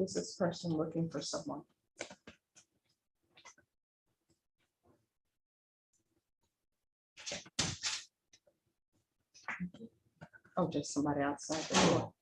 Who's this person looking for someone? Oh, just somebody outside the door.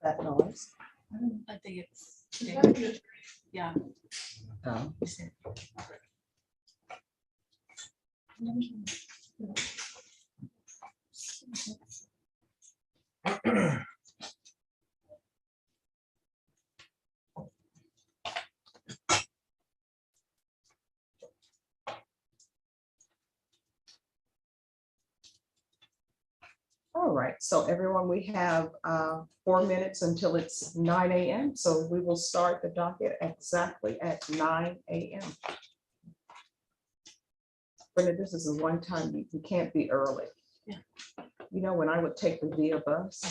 That noise. I think it's, yeah. Oh. All right, so everyone, we have 4 minutes until it's 9 a.m. So we will start the docket exactly at 9 a.m. Brenda, this is the one time you can't be early. Yeah. You know, when I would take the VIA bus,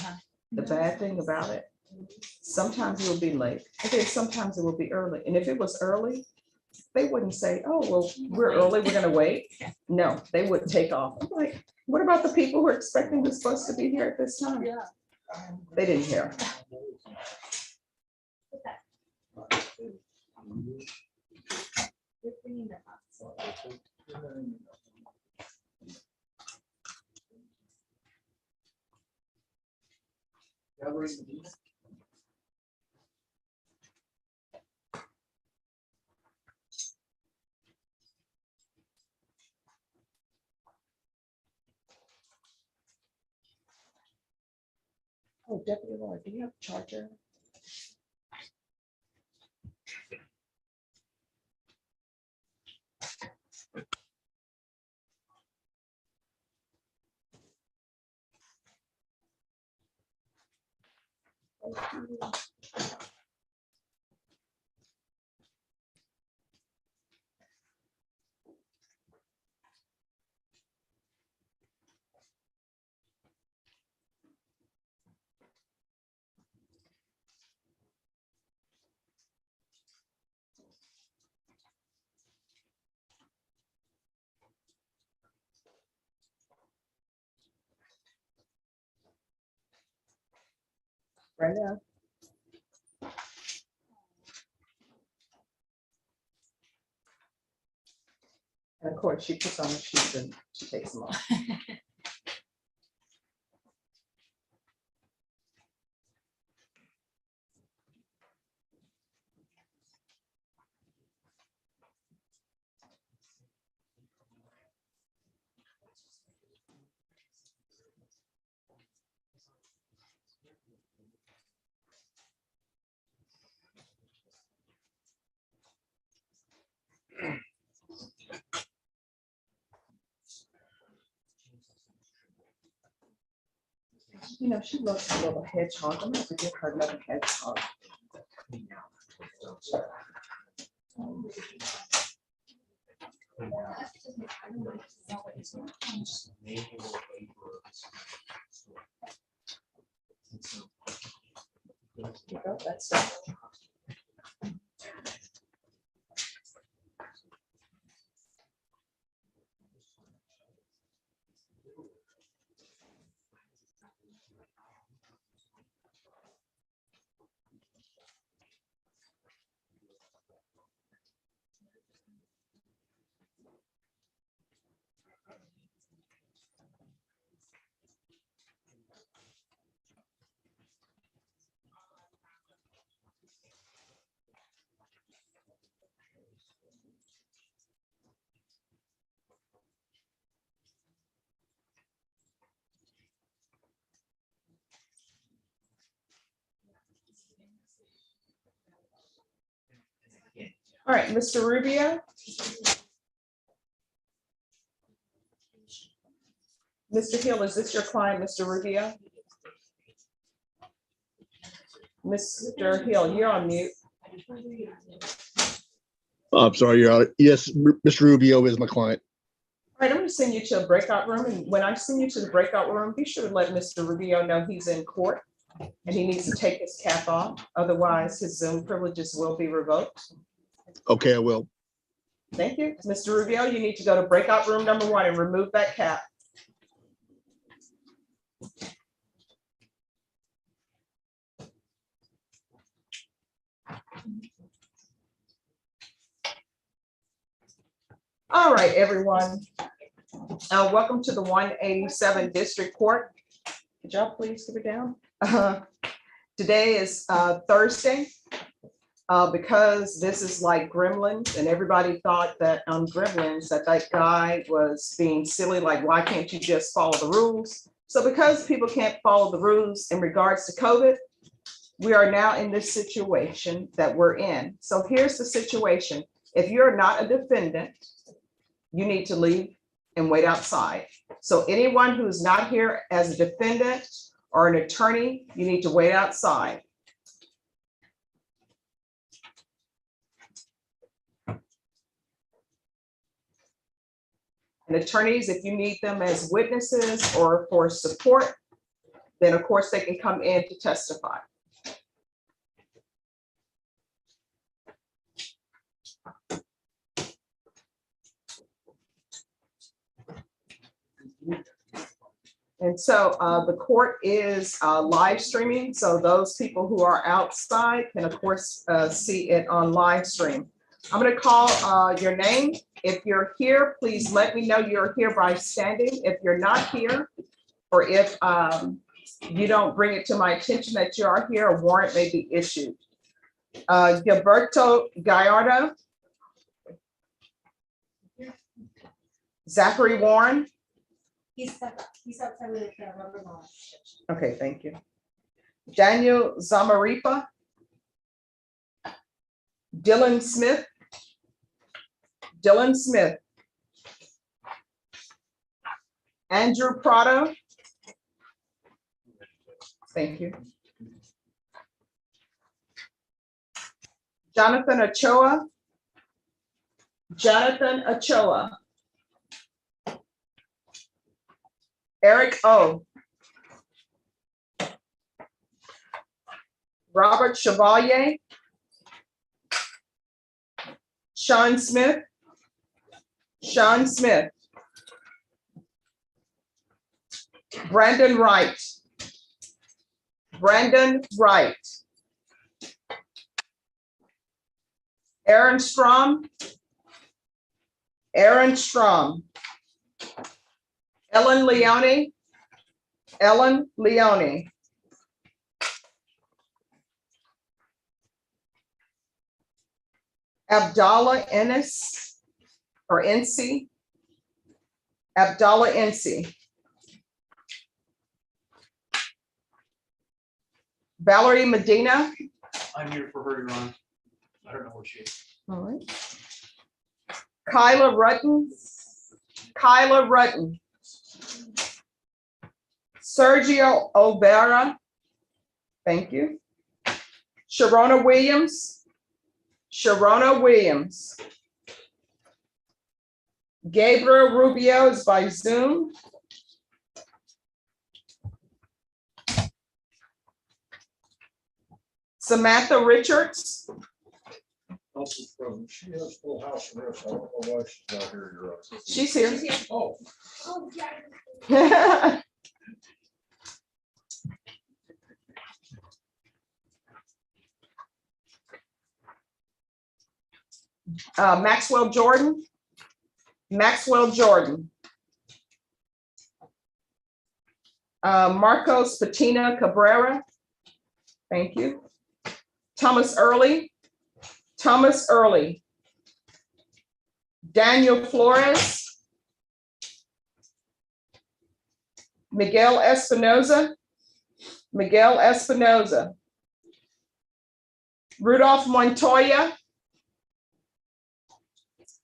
the bad thing about it, sometimes it will be late, and then sometimes it will be early. And if it was early, they wouldn't say, oh, well, we're early, we're gonna wait. No, they would take off. I'm like, what about the people who are expecting this bus to be here at this time? Yeah. They didn't hear. Oh, Deputy Laura, do you have a charger? Brenda? And of course, she puts on her shoes and she takes them off. You know, she loves a little hedgehog. I'm going to give her another hedgehog. You got that stuff. All right, Mr. Rubio. Mr. Hill, is this your client, Mr. Rubio? Mr. Hill, you're on mute. I'm sorry, Your Honor. Yes, Mr. Rubio is my client. right, I'm gonna send you to a breakout room, and when I send you to the breakout room, be sure to let Mr. Rubio know he's in court and he needs to take his cap off, otherwise his Zoom privileges will be revoked. Okay, I will. Thank you. Mr. Rubio, you need to go to breakout room number 1 and remove that cap. All right, everyone. Welcome to the 187 District Court. Could y'all please give it down? Today is Thursday. Because this is like Gremlins, and everybody thought that on Gremlins that guy was being silly, like, why can't you just follow the rules? So because people can't follow the rules in regards to COVID, we are now in this situation that we're in. So here's the situation. If you're not a defendant, you need to leave and wait outside. So anyone who's not here as a defendant or an attorney, you need to wait outside. And attorneys, if you need them as witnesses or for support, then of course they can come in to testify. And so the court is live streaming. So those people who are outside can of course see it on live stream. I'm going to call your name. If you're here, please let me know you're here by standing. If you're not here, or if you don't bring it to my attention that you are here, a warrant may be issued. Gilberto Gallardo. Zachary Warren. He's outside with the rubber ball. Okay, thank you. Daniel Zamarripa. Dylan Smith. Dylan Smith. Andrew Prado. Thank you. Jonathan Ochoa. Jonathan Ochoa. Eric O. Robert Chevalier. Sean Smith. Sean Smith. Brandon Wright. Brandon Wright. Aaron Strom. Aaron Strom. Ellen Leone. Ellen Leone. Abdallah Ennis or NC. Abdallah NC. Valerie Medina. I'm here for her, Your Honor. I don't know where she is. All right. Kyla Rutten. Kyla Rutten. Sergio Olvera. Thank you. Sharona Williams. Sharona Williams. Gabriel Rubio is by Zoom. Samantha Richards. She has full house arrest. I don't know why she's not here, Your Honor. She's here. Oh, Oh, yeah. Maxwell Jordan. Maxwell Jordan. Marcos Patina Cabrera. Thank you. Thomas Early. Thomas Early. Daniel Flores. Miguel Espinoza. Miguel Espinoza. Rudolph Montoya.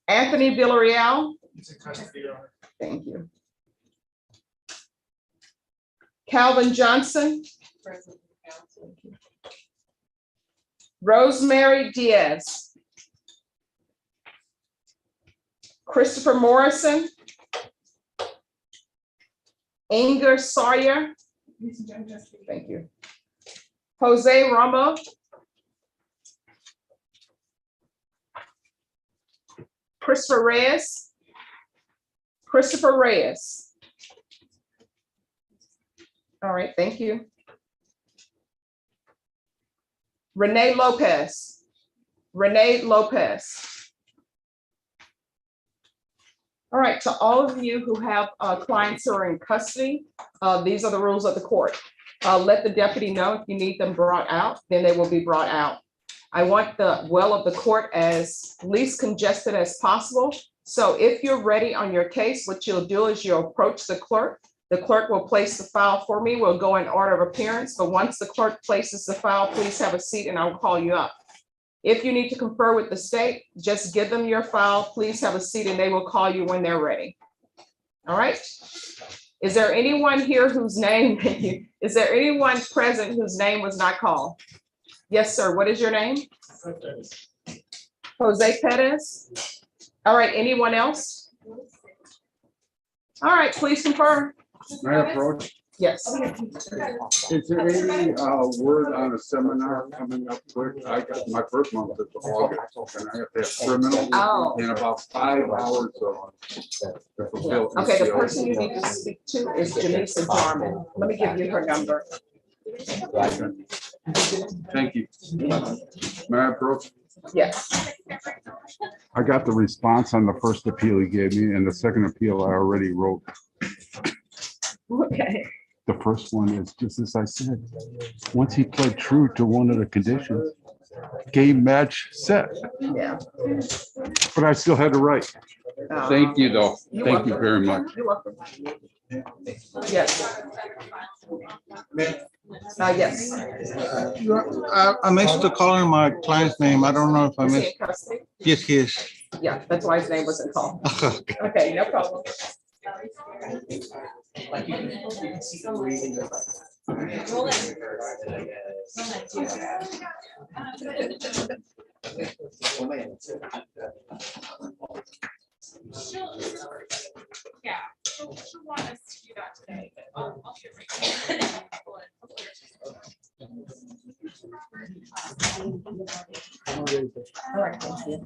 Anthony Villarreal. It's in custody, Your Honor. Thank you. Calvin Johnson. Rosemary Diaz. Christopher Morrison. Inger Sawyer. Thank you. Jose Romo. Christopher Reyes. Christopher Reyes. All right, thank you. Renee Lopez. Renee Lopez. All right, to all of you who have clients who are in custody, these are the rules of the court. Let the deputy know if you need them brought out, then they will be brought out. I want the well of the court as least congested as possible. So if you're ready on your case, what you'll do is you'll approach the clerk. The clerk will place the file for me. We'll go in order of appearance, but once the clerk places the file, please have a seat and I will call you up. If you need to confer with the state, just give them your file, please have a seat and they will call you when they're ready. All right. Is there anyone here whose name, is there anyone present whose name was not called? Yes, sir. What is your name? Jose Perez. All right. Anyone else? All right. Please confirm. May I approach? Yes. Is there any word on a seminar coming up quick? I got my first month is August, and I have to have criminal Oh. in about 5 hours of. Okay. The person you need to speak to is Janice Adjournment. Let me give you her number. Thank you. May I approach? Yes. I got the response on the first appeal he gave me, and the second appeal I already wrote. Okay. The first one is just as I said. Once he pled true to one of the conditions, game match set. Yeah. But I still had to write. Thank you, though. You're Thank you welcome. very much. You're welcome. Yes. Yes. I missed the calling my client's name. I don't know if I Is he missed. in custody? Yes, he is. Yeah, that's why his name wasn't called. Okay, no problem. Yeah, she'll want us to do that today, but I'll get right. All right, thank you.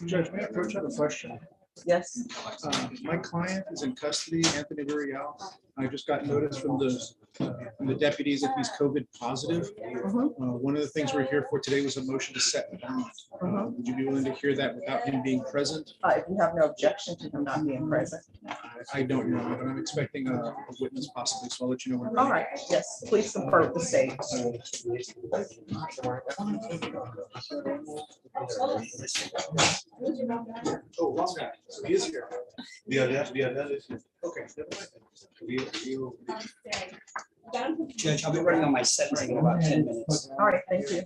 Judge, may I approach on a question? Yes. My client is in custody, Anthony Villanueva. I just got notice from the deputies that he's COVID positive. One of the things we're here for today was a motion to set bond. Would you be willing to hear that without him being present? If you have no objection to him not being present. I don't know, but I'm expecting a witness possibly, so I'll let you know. when. All right, yes, please confer with the state. Oh, wrong guy. So he is here. Okay. Judge, I'll be running on my sentencing in about 10 minutes. All right, thank you.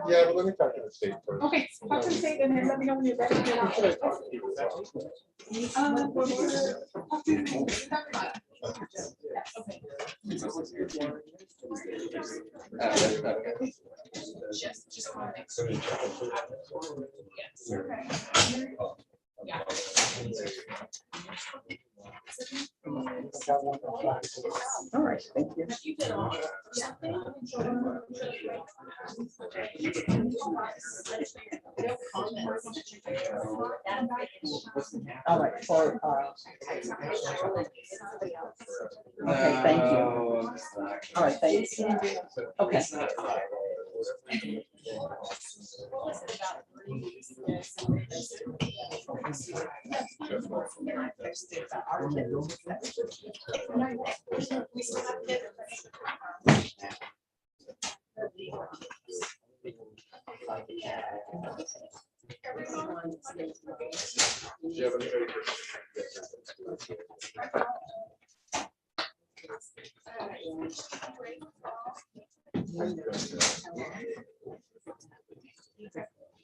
Yeah, but let me talk to the state first. Okay, talk to the state and then let me know when you're ready to get out. Just want to make sure. Yes. Okay. Yeah. All right, thank you. All right, for, okay, thank you. All right, thanks. Okay.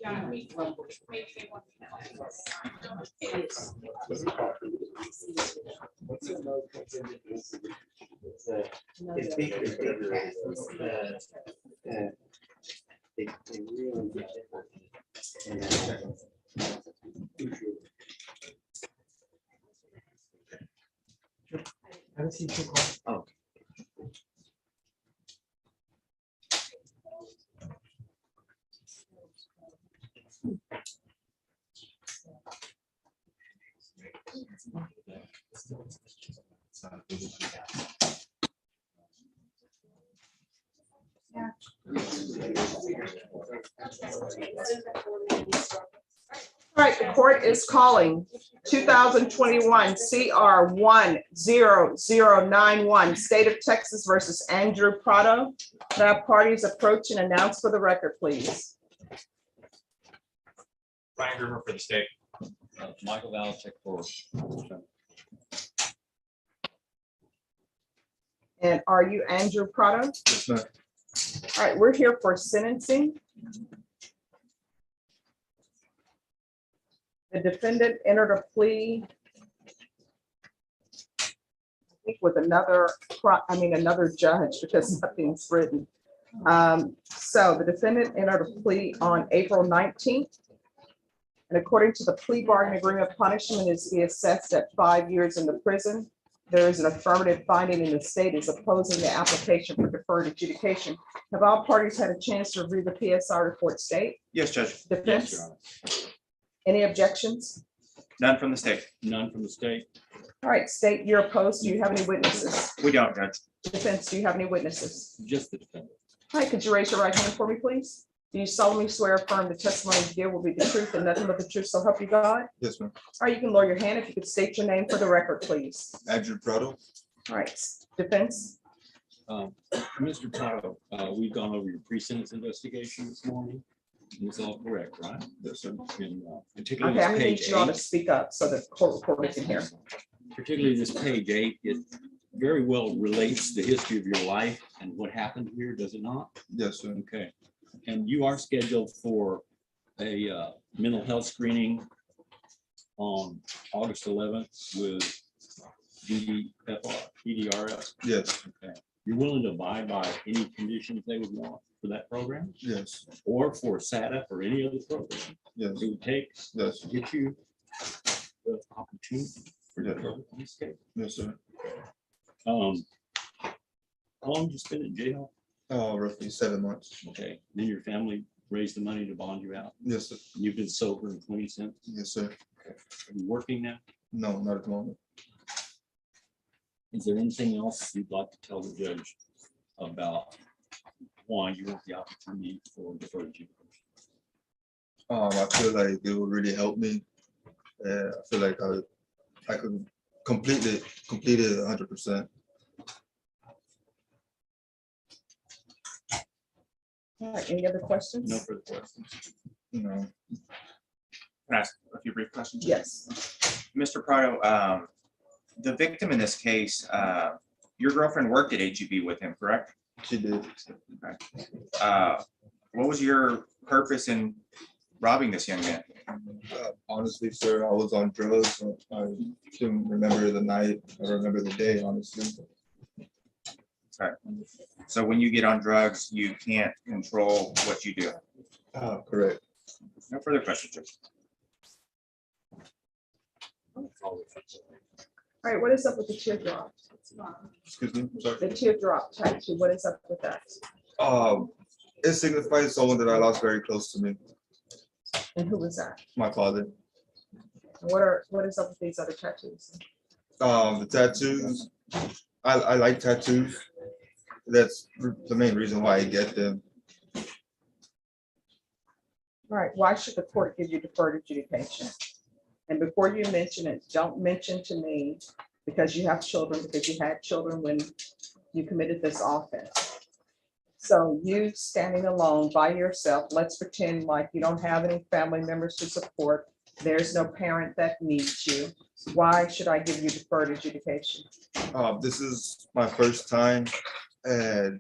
Yeah, maybe they want to know. Oh. All right, the court is calling 2021 CR 10091, State of Texas versus Andrew Prado. Could I have parties approach and announce for the record, please? Ryan Gruber for the state. Michael Valchek for. And are you Andrew Prado? Yes, ma'am. All right, we're here for sentencing. The defendant entered a plea, I think with another judge, because nothing's written. So the defendant entered a plea on April 19th. And according to the plea bargain agreement, punishment is to be assessed at 5 years in the prison. There is an affirmative finding in the state is opposing the application for deferred adjudication. Have all parties had a chance to review the PSR report, state? Yes, Judge. Defense? Yes, Your Honor. Any objections? None from the state. None from the state. All right, state, you're opposed. Do you have any witnesses? We don't, Judge. Defense, do you have any witnesses? Just the defendant. All right, could you raise your right hand for me, please? Do you solemnly swear or affirm the testimony you give will be the truth and nothing but the truth, so help you God? Yes, ma'am. All right, you can lower your hand if you could state your name for the record, please. Andrew Prado. All right, defense? Mr. Prado, we've gone over your pre-sentence investigation this morning. It's all correct, right? Yes, sir. And, particularly Okay, this I need page you all to 8, speak up so the court reporter can hear. particularly this page 8, it very well relates the history of your life and what happened here, does it not? Yes, sir. Okay. And you are scheduled for a mental health screening on August 11th with DDRS. Yes, Okay. You're willing to abide by any conditions they would want for that program yes, or for SATA or any other program yes, it would take yes, to get you the opportunity for your program in this case? yes, sir. How long did you spend in jail? Roughly 7 months. Okay. Then your family raised the money to bond you out. Yes, sir. You've been sober in 20 cents. Yes, sir. Are you working now? No, not at the moment. Is there anything else you'd like to tell the judge about why you want the opportunity for deferred adjudication? I feel like it would really help me. I feel like I could complete it 100%. All right, any other questions? No further questions. You know, Can I ask a few brief questions? Yes. Mr. Prado, the victim in this case, your girlfriend worked at HEB with him, correct? she did. Okay. What was your purpose in robbing this young man? Honestly, sir, I was on drugs. So I don't remember the night. I remember the day, honestly. Okay. So when you get on drugs, you can't control what you do. Correct. No further questions, Judge. All right, what is up with the teardrop? Excuse me, I'm sorry. The teardrop tattoo, what is up with that? It signifies someone that I lost very close to me, And who was that? my father. And what is up with these other tattoos? The tattoos, I like tattoos. That's the main reason why I get them. All right, why should the court give you deferred adjudication? And before you mention it, don't mention to me because you have children, because you had children when you committed this offense. So you standing alone by yourself, let's pretend like you don't have any family members to support. There's no parent that needs you. Why should I give you deferred adjudication? This is my first time, and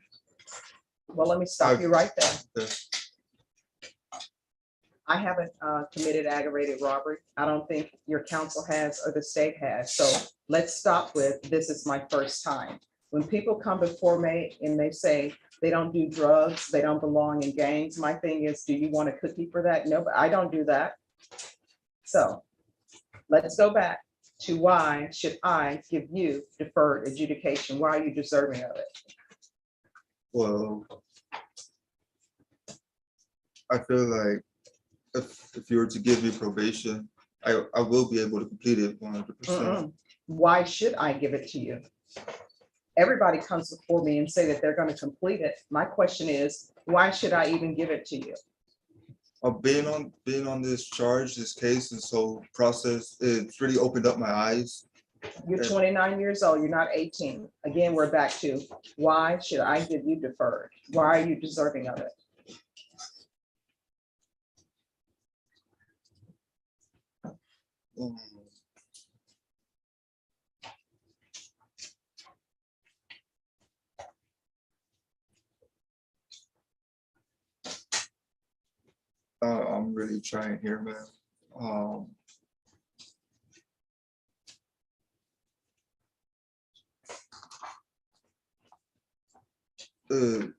Well, let me stop you right there. I haven't committed aggravated robbery. I don't think your council has or the state has. So let's stop with, this is my first time. When people come before me and they say they don't do drugs, they don't belong in gangs, my thing is, do you want a cookie for that? No, but I don't do that. So let's go back to why should I give you deferred adjudication? Why are you deserving of it? Well, I feel like if you were to give me probation, I will be able to complete it 100%. Why should I give it to you? Everybody comes before me and say that they're going to complete it. My question is, why should I even give it to you? Being on this charge, this case, this whole process, it's really opened up my eyes. You're 29 years old, you're not 18. Again, we're back to, why should I give you deferred? Why are you deserving of it? I'm really trying here, man. The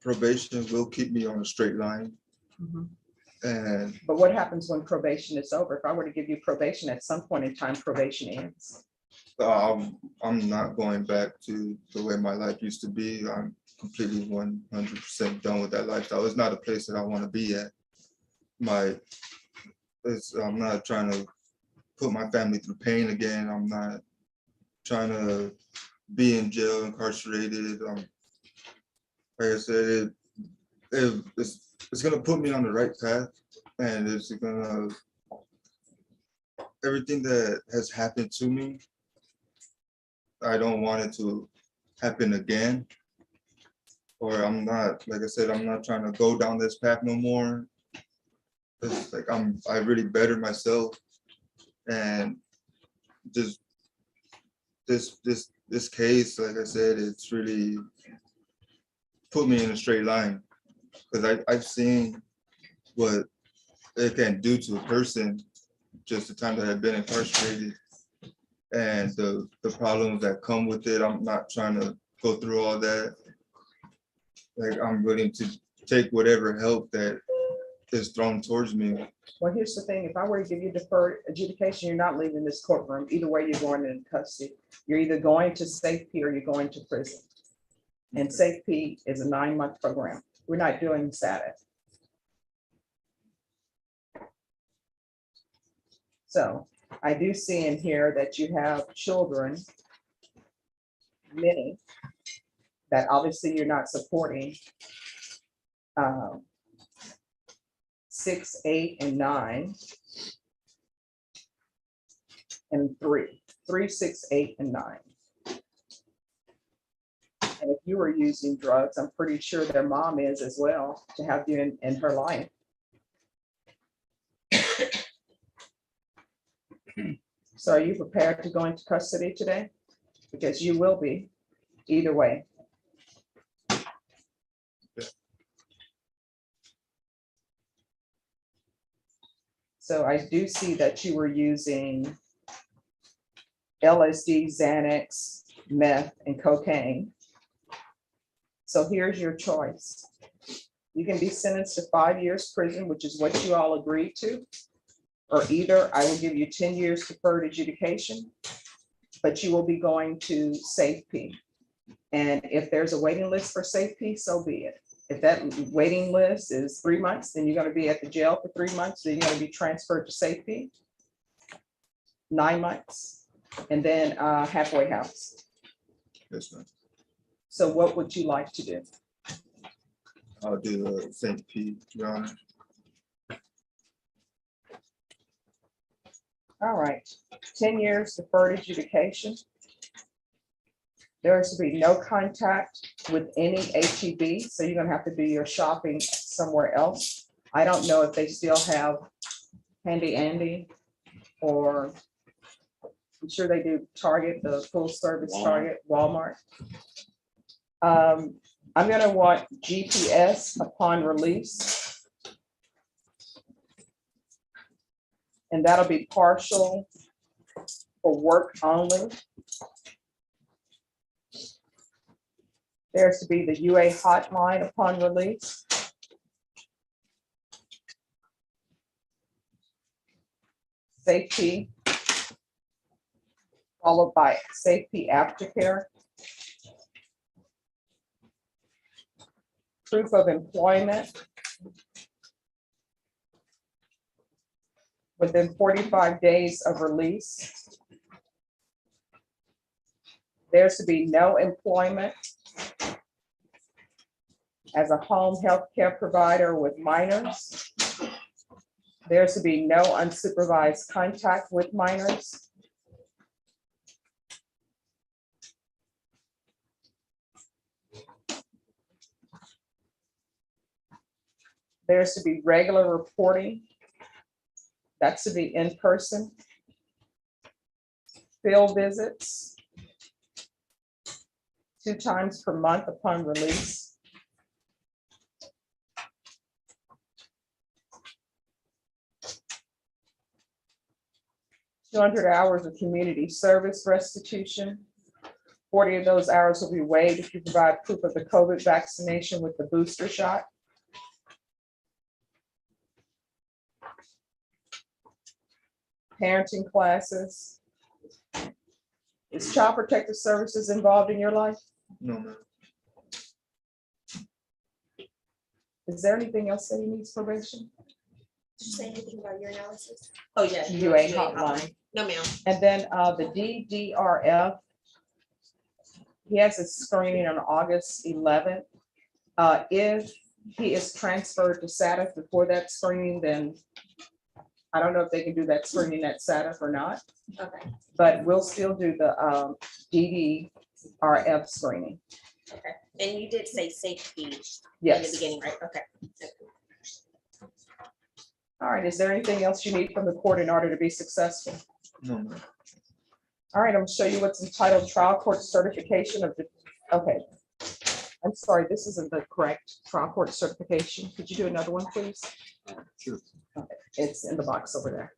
probation will keep me on a straight line. And But what happens when probation is over? If I were to give you probation, at some point in time, probation ends. I'm not going back to the way my life used to be. I'm completely 100% done with that lifestyle. It's not a place that I want to be at. I'm not trying to put my family through pain again. I'm not trying to be in jail, incarcerated. Like I said, it's gonna put me on the right path, and it's gonna, everything that has happened to me, I don't want it to happen again. Or I'm not, like I said, I'm not trying to go down this path no more. It's like I really bettered myself, and just this case, like I said, it's really put me in a straight line, because I've seen what it can do to a person just the time that I've been incarcerated, and the problems that come with it. I'm not trying to go through all that. Like, I'm willing to take whatever help that is thrown towards me. Well, here's the thing. If I were to give you deferred adjudication, you're not leaving this courtroom. Either way, you're going into custody. You're either going to safety or you're going to prison. And safety is a 9-month program. We're not doing status. So I do see in here that you have children, many, that obviously you're not supporting. 6, 8, and 9, and 3, 6, 8, and 9. And if you were using drugs, I'm pretty sure their mom is as well, to have you in her life. So are you prepared to go into custody today? Because you will be, either way. So I do see that you were using LSD, Xanax, meth, and cocaine. So here's your choice. You can be sentenced to 5 years prison, which is what you all agreed to, or either I will give you 10 years deferred adjudication, but you will be going to safety. And if there's a waiting list for safety, so be it. If that waiting list is 3 months, then you're going to be at the jail for 3 months. Then you're going to be transferred to safety, 9 months, and then halfway house. Yes, ma'am. So what would you like to do? I'll do St. Pete, Your Honor. All right, 10 years deferred adjudication. There is to be no contact with any HEB, so you're gonna have to do your shopping somewhere else. I don't know if they still have Handy Andy, or I'm sure they do Target, the full service Target, Walmart. I'm gonna want GPS upon release. and that'll be partial for work only. There's to be the UA hotline upon release. Safety, followed by safety aftercare. Proof of employment within 45 days of release. There's to be no employment as a home health care provider with minors. There's to be no unsupervised contact with minors. There's to be regular reporting. That's to be in person. Field visits 2 times per month upon release. $200 of community service restitution. 40 of those hours will be waived if you provide proof of the COVID vaccination with the booster shot. Parenting classes. Is Child Protective Services involved in your life? No, ma'am. Is there anything else that he needs probation? Did you say anything about your analysis? Oh, yeah. UA hotline. No, ma'am. And then the DDRF, he has a screening on August 11th. If he is transferred to SATF before that screening, then I don't know if they can do that screening at SATF or not, Okay, but we'll still do the DDRF screening. okay. And you did say safety in the Yes. beginning, right? Okay. All right, is there anything else you need from the court in order to be successful? No, ma'am. All right, I'm gonna show you what's entitled trial court certification of the, okay. I'm sorry, this isn't the correct trial court certification. Could you do another one, please? Sure. Okay, it's in the box over there.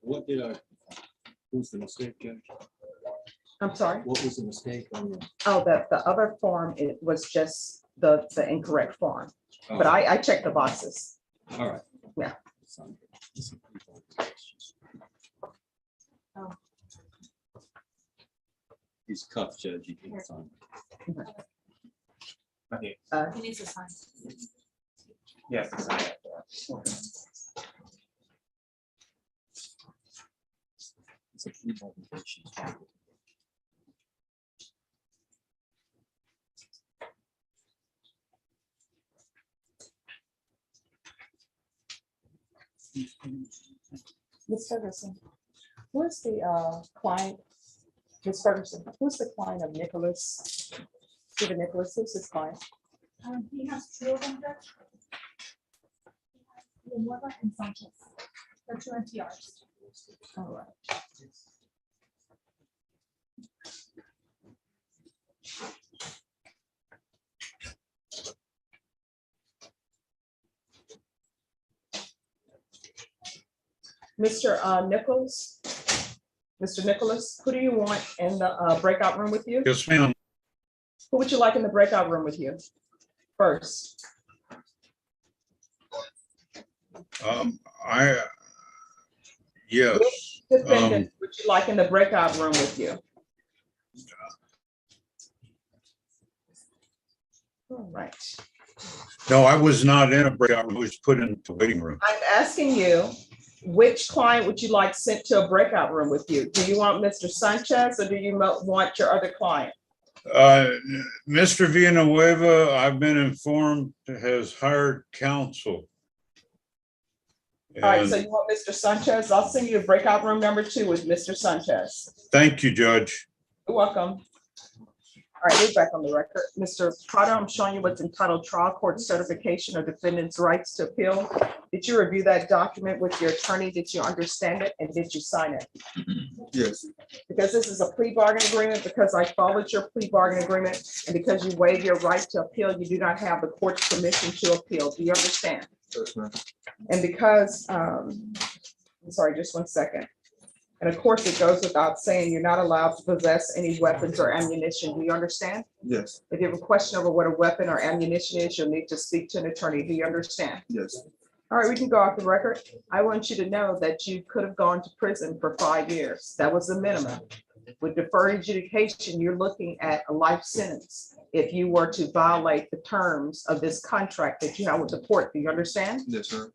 What did I, who's the mistake, Judge? I'm sorry. What was the mistake on the? Oh, the other form, it was just the incorrect form, but I checked the boxes. All right. Yeah. Oh. He's cuffed, Judge. You can't sign. He needs to sign. Yes. It's a key publication. Ms. Ferguson, who's the client? Ms. Ferguson, who's the client of Nicholas? Stephen Nicholas, who's his client? He has 2 of them, Judge. Villanueva and Sanchez. They're 2 NTRs. All right. Mr. Nichols, Mr. Nicholas, who do you want in the breakout room with you? Yes, ma'am. Who would you like in the breakout room with you first? Yes. Defendant, would you like in the breakout room with you? right. No, I was not in a breakout room. I was put into the waiting room. I'm asking you, which client would you like sent to a breakout room with you? Do you want Mr. Sanchez or do you want your other client? Mr. Villanueva, I've been informed, has hired counsel. All right, so And you want Mr. Sanchez? I'll send you a breakout room number 2 with Mr. Sanchez. thank you, Judge. You're welcome. All right, we're back on the record. Mr. Prado, I'm showing you what's entitled Trial Court Certification of Defendant's Rights to Appeal. Did you review that document with your attorney? Did you understand it? And did you sign it? Yes, Because this is a plea bargain agreement, because I followed your plea bargain agreement, and because you waive your right to appeal, you do not have the court's permission to appeal. Do you understand? yes, ma'am. And because, I'm sorry, just one second. And of course, it goes without saying, you're not allowed to possess any weapons or ammunition. Do you understand? Yes, If you have a question over what a weapon or ammunition is, you'll need to speak to an attorney. Do you understand? yes, All right, we can go off the record. I want you to know that you could have gone to prison for 5 years. That was the minimum. With deferred adjudication, you're looking at a life sentence if you were to violate the terms of this contract that you have with the court. Do you understand? yes, sir.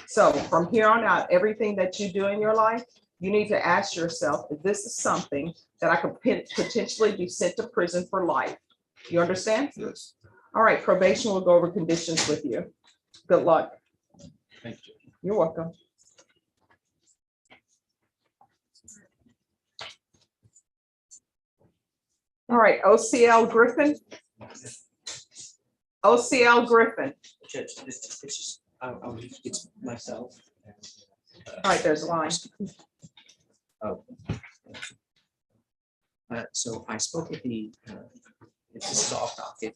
So from here on out, everything that you do in your life, you need to ask yourself, if this is something that I could potentially be sent to prison for life. You understand? Yes. All right, probation will go over conditions with you. Good luck. Thank you. You're welcome. All right, OCL Griffin. OCL Griffin. Judge, it's just, it's myself. All right, there's a line. Oh. So I spoke with this is off docket,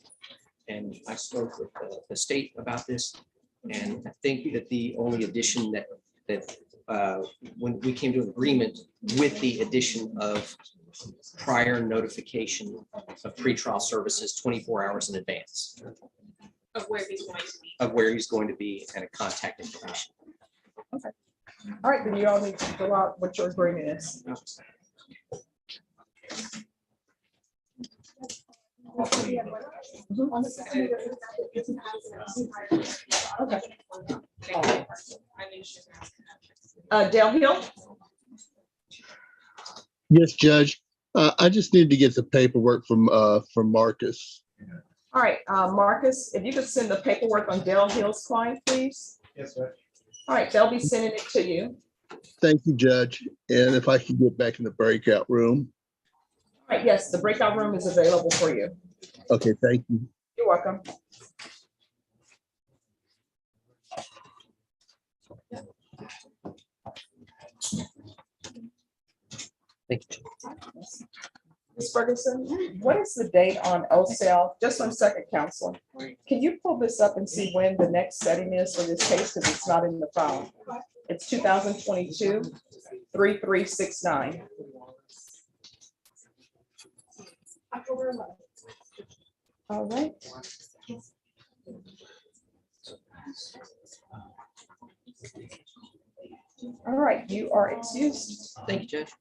and I spoke with the state about this, and I think that the only addition that when we came to an agreement with the addition of prior notification of pretrial services 24 hours in advance Of where he's going to be. of where he's going to be and a contact information. All right, then you all need to fill out what your agreement is. Okay. Dale Hill? Yes, Judge. I just need to get the paperwork from Marcus. All right, Marcus, if you could send the paperwork on Dale Hill's client, please. Yes, sir. All right, they'll be sending it to you. Thank you, Judge. And if I could get back in the breakout room. All right, yes, the breakout room is available for you. Okay, thank you. You're welcome. Thank you. Ms. Ferguson, what is the date on OCL? Just 1 second, counsel. Can you pull this up and see when the next setting is for this case, because it's not in the file? It's 2022-3369. All right. All right, you are excused. Thank you, Judge.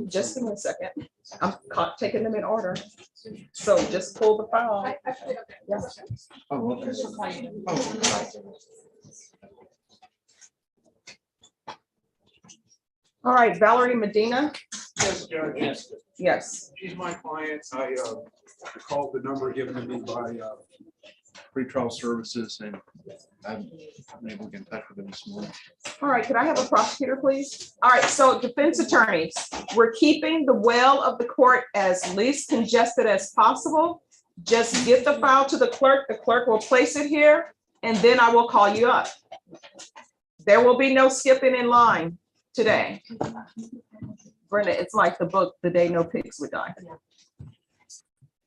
Just give me a second. I'm taking them in order. So just pull the file. Yeah. All right, Valerie Medina. Yes, Judge. Yes. She's my client. I called the number given to me by pretrial services, and I'm able to get in touch with them this morning. All right, could I have a prosecutor, please? All right, so defense attorneys, we're keeping the well of the court as least congested as possible. Just get the file to the clerk will place it here, and then I will call you up. There will be no skipping in line today. Brenda, it's like the book, The Day No Pigs Would Die.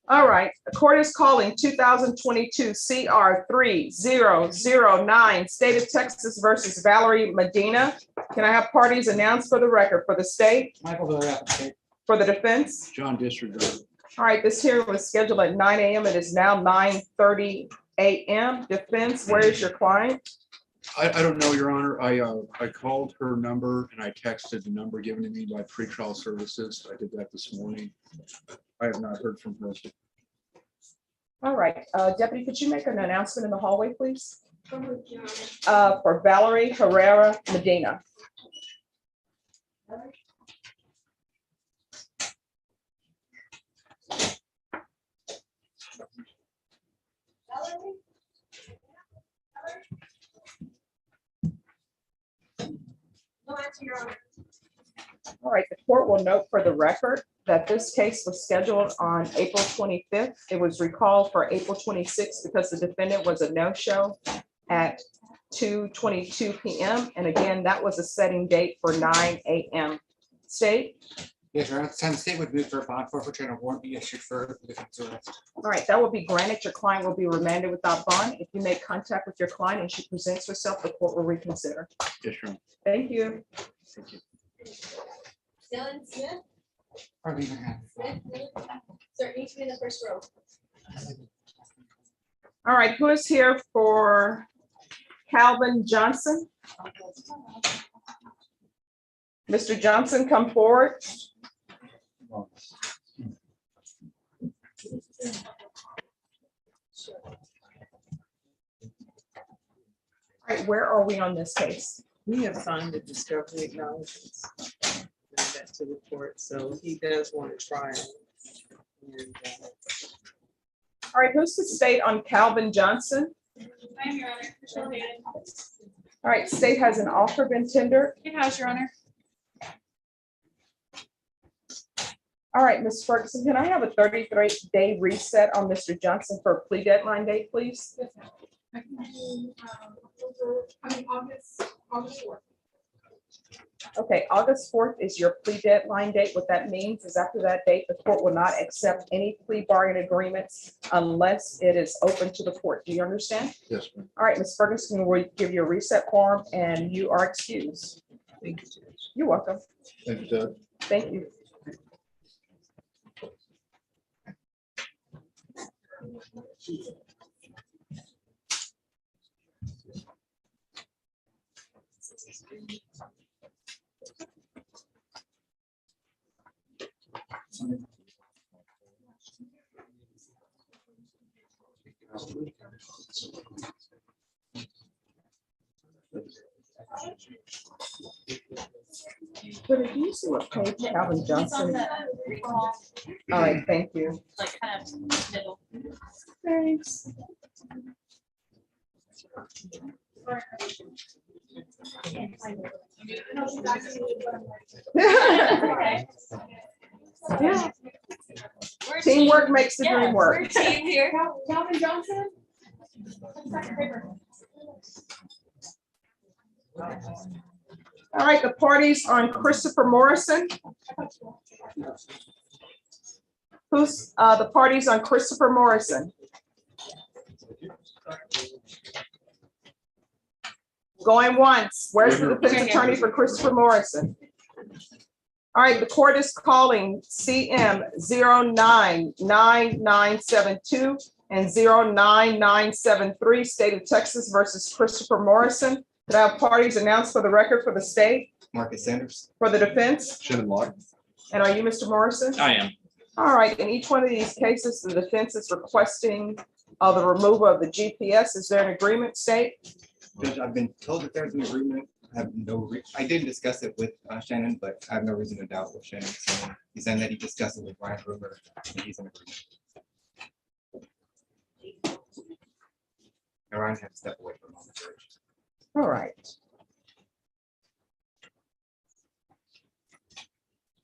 All right, the court is calling 2022 CR 3009, State of Texas versus Valerie Medina. Can I have parties announced for the record for the state, Michael Valerie. for the defense? John Disregard. All right, this hearing was scheduled at 9 a.m. It is now 9:30 a.m. Defense, where is your client? I don't know, Your Honor. I called her number and I texted the number given to me by pretrial services. I did that this morning. I have not heard from her. All right, Deputy, could you make an announcement in the hallway, please? For Valerie Herrera Medina. All right, the court will note for the record that this case was scheduled on April 25th. It was recalled for April 26th because the defendant was a no-show at 2:22 p.m. And again, that was a setting date for 9 a.m. State? Yes, Your Honor. At the time, the state would move for a bond forfeiture and a warrant be issued for the defense arrest. All right, that will be granted. Your client will be remanded without bond. If you make contact with your client and she presents herself, the court will reconsider. Yes, Your Honor. Thank you. Thank you. Dylan Smith, Pardon me, Your Honor. sir, need to be in the first row. All right, who is here for Calvin Johnson? Mr. Johnson, come forward. All right, where are we on this case? We have signed the discovery acknowledgements. Bring that to the court, so he does want to try. And, All right, who's the state on Calvin Johnson? I'm Your Honor. Michelle Hayden. All right, state has an offer been tendered. It has, Your Honor. All right, Ms. Ferguson, can I have a 33-day reset on Mr. Johnson for a plea deadline date, please? I can do, August 4th. Okay, August 4th is your plea deadline date. What that means is after that date, the court will not accept any plea bargain agreements unless it is open to the court. Do you understand? Yes, ma'am. All right, Ms. Ferguson, we'll give you a reset form and you are excused. thank you, Judge. You're welcome. Thank you, Doug. Thank you. But if you see what page Calvin It's on Johnson, the recall, all right, thank you. like kind of middle. Thanks. Yeah. We're a Teamwork team. makes the Yeah, dream we're a work. team here. Calvin Johnson? All right, the parties on Christopher Morrison. Who's the parties on Christopher Morrison? Going once. Where's the defense attorney for Christopher Morrison? All right, the court is calling CM 099972 and 09973, State of Texas versus Christopher Morrison. Could I have parties announced for the record for the state, Marcus Sanders. for the defense? Shannon Locke. And are you Mr. Morrison? I am. All right, in each one of these cases, the defense is requesting the removal of the GPS. Is there an agreement, state? Judge, I've been told that there's an agreement. I have I did discuss it with Shannon, but I have no reason to doubt what Shannon's saying. He's saying that he discussed it with Ryan Ruger, and he's in agreement. And Ryan had to step away from the church. All right.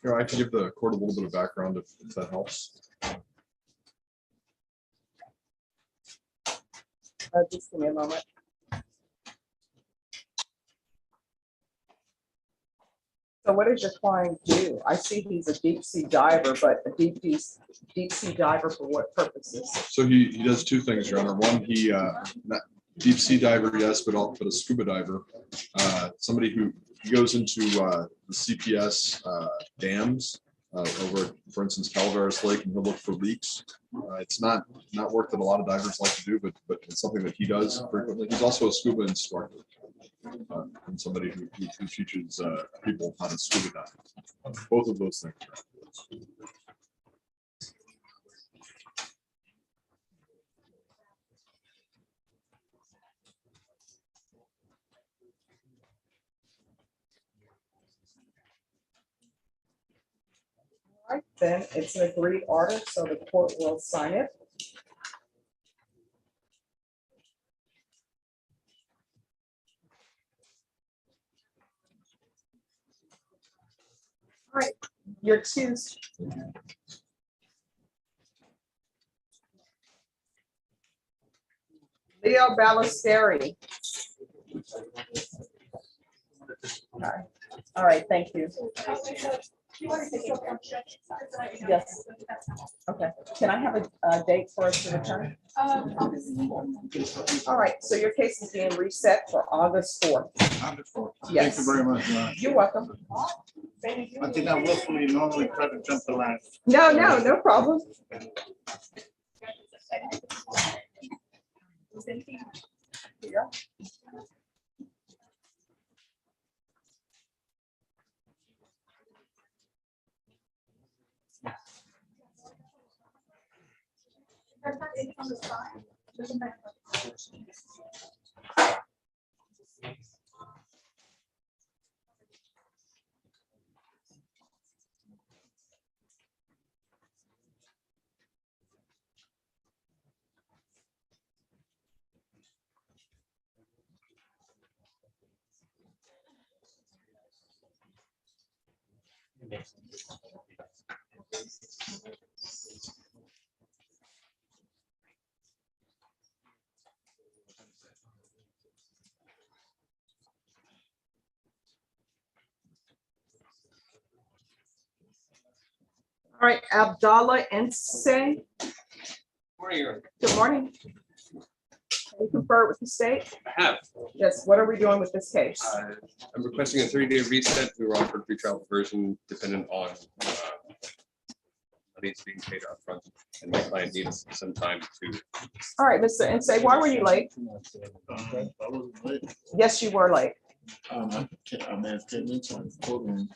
Yeah, I can give the court a little bit of background if that helps. Just give me a moment. So So what does your client do? I see he's a deep sea diver, but a deep sea diver for what purposes? So he does two things, Your Honor. One, he, not deep sea diver, yes, but a scuba diver. Somebody who goes into the CPS dams over, for instance, Calaveras Lake, and he'll look for leaks. It's not work that a lot of divers like to do, but it's something that he does frequently. He's also a scuba instructor. And somebody who teaches people how to scuba dive. Both of those things. All right, then it's an agreed order, so the court will sign it. All right, you're excused. Leo Ballesteri. Okay. All right, thank you. Yes. Okay. Can I have a date for us to return? All right, so your case is being reset for August 4th. August 4th. Yes. Thank you very much. You're welcome. I think I willfully normally try to jump the line. No problem. Yeah. All right, Abdallah Ense. Good morning. Have you conferred with the state? I have. Yes, what are we doing with this case? I'm requesting a 3-day reset. We were offered pretrial diversion dependent on needs being paid up front, and my client needs some time to. All right, Mr. Ense, why were you late? I wasn't late. Yes, you were late. I may have came into the courtroom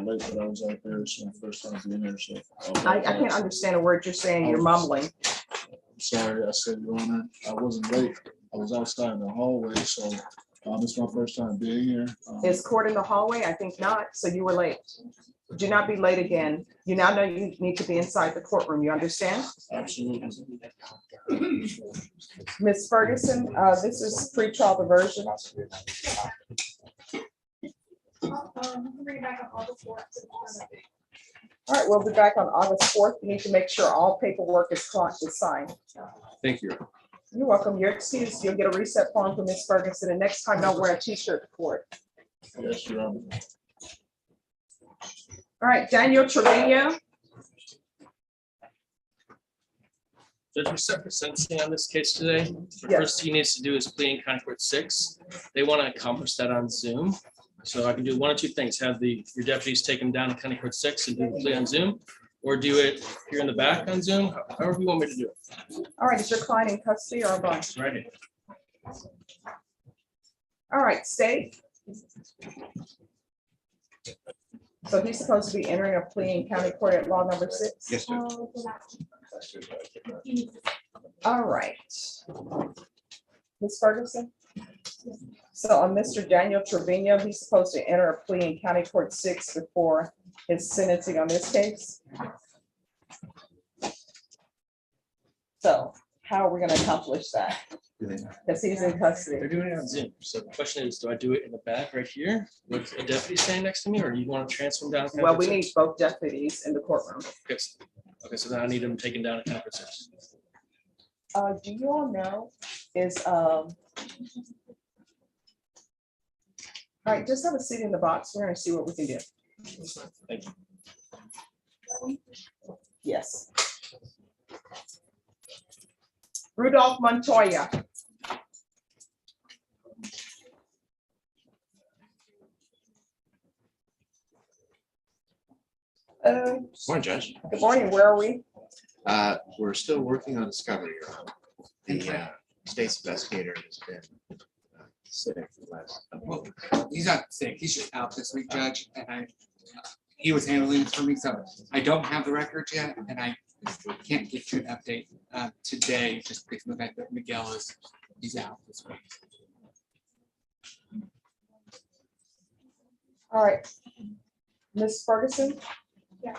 late, but I was out there, so my first time being there, so. I can't understand a word you're saying. You're mumbling. I'm sorry, I said, Your Honor, I wasn't late. I was outside in the hallway, so it's my first time being here. Is court in the hallway? I think not, so you were late. Do not be late again. You now know you need to be inside the courtroom. You understand? Absolutely. Ms. Ferguson, this is pretrial diversion. All right, we'll be back on August 4th. You need to make sure all paperwork is signed. Thank you. You're welcome. You're excused. You'll get a reset form from Ms. Ferguson, and next time don't wear a t-shirt to court. Yes, Your Honor. All right, Daniel Trevino. Judge, we're set for sentencing on this case today. The Yes. first thing he needs to do is plea in county court 6. They want to accomplish that on Zoom. So I can do one or two things, have your deputies take him down to county court 6 and do the plea on Zoom, or do it here in the back on Zoom, however you want me to do it. All right, is your client in custody or a bond? Right here. All right, state. So he's supposed to be entering a plea in county court at law number 6? Yes, sir. All right. Ms. Ferguson? So on Mr. Daniel Trevino, he's supposed to enter a plea in county court 6 before his sentencing on this case. So how are we going to accomplish that? Because he's in custody. They're doing it on Zoom. So the question is, do I do it in the back right here with a deputy standing next to me, or do you want to transfer him down? to Well, county we court need both deputies in the courtroom. 6? Okay, so then I need him taken down to county court 6. Do you all know all right, just have a seat in the box. We're going to see what we can do. Thank you. Yes. Rudolph Montoya. Morning, Judge. Good morning, where are we? We're still working on discovery. The state's investigator has been sick for the last. Well, he's not sick, he's just out this week, Judge, and he was handling this for me, so I don't have the records yet, and I can't get you an update today, just because of the fact that Miguel he's out this week. All right. Ms. Ferguson? Yes.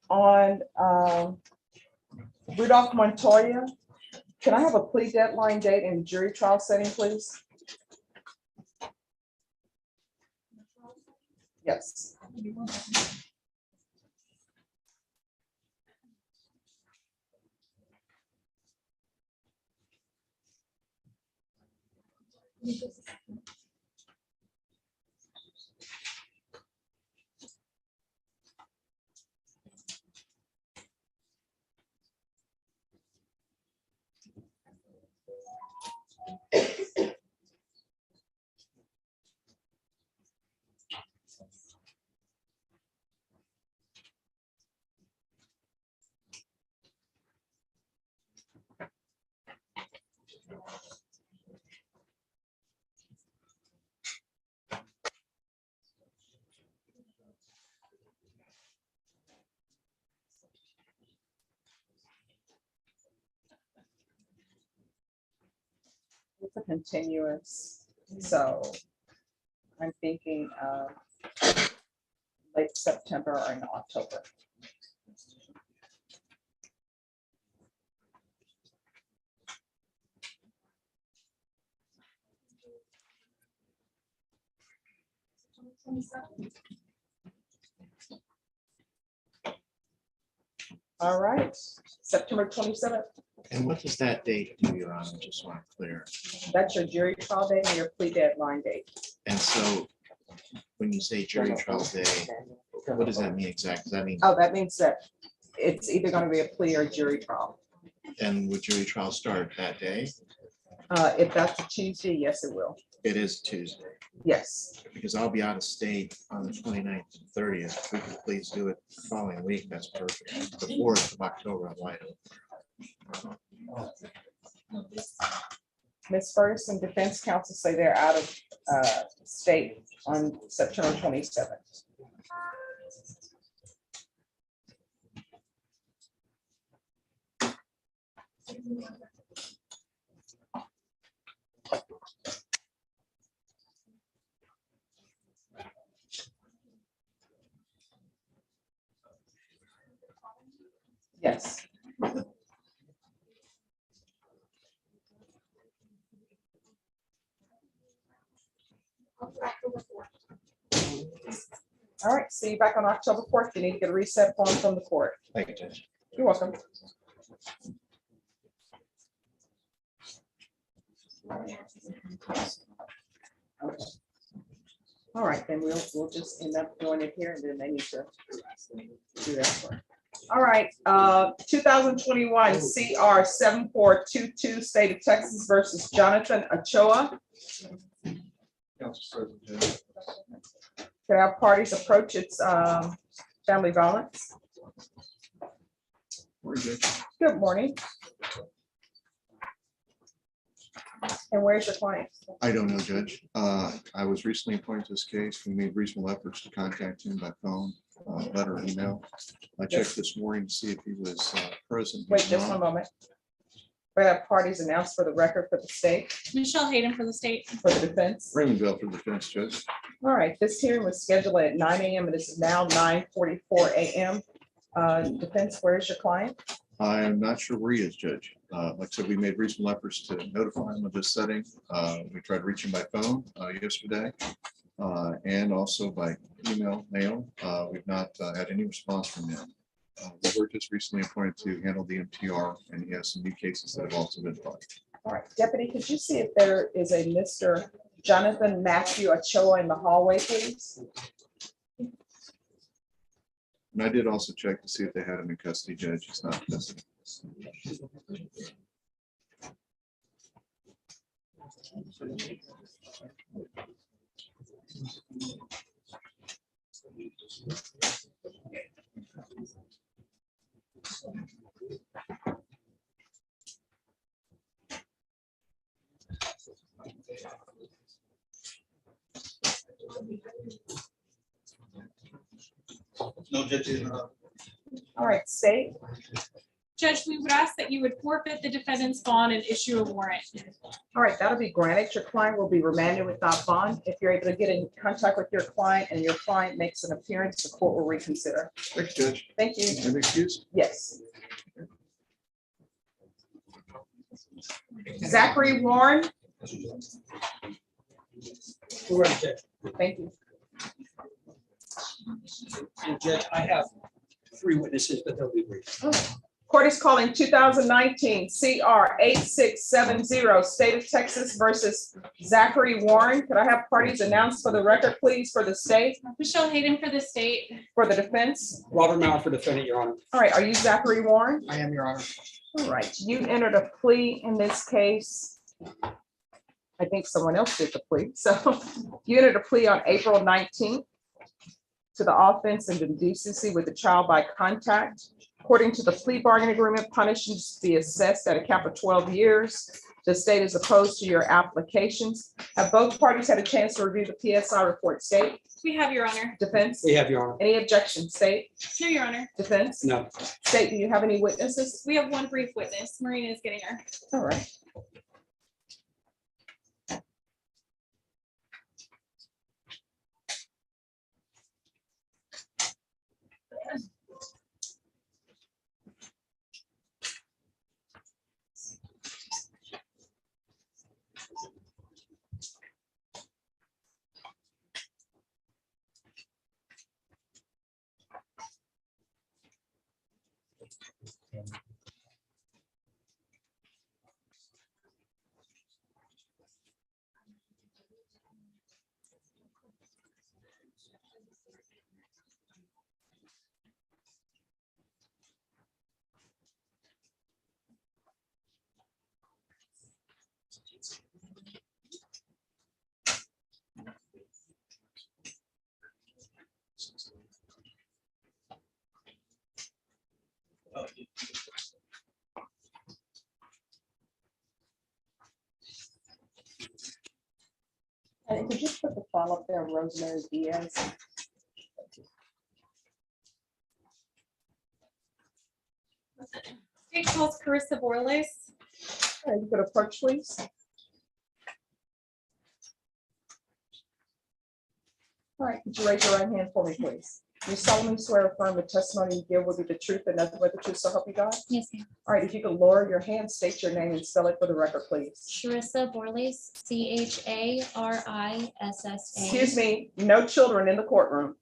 On Rudolph Montoya, can I have a plea deadline date and jury trial setting, please? Yes. It's a continuous, so I'm thinking late September or in October. All right, September 27th. And what does that date do, Your Honor? Just so I'm clear. That's your jury trial date and your plea deadline date. And so when you say jury trial day, what does that mean exactly? Does that mean, Oh, that means that it's either going to be a plea or jury trial. and would jury trial start that day? If that's a Tuesday, yes, it will. It is Tuesday, Yes. because I'll be out of state on the 29th and 30th. If we could please do it the following week, that's perfect. The 4th of October, I'm wide open. Ms. Ferguson, defense counsel say they're out of state on September 27th. Yes. All right, see you back on October 4th. You need to get a reset form from the court. Thank you, Judge. You're welcome. All right, then we'll just end up doing it here and then they need to do that one. All right, 2021 CR 7422 State of Texas versus Jonathan Ochoa. Can our parties approach its family violence? Good morning. And where's your client? I don't know, Judge. I was recently appointed to this case. We made reasonable efforts to contact him by phone, letter, or email. I checked this morning to see if he was present. Wait He's just not. one moment. We have parties announced for the record for the state, Michelle Hayden for the state. for the defense. Raymond for the defense, Judge. All right, this hearing was scheduled at 9 a.m. and this is now 9:44 a.m. Defense, where's your client? I am not sure where he is, Judge. Like I said, we made reasonable efforts to notify him of this setting. We tried reaching by phone yesterday and also by email, mail. We've not had any response from him. We were just recently appointed to handle the MTR, and he has some new cases that have also been filed. All right, Deputy, could you see if there is a Mr. Jonathan Matthew Ochoa in the hallway, please? And I did also check to see if they had him in custody, Judge. He's not in custody. No judges. All right, state. Judge, we would ask that you would forfeit the defendant's bond and issue a warrant. All right, that'll be granted. Your client will be remanded without bond. If you're able to get in contact with your client and your client makes an appearance, the court will reconsider. Thanks, Judge. Thank you. An excuse? Yes. Zachary Warren. Thank you. And Judge, I have 3 witnesses, but they'll be brief. Court is calling 2019 CR 8670, State of Texas versus Zachary Warren. Could I have parties announced for the record, please, for the state? Michelle Hayden for the state. For the defense? Robert Mount for defendant, Your Honor. All right, are you Zachary Warren? I am, Your Honor. All right, you entered a plea in this case. I think someone else did the plea. So you entered a plea on April 19th to the offense of indecency with a child by contact. According to the plea bargaining agreement, punishments be assessed at a cap of 12 years. The state is opposed to your applications. Have both parties had a chance to review the PSI report? State? We have, Your Honor. Defense? We have, Your Honor. Any objections? State? No, Your Honor. Defense? No. State, do you have any witnesses? We have one brief witness. Marina is getting her. All right. And could you put the file up there, Rosemary Diaz? State calls Carissa Borles. All right, you could approach, please. All right, could you raise your right hand for me, please? You solemnly swear or affirm the testimony you give will be the truth and nothing but the truth, so help you God? Yes, ma'am. All right, if you could lower your hand, state your name and spell it for the record, please. Charissa Borles, CHARISSA. Excuse me, no children in the courtroom.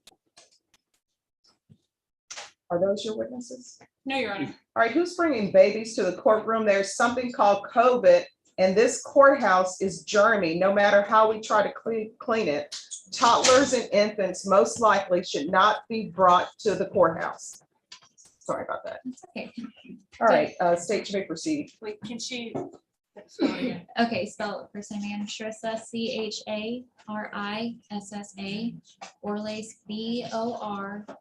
Are those your witnesses? No, Your Honor. All right, who's bringing babies to the courtroom? There's something called COVID, and this courthouse is germy. No matter how we try to clean it, toddlers and infants most likely should not be brought to the courthouse. Sorry about that. Okay. All right, state, you may proceed. Wait, can she? Okay, spell it first name again. Charissa, CHARISSA, Borles, BORLACE.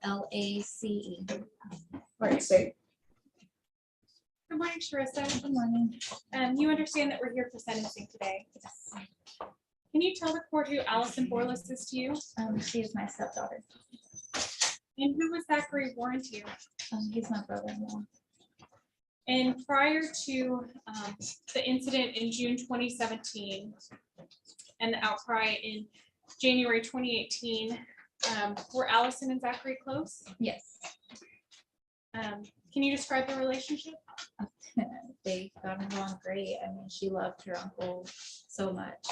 All right, state. Good morning, Charissa. Good morning. You understand that we're here for sentencing today. Yes. Can you tell the court who Allison Borles is to you? She is my stepdaughter. And who was Zachary Warren to you? He's my brother-in-law. And prior to the incident in June 2017 and the outcry in January 2018, were Allison and Zachary close? Yes. Can you describe the relationship? They got along great. I mean, she loved her uncle so much.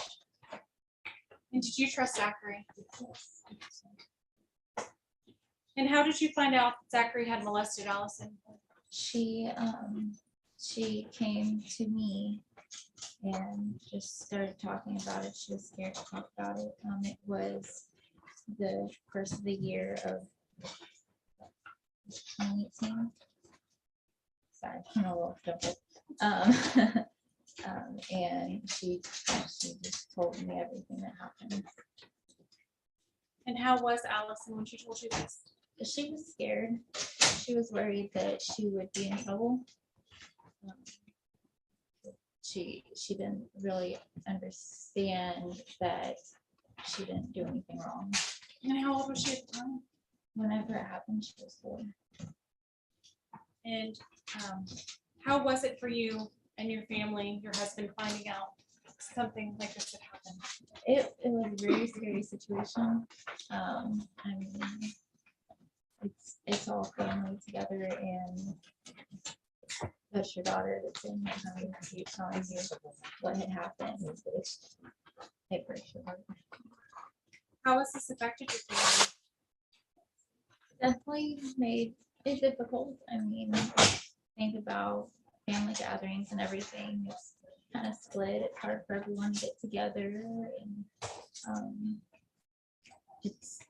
And did you trust Zachary? And how did you find out Zachary had molested Allison? She came to me and just started talking about it. She was scared to talk about it. It was the first of the year of 2018. Sorry, I'm a little troubled. And she just told me everything that happened. And how was Allison when she told you this? She was scared. She was worried that she would be in trouble. She didn't really understand that she didn't do anything wrong. And how old was she at the time? Whenever it happened, she was 4. And how was it for you and your family, your husband, finding out something like this had happened? It was a very scary situation. I mean, it's all family together, and that's your daughter that's in here telling you what had happened. It breaks your heart. How has this affected your family? Definitely made it difficult. I mean, think about family gatherings and everything. It's kind of split. It's hard for everyone to get together, and it's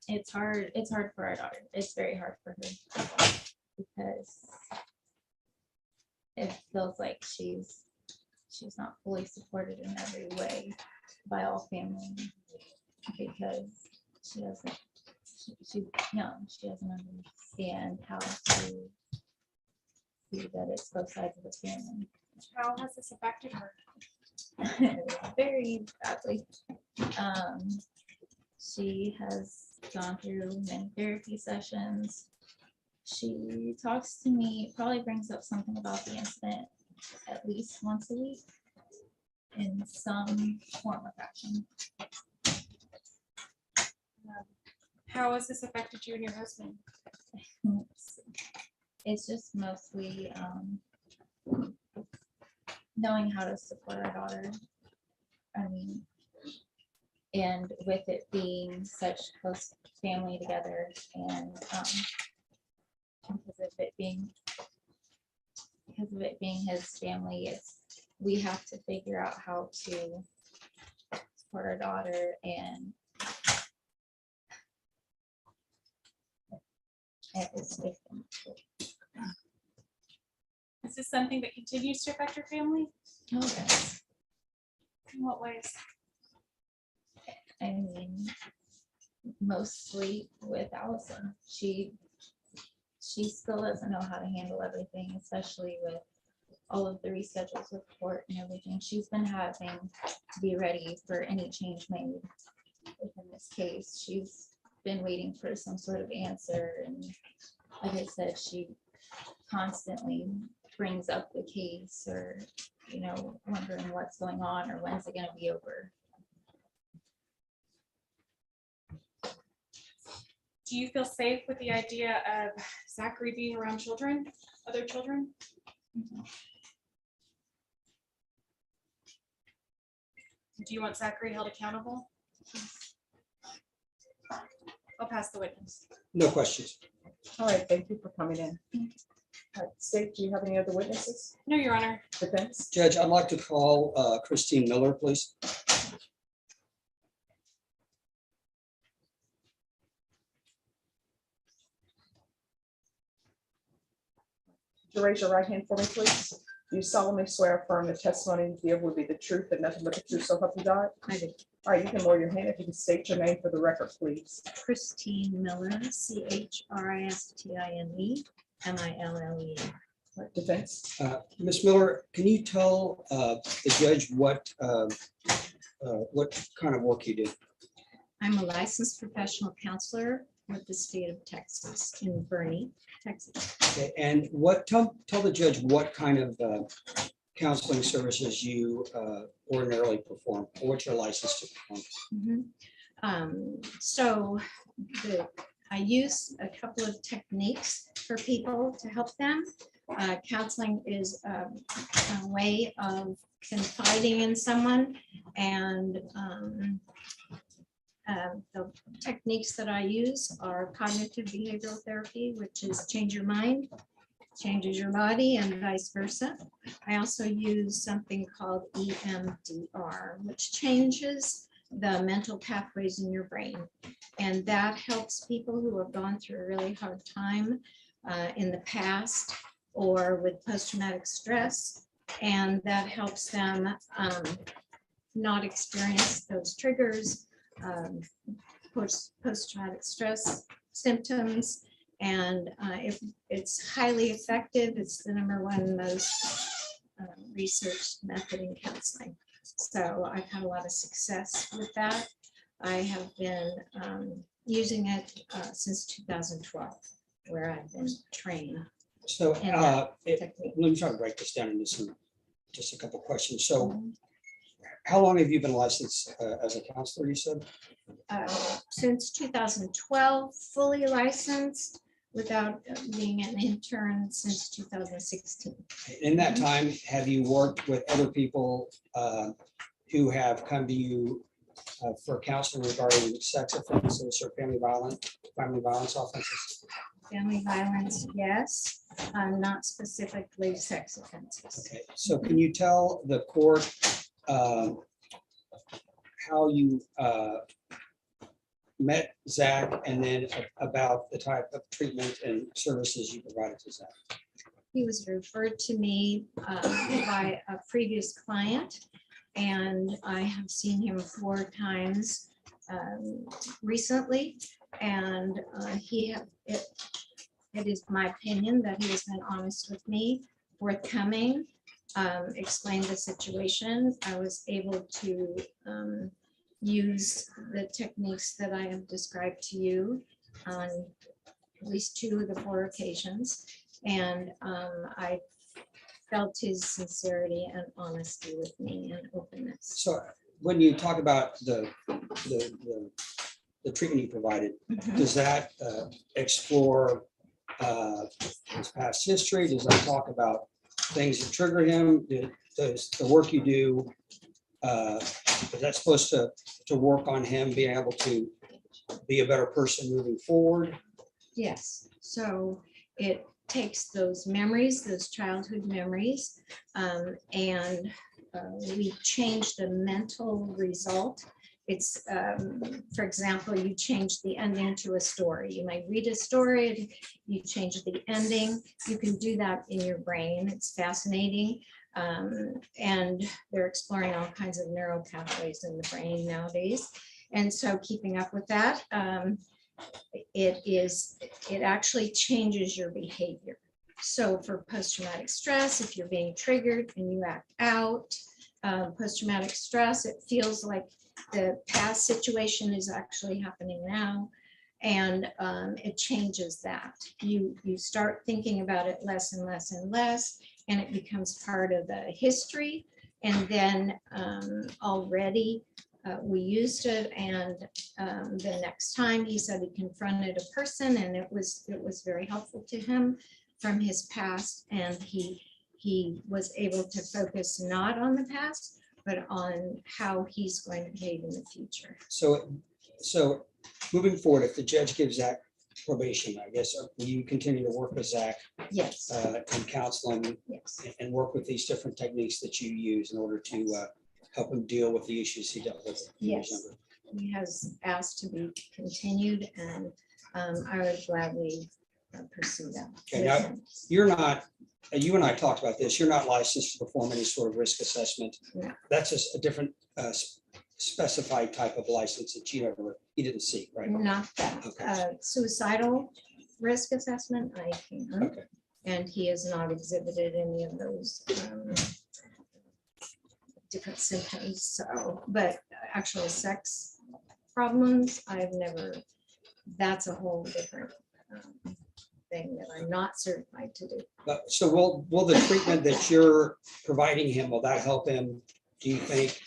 it's hard. It's hard for our daughter. It's very hard for her because it feels like she's not fully supported in every way by all family because she's young. She doesn't understand how to see that it's both sides of the family. How has this affected her? Very badly. She has gone through many therapy sessions. She talks to me, probably brings up something about the incident at least once a week in some form or fashion. How has this affected you and your husband? It's just mostly knowing how to support our daughter. I mean, and with it being such close family together, and because of it being his family, we have to figure out how to support our daughter, and it's different. Is this something that continues to affect your family? Oh, yes. In what ways? I mean, mostly with Allison. She still doesn't know how to handle everything, especially with all of the reschedules with court and everything. She's been having to be ready for any change made within this case. She's been waiting for some sort of answer, and like I said, she constantly brings up the case, or wondering what's going on or when's it going to be over. Do you feel safe with the idea of Zachary being around children, other children? Mm-hmm. Do you want Zachary held accountable? I'll pass the witness. No questions. All right, thank you for coming in. All right, State, do you have any other witnesses? No, Your Honor. Defense? Judge, I'd like to call Christine Miller, please. Would you raise your right hand for me, please? Do you solemnly swear affirm the testimony you give will be the truth and nothing but the truth, so help you God? I do. All right, you can lower your hand if you can state your name for the record, please. Christine Miller, CHRISTINE MILLE. Defense? Ms. Miller, can you tell the judge what kind of work you do? I'm a licensed professional counselor with the state of Texas in Bernie, Texas. Okay, and tell the judge what kind of counseling services you ordinarily perform, or what you're licensed to perform. I use a couple of techniques for people to help them. Counseling is a way of confiding in someone, and the techniques that I use are cognitive behavioral therapy, which is change your mind, changes your body, and vice versa. I also use something called EMDR, which changes the mental pathways in your brain. And that helps people who have gone through a really hard time in the past or with post-traumatic stress. And that helps them not experience those triggers, post-traumatic stress symptoms. And if it's highly effective, it's the #1 most researched method in counseling. So I've had a lot of success with that. I have been using it since 2012, where I've been trained. So in that technique. let me try to break this down into just a couple questions. So how long have you been licensed as a counselor, you said? Since 2012, fully licensed without being an intern since 2016. In that time, have you worked with other people who have come to you for counseling regarding sex offenses or family violence offenses? Family violence, yes, not specifically sex offenses. Okay, so can you tell the court how you met Zach and then about the type of treatment and services you provided to Zach? He was referred to me by a previous client, and I have seen him 4 times recently. And it is my opinion that he has been honest with me, forthcoming, explained the situation. I was able to use the techniques that I have described to you on at least 2 of the 4 occasions. And I felt his sincerity and honesty with me and openness. So when you talk about the treatment you provided, does that explore his past history? Does that talk about things that trigger him? Does the work you do, is that supposed to work on him being able to be a better person moving forward? Yes, so it takes those memories, those childhood memories, and we change the mental result. It's, for example, you change the ending to a story. You might read a story, you change the ending. You can do that in your brain. It's fascinating. And they're exploring all kinds of neural pathways in the brain nowadays. And so keeping up with that, it actually changes your behavior. So for post-traumatic stress, if you're being triggered and you act out, post-traumatic stress, it feels like the past situation is actually happening now. And it changes that. You start thinking about it less and less and less, and it becomes part of the history. And then already we used it, and the next time he said he confronted a person, and it was very helpful to him from his past, and he was able to focus not on the past, but on how he's going to behave in the future. So moving forward, if the judge gives Zach probation, I guess, will you continue to work with Zach? Yes. And counsel him? Yes. And work with these different techniques that you use in order to help him deal with the issues he dealt with when he was Yes, younger? he has asked to be continued, and I would gladly pursue that. Okay, with now, him. you're not, you and I talked about this, you're not licensed to perform any sort of risk assessment. No. That's just a different specified type of license that you didn't see, right? Not that. Okay. Suicidal risk assessment, I can. Okay. And he has not exhibited any of those different symptoms. So, but actual sex problems, I've never, that's a whole different thing that I'm not certified to do. But so will the treatment that you're providing him, will that help him, do you think,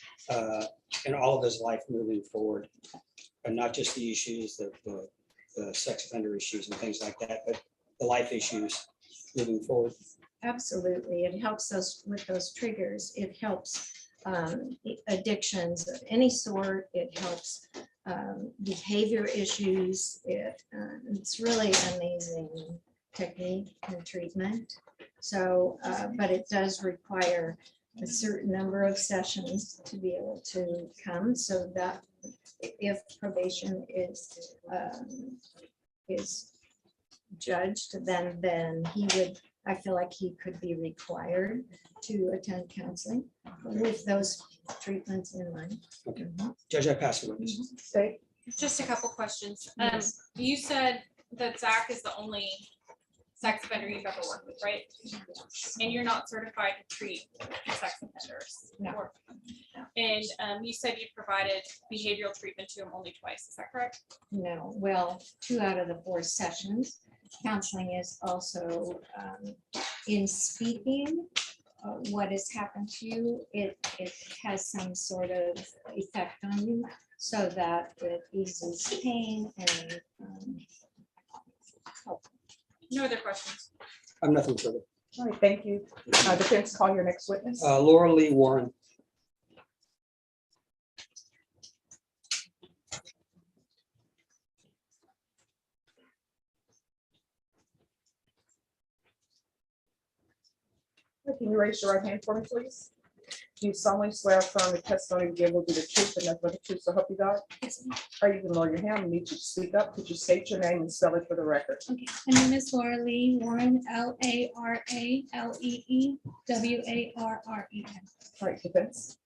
in all of his life moving forward? And not just the issues, the sex offender issues and things like that, but the life issues moving forward? Absolutely. It helps us with those triggers. It helps addictions of any sort. It helps behavior issues. It's really amazing technique and treatment. So, but it does require a certain number of sessions to be able to come, so that if probation is judged, then he would, I feel like he could be required to attend counseling with those treatments in mind. Okay. Judge, I pass the witness. State. Just a couple questions. Yes. You said that Zach is the only sex offender you've ever worked with, right? And you're not certified to treat sex offenders? No. And you said you provided behavioral treatment to him only twice, is that correct? No, well, 2 out of the 4 sessions. Counseling is also in speaking what has happened to you. It has some sort of effect on you so that it eases pain and help. No other questions? I have nothing further. All right, thank you. Defense, call your next witness. Laura Lee Warren. Can you raise your right hand for me, please? Do you solemnly swear affirm the testimony you give will be the truth and nothing but the truth, so help you God? Yes. Or you can lower your hand and need you to speak up. Could you state your name and spell it for the record? Okay, my name is Laura Lee Warren, LARALEEWARREN. All right, defense.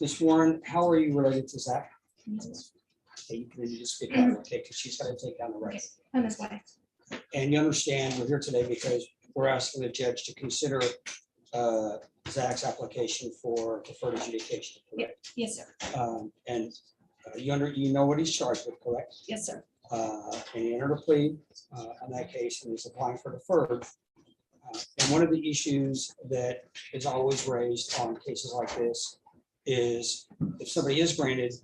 Ms. Warren, how are you related to Zach? Okay, you just speak out, okay, because she's got to take down the record. I'm his wife. And you understand we're here today because we're asking the judge to consider Zach's application for deferred adjudication, correct? Yes, sir. And you know what he's charged with, correct? Yes, sir. And he entered a plea in that case, and he's applying for deferred. And one of the issues that is always raised on cases like this is if somebody is granted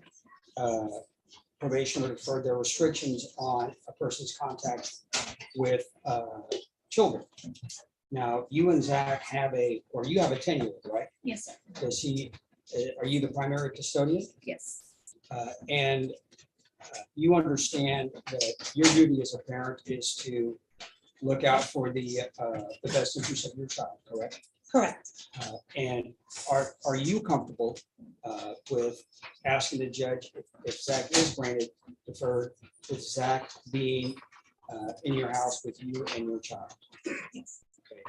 probation or deferred, there are restrictions on a person's contact with children. Now, you and Zach have you have a 10-year-old, right? Yes, sir. Does he, are you the primary custodian? Yes. And you understand that your duty as a parent is to look out for the best interest of your child, correct? Correct. And are you comfortable with asking the judge if Zach is granted deferred, with Zach being in your house with you and your child? Yes. Okay.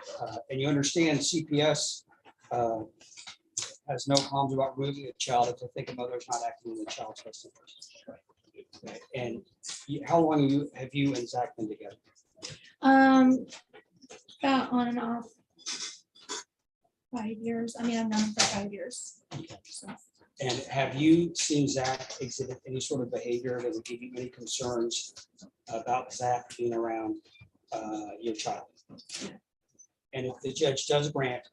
And you understand CPS has no qualms about removing a child if they think a mother is not acting in the child's best interest. Okay. And how long have you and Zach been together? About on and off 5 years. I mean, I've known him for 5 years. So, And have you seen Zach exhibit any sort of behavior that would give you any concerns about Zach being around your child? And if the judge does grant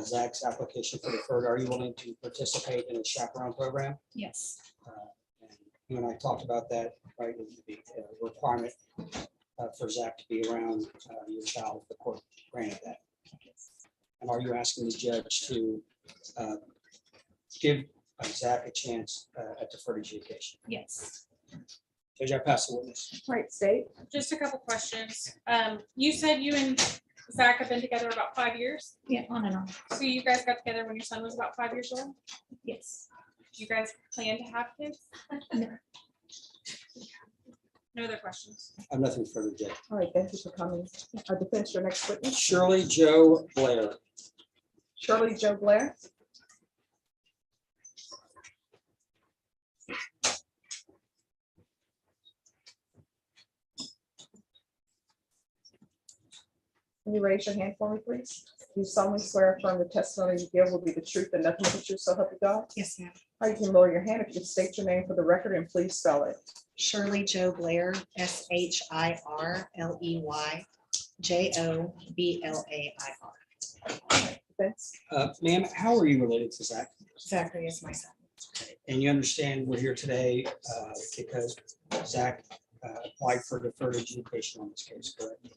Zach's application for deferred, are you willing to participate in a chaperone program? yes. And you and I talked about that, right? The requirement for Zach to be around your child if the court granted that. And are you asking the judge to give Zach a chance at deferred adjudication? Yes. Judge, I pass the witness. Right, state. Just a couple questions. You said you and Zach have been together about 5 years? Yeah, on and off. So you guys got together when your son was about 5 years old? Yes. Do you guys plan to have kids? No. No other questions? I have nothing further, Judge. All right, thank you for coming. Defense, your next witness. Shirley Joe Blair. Shirley Joe Blair. Can you raise your hand for me, please? Do you solemnly swear affirm the testimony you give will be the truth and nothing but the truth, so help you God? Yes, ma'am. Or you can lower your hand if you state your name for the record and please spell it. Shirley Joe Blair, SHIRLEYJOBLAIR. Defense. Ma'am, how are you related to Zach? Zachary is my son. And you understand we're here today because Zach applied for deferred adjudication on this case, correct?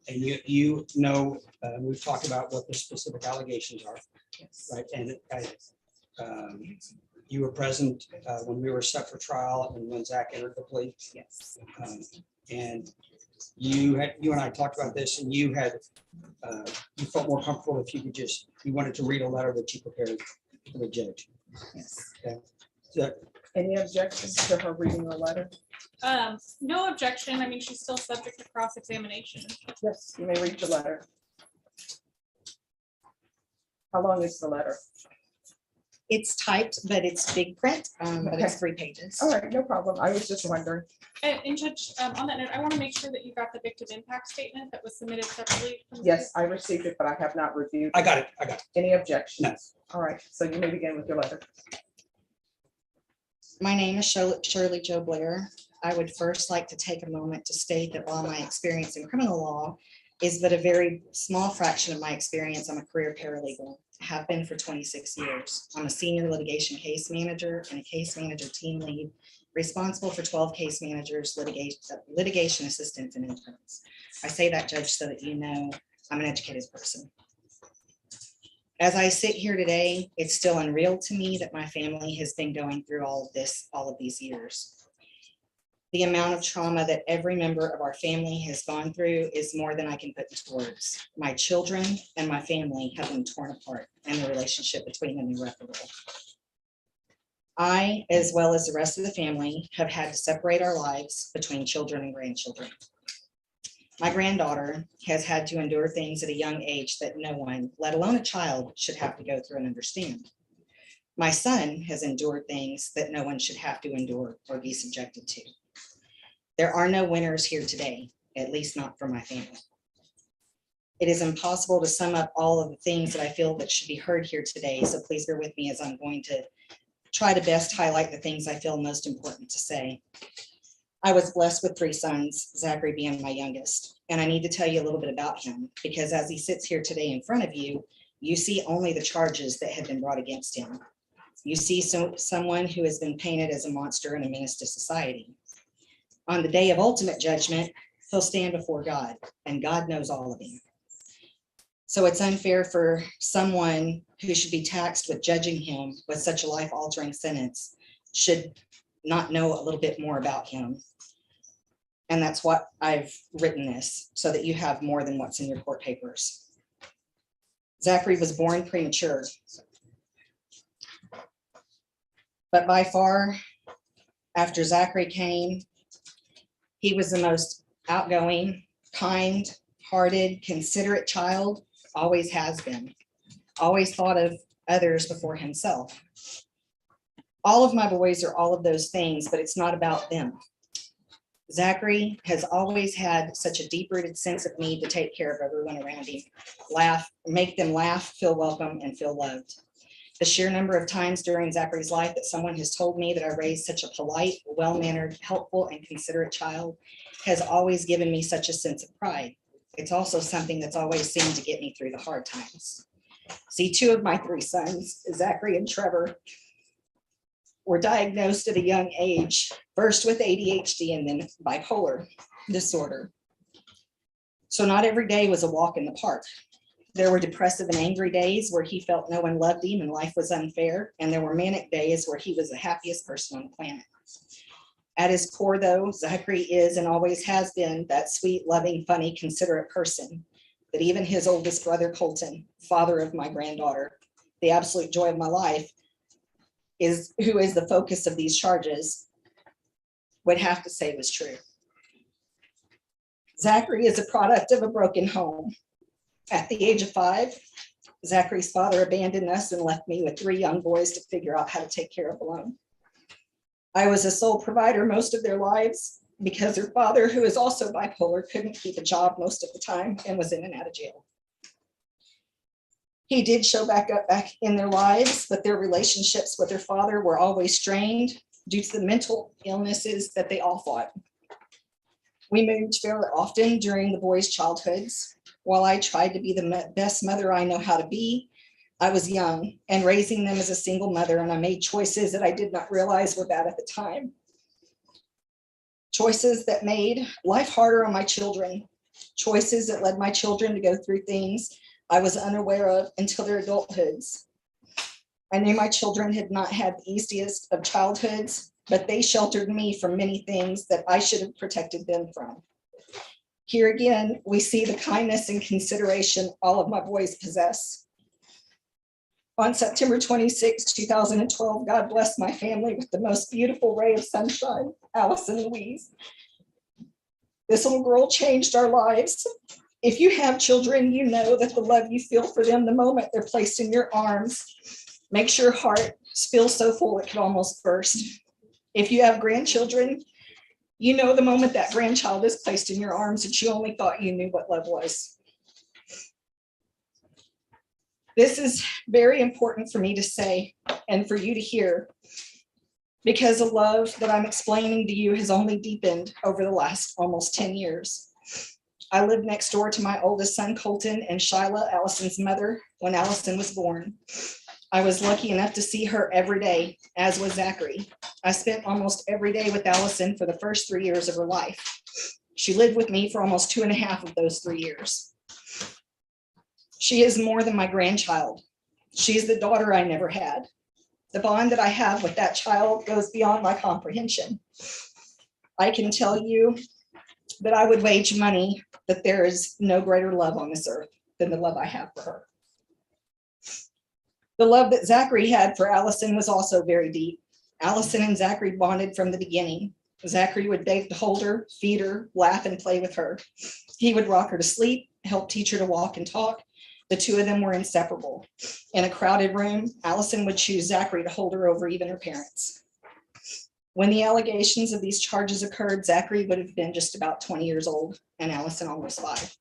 And you know, we've talked about what the specific allegations are, right? And you were present when we were set for trial and when Zach entered the plea. Yes. And you and I talked about this, and you felt more comfortable if you could you wanted to read a letter that you prepared for the judge. Yes. Okay. So, Any objections to her reading a letter? No objection. I mean, she's still subject to cross-examination. Yes, you may read your letter. How long is the letter? It's typed, but it's big print, but it's Okay. 3 pages. All right, no problem. I was just wondering. And Judge, on that note, I want to make sure that you got the victim impact statement that was submitted separately. from the- Yes, I received it, but I have not reviewed. I got it. Any objections? No. All right, so you may begin with your letter. My name is Shirley Jo Blair. I would first like to take a moment to state that while my experience in criminal law is but a very small fraction of my experience, I'm a career paralegal. I have been for 26 years. I'm a senior litigation case manager and a case manager team lead, responsible for 12 case managers, litigation assistants, and interns. I say that, Judge, so that you know I'm an educated person. As I sit here today, it's still unreal to me that my family has been going through all of these years. The amount of trauma that every member of our family has gone through is more than I can put into words. My children and my family have been torn apart, and the relationship between them irreparable. I, as well as the rest of the family, have had to separate our lives between children and grandchildren. My granddaughter has had to endure things at a young age that no one, let alone a child, should have to go through and understand. My son has endured things that no one should have to endure or be subjected to. There are no winners here today, at least not for my family. It is impossible to sum up all of the things that I feel that should be heard here today, so please bear with me as I'm going to try to best highlight the things I feel most important to say. I was blessed with 3 sons, Zachary being my youngest, and I need to tell you a little bit about him, because as he sits here today in front of you, you see only the charges that have been brought against him. You see someone who has been painted as a monster and a menace to society. On the day of ultimate judgment, he'll stand before God, and God knows all of him. So it's unfair for someone who should be taxed with judging him with such a life-altering sentence should not know a little bit more about him. And that's what I've written this, so that you have more than what's in your court papers. Zachary was born premature. But by far, after Zachary came, he was the most outgoing, kind-hearted, considerate child, always has been, always thought of others before himself. All of my boys are all of those things, but it's not about them. Zachary has always had such a deep-rooted sense of need to take care of everyone around him, make them laugh, feel welcome, and feel loved. The sheer number of times during Zachary's life that someone has told me that I raised such a polite, well-mannered, helpful, and considerate child has always given me such a sense of pride. It's also something that's always seemed to get me through the hard times. See, 2 of my 3 sons, Zachary and Trevor, were diagnosed at a young age, first with ADHD and then bipolar disorder. So not every day was a walk in the park. There were depressive and angry days where he felt no one loved him and life was unfair. And there were manic days where he was the happiest person on the planet. At his core, though, Zachary is and always has been that sweet, loving, funny, considerate person that even his oldest brother, Colton, father of my granddaughter, the absolute joy of my life, who is the focus of these charges, would have to say was true. Zachary is a product of a broken home. At the age of 5, Zachary's father abandoned us and left me with 3 young boys to figure out how to take care of alone. I was a sole provider most of their lives because their father, who is also bipolar, couldn't keep a job most of the time and was in and out of jail. He did show back in their lives, but their relationships with their father were always strained due to the mental illnesses that they all fought. We moved fairly often during the boys' childhoods. While I tried to be the best mother I know how to be, I was young and raising them as a single mother, and I made choices that I did not realize were bad at the time. Choices that made life harder on my children. Choices that led my children to go through things I was unaware of until their adulthoods. I knew my children had not had the easiest of childhoods, but they sheltered me from many things that I should have protected them from. Here again, we see the kindness and consideration all of my boys possess. On September 26, 2012, God blessed my family with the most beautiful ray of sunshine, Allison Louise. This little girl changed our lives. If you have children, you know that the love you feel for them the moment they're placed in your arms makes your heart feel so full it could almost burst. If you have grandchildren, you know the moment that grandchild is placed in your arms that you only thought you knew what love was. This is very important for me to say and for you to hear, because the love that I'm explaining to you has only deepened over the last almost 10 years. I lived next door to my oldest son, Colton, and Shyla, Allison's mother, when Allison was born. I was lucky enough to see her every day, as was Zachary. I spent almost every day with Allison for the first 3 years of her life. She lived with me for almost 2.5 of those 3 years. She is more than my grandchild. She is the daughter I never had. The bond that I have with that child goes beyond my comprehension. I can tell you that I would wager money that there is no greater love on this earth than the love I have for her. The love that Zachary had for Allison was also very deep. Allison and Zachary bonded from the beginning. Zachary would beg to hold her, feed her, laugh, and play with her. He would rock her to sleep, help teach her to walk and talk. The two of them were inseparable. In a crowded room, Allison would choose Zachary to hold her over even her parents. When the allegations of these charges occurred, Zachary would have been just about 20 years old and Allison almost 5.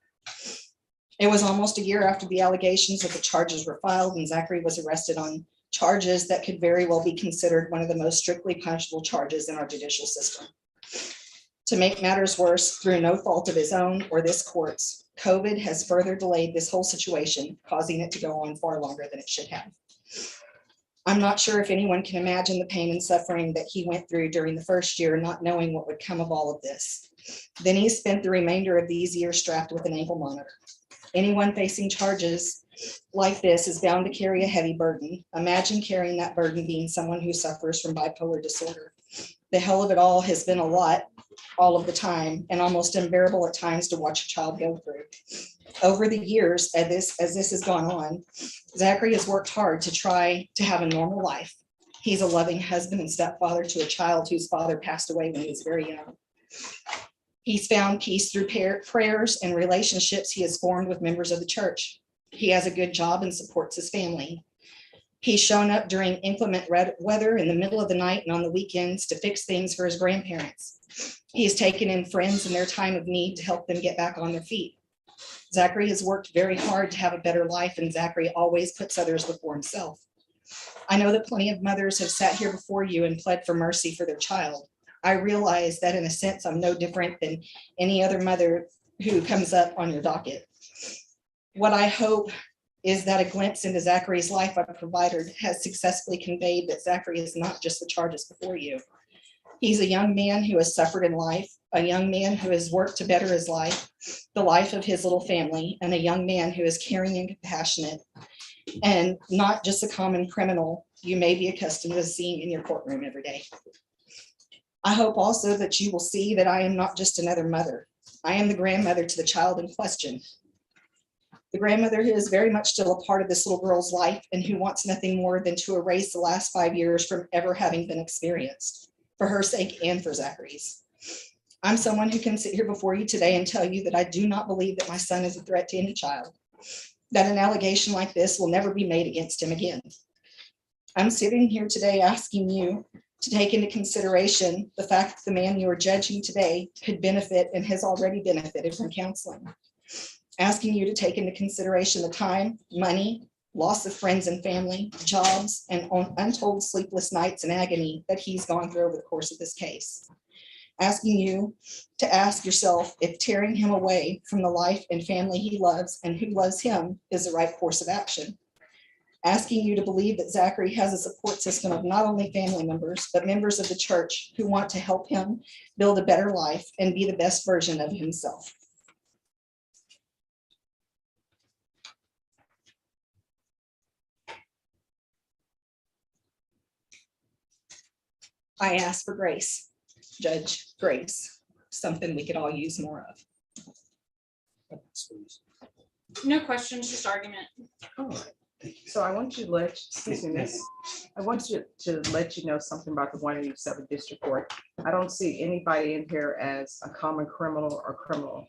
It was almost a year after the allegations that the charges were filed and Zachary was arrested on charges that could very well be considered one of the most strictly punishable charges in our judicial system. To make matters worse, through no fault of his own or this court's, COVID has further delayed this whole situation, causing it to go on far longer than it should have. I'm not sure if anyone can imagine the pain and suffering that he went through during the first year, not knowing what would come of all of this. Then he spent the remainder of these years strapped with an ankle monitor. Anyone facing charges like this is bound to carry a heavy burden. Imagine carrying that burden being someone who suffers from bipolar disorder. The hell of it all has been a lot all of the time and almost unbearable at times to watch a child go through. Over the years, as this has gone on, Zachary has worked hard to try to have a normal life. He's a loving husband and stepfather to a child whose father passed away when he was very young. He's found peace through prayers and relationships he has formed with members of the church. He has a good job and supports his family. He's shown up during inclement weather in the middle of the night and on the weekends to fix things for his grandparents. He has taken in friends in their time of need to help them get back on their feet. Zachary has worked very hard to have a better life, and Zachary always puts others before himself. I know that plenty of mothers have sat here before you and pled for mercy for their child. I realize that in a sense, I'm no different than any other mother who comes up on your docket. What I hope is that a glimpse into Zachary's life I've provided has successfully conveyed that Zachary is not just the charges before you. He's a young man who has suffered in life, a young man who has worked to better his life, the life of his little family, and a young man who is caring and compassionate, and not just a common criminal you may be accustomed to seeing in your courtroom every day. I hope also that you will see that I am not just another mother. I am the grandmother to the child in question. The grandmother who is very much still a part of this little girl's life and who wants nothing more than to erase the last 5 years from ever having been experienced, for her sake and for Zachary's. I'm someone who can sit here before you today and tell you that I do not believe that my son is a threat to any child, that an allegation like this will never be made against him again. I'm sitting here today asking you to take into consideration the fact that the man you are judging today could benefit and has already benefited from counseling. Asking you to take into consideration the time, money, loss of friends and family, jobs, and untold sleepless nights and agony that he's gone through over the course of this case. Asking you to ask yourself if tearing him away from the life and family he loves and who loves him is the right course of action. Asking you to believe that Zachary has a support system of not only family members, but members of the church who want to help him build a better life and be the best version of himself. I ask for grace, Judge, grace, something we could all use more of. No questions, just argument. So I want you to let, excuse me, miss, I want you to let you know something about the 187 District Court. I don't see anybody in here as a common criminal or criminal.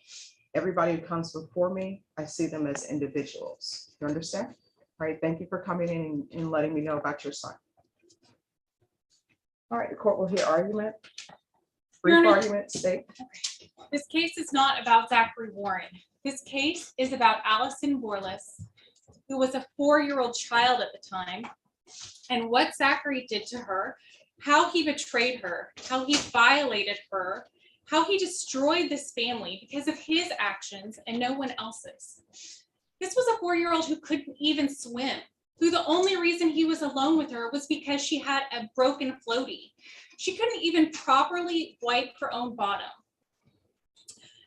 Everybody who comes before me, I see them as individuals. You understand? All right, thank you for coming in and letting me know about your son. All right, the court will hear argument. Brief Your Honor. argument, state. This case is not about Zachary Warren. This case is about Allison Borlas, who was a 4-year-old child at the time, and what Zachary did to her, how he betrayed her, how he violated her, how he destroyed this family because of his actions and no one else's. This was a 4-year-old who couldn't even swim, who the only reason he was alone with her was because she had a broken floaty. She couldn't even properly wipe her own bottom.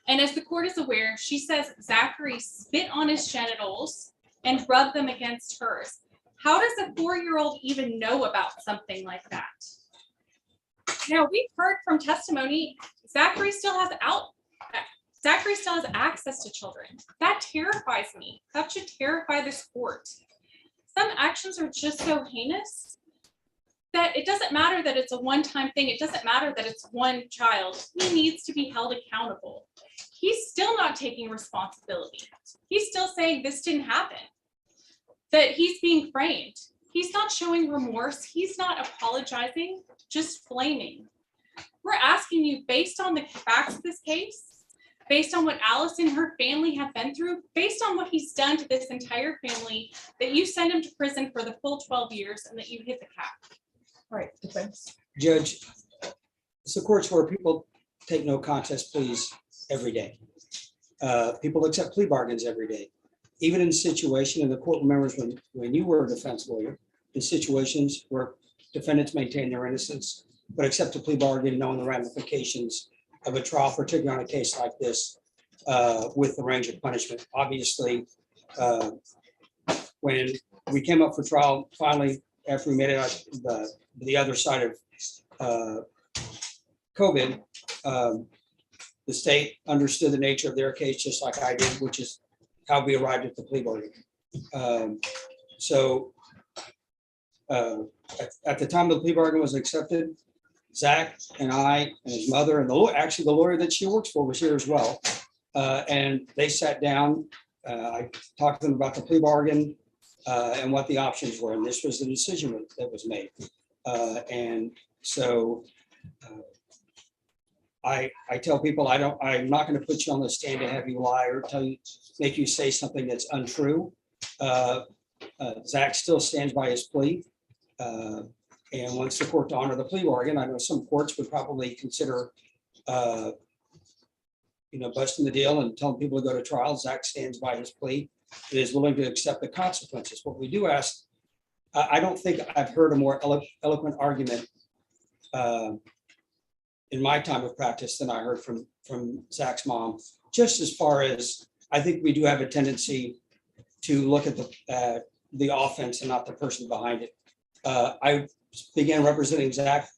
And as the court is aware, she says Zachary spit on his genitals and rubbed them against hers. How does a 4-year-old even know about something like that? Now, we've heard from testimony, Zachary still has access to children. That terrifies me. That should terrify this court. Some actions are just so heinous that it doesn't matter that it's a one-time thing. It doesn't matter that it's one child. He needs to be held accountable. He's still not taking responsibility. He's still saying this didn't happen, that he's being framed. He's not showing remorse. He's not apologizing, just blaming. We're asking you, based on the facts of this case, based on what Alice and her family have been through, based on what he's done to this entire family, that you send him to prison for the full 12 years and that you hit the cap. All right, defense. Judge, it's the courts where people take no contest pleas every day. People accept plea bargains every day. Even in situation, and the court remembers when you were a defense lawyer, in situations where defendants maintain their innocence, but accept a plea bargain knowing the ramifications of a trial, particularly on a case like this, with the range of punishment. Obviously, when we came up for trial, finally, after we made it out the other side of COVID, the state understood the nature of their case just like I did, which is how we arrived at the plea bargain. At the time the plea bargain was accepted, Zach and I and his mother and the lawyer that she works for was here as well. And they sat down. I talked to them about the plea bargain and what the options were. And this was the decision that was made. And so I tell people I'm not going to put you on the stand to have you lie or make you say something that's untrue. Zach still stands by his plea. And wants the court to honor the plea bargain. I know some courts would probably consider busting the deal and telling people to go to trial. Zach stands by his plea and is willing to accept the consequences. What we do ask, I don't think I've heard a more eloquent argument in my time of practice than I heard from Zach's mom, just as far as I think we do have a tendency to look at the offense and not the person behind it. I began representing Zach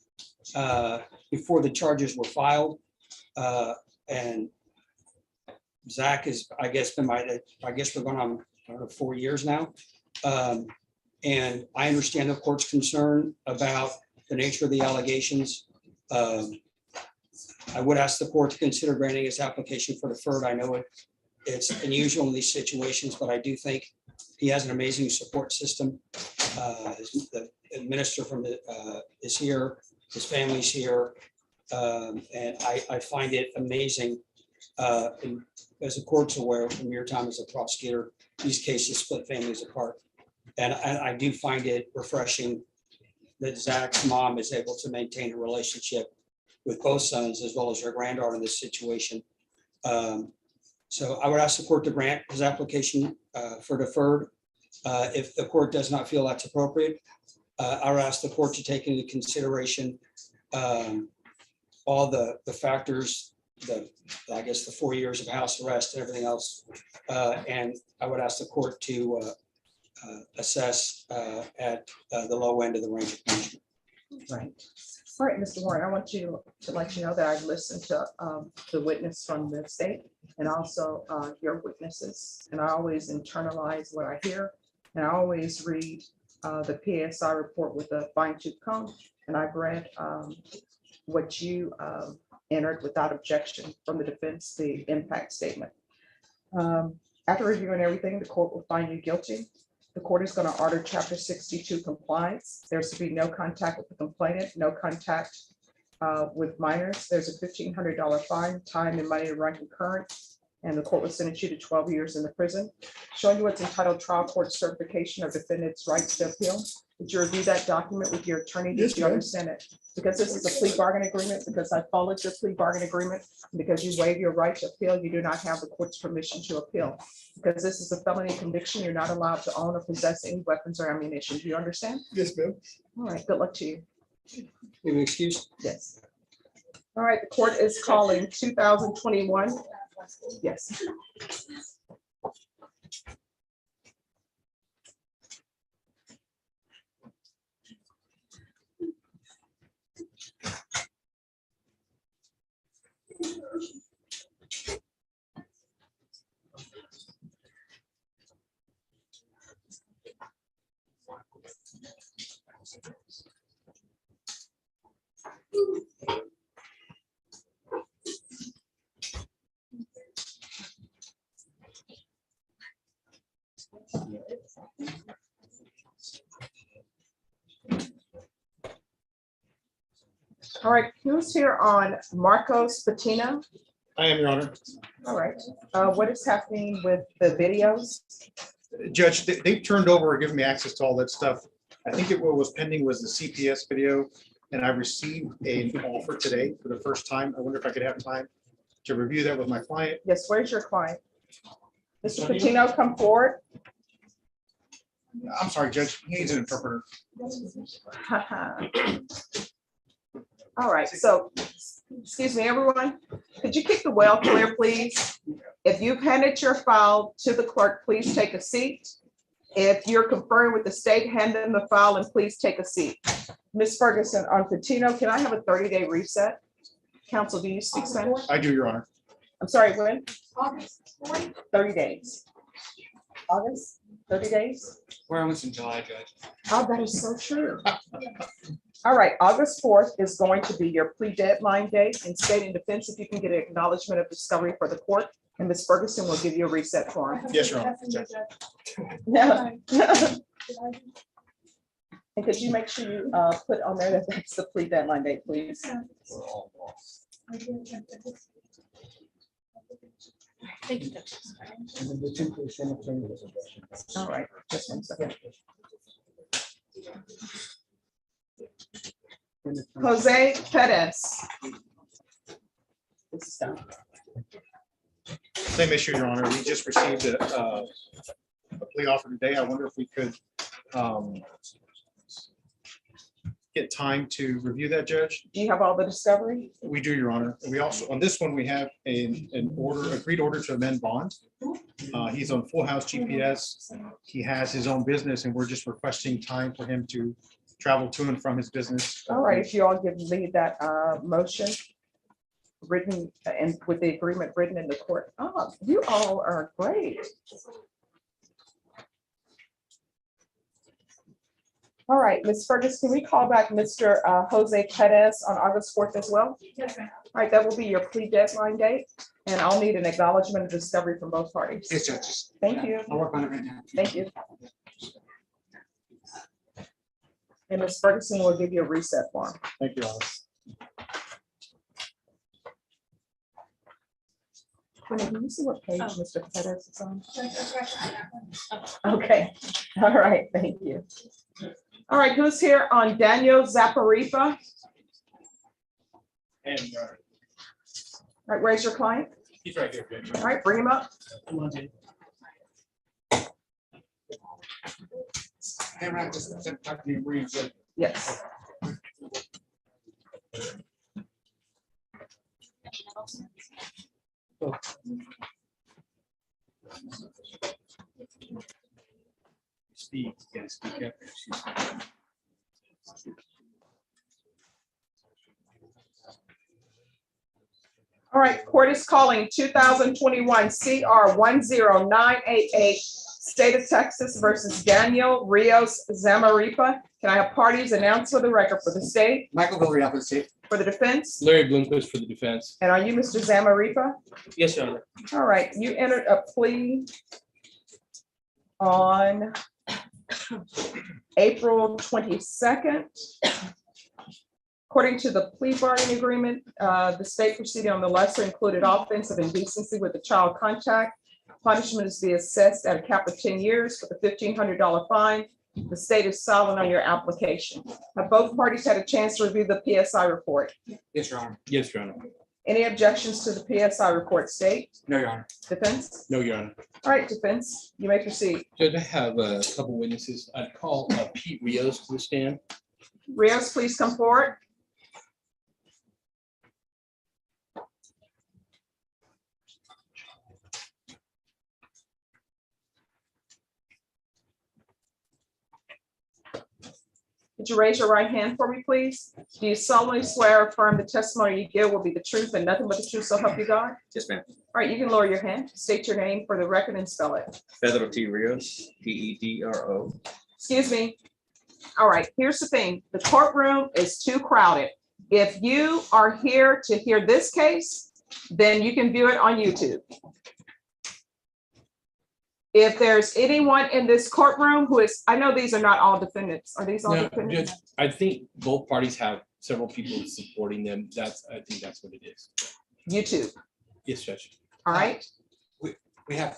before the charges were filed. And Zach is, I guess we're going on 4 years now. And I understand the court's concern about the nature of the allegations. I would ask the court to consider granting his application for deferred. I know it's unusual in these situations, but I do think he has an amazing support system. The minister is here, his family's here, and I find it amazing. As the court's aware from your time as a prosecutor, these cases split families apart, and I do find it refreshing that Zach's mom is able to maintain a relationship with both sons as well as her granddaughter in this situation. So I would ask the court to grant his application for deferred. If the court does not feel that's appropriate, I would ask the court to take into consideration all the factors, I guess the 4 years of house arrest and everything else. And I would ask the court to assess at the low end of the range of punishment. Right. All right, Mr. Warren, I want you to let you know that I've listened to the witness from the state and also your witnesses. And I always internalize what I hear. And I always read the PSI report with a fine tooth comb. And I've read what you entered without objection from the defense, the impact statement. After reviewing everything, the court will find you guilty. The court is going to order Chapter 62 compliance. There's to be no contact with the complainant, no contact with minors. There's a $1,500 fine, time and money to run concurrent, and the court will sentence you to 12 years in the prison. Showing you what's entitled trial court certification of defendant's rights to appeal. Did you review that document with your attorney? Did you understand it? Because this is a plea bargain agreement, because I followed your plea bargain agreement, because you waive your right to appeal, you do not have the court's permission to appeal. Because this is a felony conviction, you're not allowed to own or possess any weapons or ammunition. Do you understand? Yes, ma'am. All right, good luck to you. Give me excuse. Yes. All right, the court is calling 2021. Yes. All right, who's here on Marcos Patino? I am, Your Honor. All right, what is happening with the videos? Judge, they've turned over or given me access to all that stuff. I think what was pending was the CPS video, and I received an offer today for the first time. I wonder if I could have time to review that with my client. Yes, where's your client? Mr. Patino, come forward. I'm sorry, Judge, he needs an interpreter. All right, so, excuse me, everyone, could you keep the well clear, please? If you've handed your file to the clerk, please take a seat. If you're conferring with the state, hand them the file and please take a seat. Ms. Ferguson, on Patino, can I have a 30-day reset? Counsel, do you speak Spanish? I do, Your Honor. I'm sorry, when? August 30 days. August, 30 days? We're almost in July, Judge. Oh, that is so true. All right, August 4th is going to be your plea deadline date. In state and defense, if you can get an acknowledgement of discovery for the court, and Ms. Ferguson will give you a reset form. Yes, Your Honor. Yeah. And could you make sure you put on there that that's the plea deadline date, please? Thank you. All right, just 1 second. Jose Perez. This is done. Same issue, Your Honor. We just received a plea offer today. I wonder if we could get time to review that, Judge. Do you have all the discovery? We do, Your Honor. And we also, on this one, we have an agreed order to amend bond. He's on Full House GPS. He has his own business, and we're just requesting time for him to travel to and from his business. All right, if you all give me that motion written and with the agreement written in the court. Oh, you all are great. All right, Ms. Ferguson, can we call back Mr. Jose Perez on August 4th as well? Yes, ma'am. All right, that will be your plea deadline date, and I'll need an acknowledgement of discovery from both parties. Yes, Judge. Thank you. I'll work on it right now. Thank you. And Ms. Ferguson will give you a reset form. Thank you, Alice. Can you see what page Mr. Perez is on? Okay, all right, thank you. All right, who's here on Daniel Zamarripa? And All right, where's your client? he's right here, Judge. All right, bring him up. Hey, Ryan, just talk to you briefly. Yes. Speak, yeah, speak up. All right, court is calling 2021 CR 10988, State of Texas versus Daniel Rios Zamarripa. Can I have parties announced for the record for the state? Michael Valerie for the state. For the defense? Larry Bloomquist for the defense. And are you Mr. Zamarripa? Yes, Your Honor. All right, you entered a plea on April 22nd. According to the plea bargaining agreement, the state proceeded on the lesser included offense of indecency with a child contact. Punishment is to be assessed at a cap of 10 years with a $1,500 fine. The state is silent on your application. Have both parties had a chance to review the PSI report? Yes, Your Honor. Yes, Your Honor. Any objections to the PSI report, state? No, Your Honor. Defense? No, Your Honor. All right, defense, you may proceed. Judge, I have a couple witnesses. I'd call Pete Rios to the stand. Rios, please come forward. Would you raise your right hand for me, please? Do you solemnly swear or affirm the testimony you give will be the truth and nothing but the truth, so help you God? Yes, ma'am. All right, you can lower your hand. State your name for the record and spell it. Pedro T. Rios, Pedro. Excuse me. All right, here's the thing. The courtroom is too crowded. If you are here to hear this case, then you can view it on YouTube. If there's anyone in this courtroom who is, I know these are not all defendants. Are these all No, defendants? Judge, I think both parties have several people supporting them. I think that's what it is. YouTube. Yes, Judge. All right. We have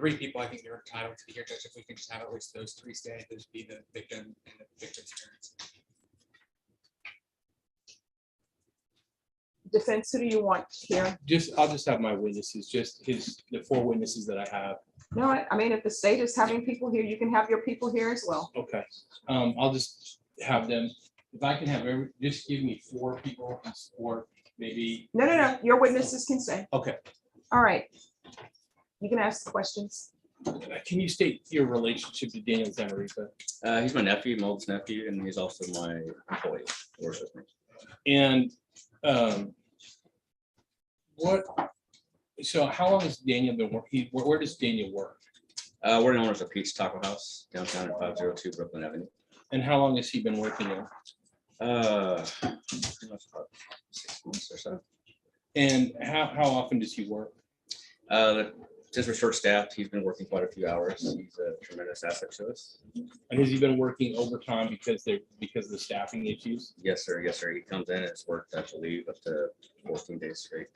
3 people I think they're entitled to be here, Judge. If we can just have at least those 3 stay, those be the victim and the victim's parents. Defense, who do you want here? I'll just have my witnesses, the 4 witnesses that I have. No, I mean, if the state is having people here, you can have your people here as well. Okay. I'll just have them, if I can have just give me 4 people or maybe. No, your witnesses can say. Okay. All right. You can ask the questions. Can you state your relationship to Daniel Zamarripa? He's my nephew, my oldest nephew, and he's also my employee. Works with me. And so how long has Daniel been working? Where does Daniel work? We're the owners of Pete's Taco House downtown at 502 Brooklyn Avenue. And how long has he been working there? Pretty much about 6 months or so. And how often does he work? Since we're short staffed, he's been working quite a few hours. He's a tremendous asset to us. And has he been working overtime because of the staffing issues? Yes, sir. Yes, sir. He comes in and it's worked, I believe, up to 14 days straight.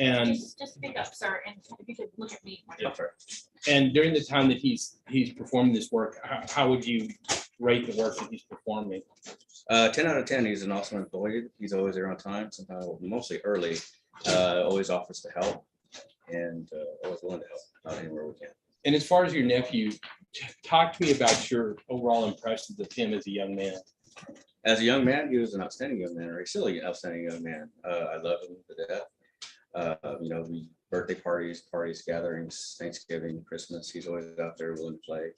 And Just speak up, sir, and if you could look at me. Yes, sir. And during the time that he's performing this work, how would you rate the work that he's performing? 10 out of 10. He's an awesome employee. He's always there on time, sometimes mostly early. Always offers to help and always willing to help anywhere we can. And as far as your nephew, talk to me about your overall impressions of him as a young man. As a young man, he was an outstanding young man, or he's still an outstanding young man. I love him to death. We birthday parties, gatherings, Thanksgiving, Christmas. He's always out there willing to play.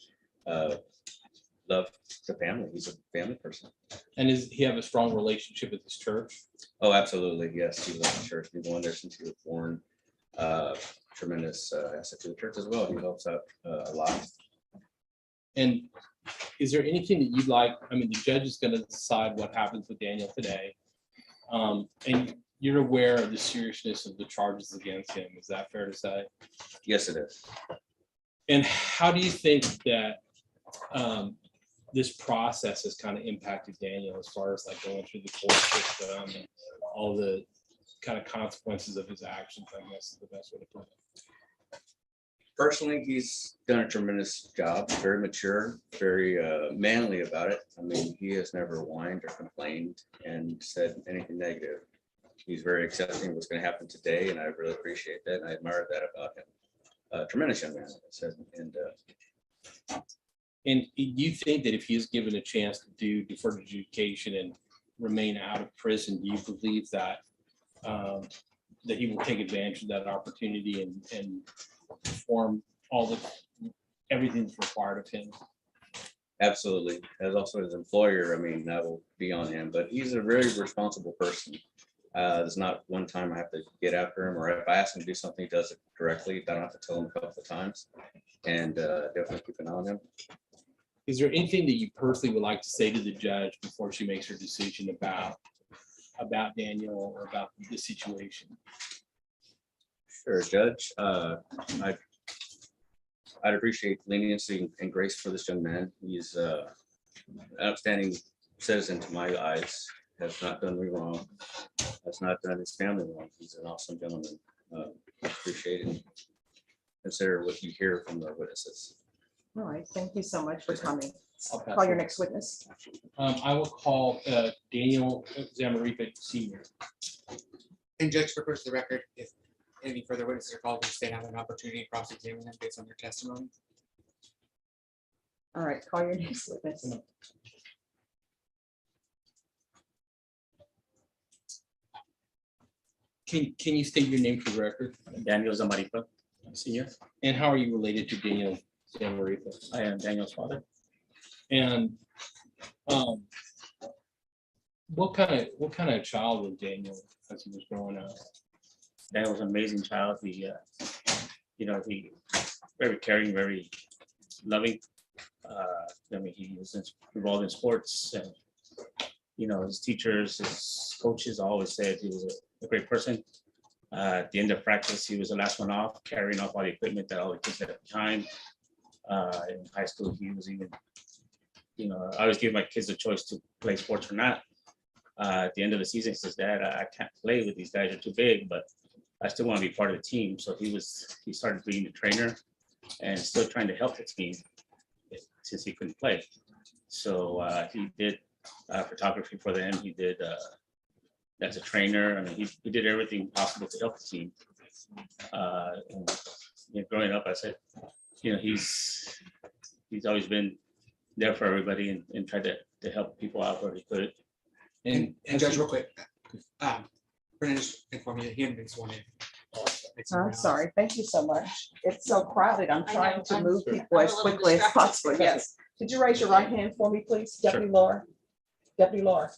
Love the family. He's a family person. And does he have a strong relationship with his church? Oh, absolutely. Yes, he loves the church. We've been there since he was born. Tremendous asset to the church as well. He helps out a lot. And is there anything that you'd like? I mean, the judge is going to decide what happens with Daniel today. And you're aware of the seriousness of the charges against him. Is that fair to say? Yes, it is. And how do you think that this process has kind of impacted Daniel as far as like going through the court system and all the kind of consequences of his actions, I guess is the best way to put it? Personally, he's done a tremendous job, very mature, very manly about it. I mean, he has never whined or complained and said anything negative. He's very accepting of what's going to happen today, and I really appreciate that, and I admire that about him. Tremendous young man, like I said. And do you think that if he is given a chance to do deferred adjudication and remain out of prison, do you believe that that he will take advantage of that opportunity and perform everything that's required of him? Absolutely. As also his employer, I mean, that will be on him, but he's a very responsible person. There's not one time I have to get after him, or if I ask him to do something, he does it directly. I don't have to tell him a couple of times. And definitely keep an eye on him. Is there anything that you personally would like to say to the judge before she makes her decision about Daniel or about the situation? Sure, Judge. I'd appreciate leniency and grace for this young man. He's an outstanding citizen to my eyes. Has not done me wrong. Has not done his family wrong. He's an awesome gentleman. Appreciate it. Consider what you hear from the witnesses. All right, thank you so much for coming. I'll pass Call your it. next witness. I will call Daniel Zamarripa Senior. And Judge, for the record, if any further witnesses are called, we stay have an opportunity to cross-examine them based on their testimony. All right, call your next witness. Can you state your name for the record? Daniel Zamarripa, Senior. And how are you related to Daniel Zamarripa? I am Daniel's father. And what kind of child was Daniel as he was growing up? Daniel was an amazing child. He very caring, very loving. He was involved in sports, and his teachers, his coaches always said he was a great person. At the end of practice, he was the last one off, carrying off all the equipment that all the kids left behind. In high school, he was even, I always give my kids a choice to play sports or not. At the end of the season, he says, "Dad, I can't play with these guys, they're too big, but I still want to be part of the team." So he started being the trainer and still trying to help the team since he couldn't play. So he did photography for them. He did as a trainer. I mean, he did everything possible to help the team. Growing up, I said, he's always been there for everybody and tried to help people out where he could. And Judge, real quick, Brennan just informed me that he hadn't been sworn in. I'm sorry, thank you so much. It's so crowded. I'm trying to move people as quickly as possible. Yes. Could you raise your right hand for me, please? Deputy Laura. Deputy Laura.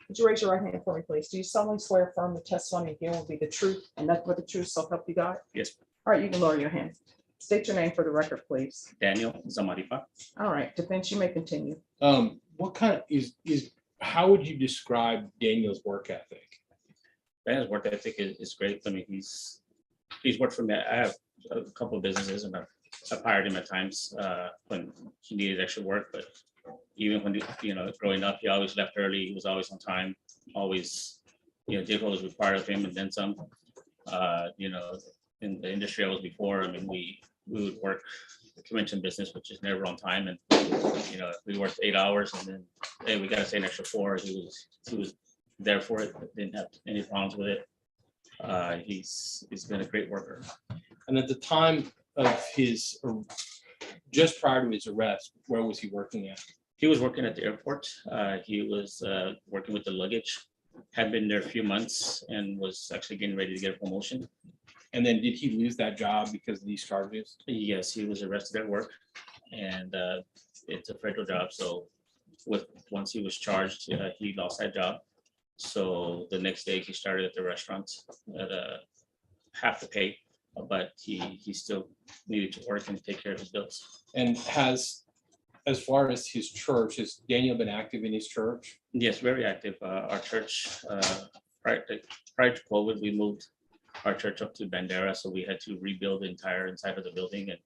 Could you raise your right hand for me, please? Do you solemnly swear affirm the testimony again will be the truth and nothing but the truth, so help you God? Yes. All right, you can lower your hand. State your name for the record, please. Daniel Zamarripa. All right, defense, you may continue. What kind of how would you describe Daniel's work ethic? Daniel's work ethic is great. I mean, he's worked for me. I have a couple of businesses, and I've hired him at times when he needed extra work. But even when growing up, he always left early. He was always on time. Always, did what was required of him, and then some. In the industry I was before, I mean, we would work the convention business, which is never on time, and if we worked 8 hours, and then hey, we got to stay an extra 4. He was there for it, but didn't have any problems with it. He's been a great worker. And at the time of just prior to his arrest, where was he working at? He was working at the airport. He was working with the luggage, had been there a few months and was actually getting ready to get a promotion. And then did he lose that job because of these charges? Yes, he was arrested at work, and it's a federal job. So once he was charged, he lost that job. So the next day he started at the restaurant at half the pay, but he still needed to work and take care of his bills. And as far as his church, has Daniel been active in his church? Yes, very active. Our church, prior to COVID, we moved our church up to Bandera, so we had to rebuild the entire inside of the building, and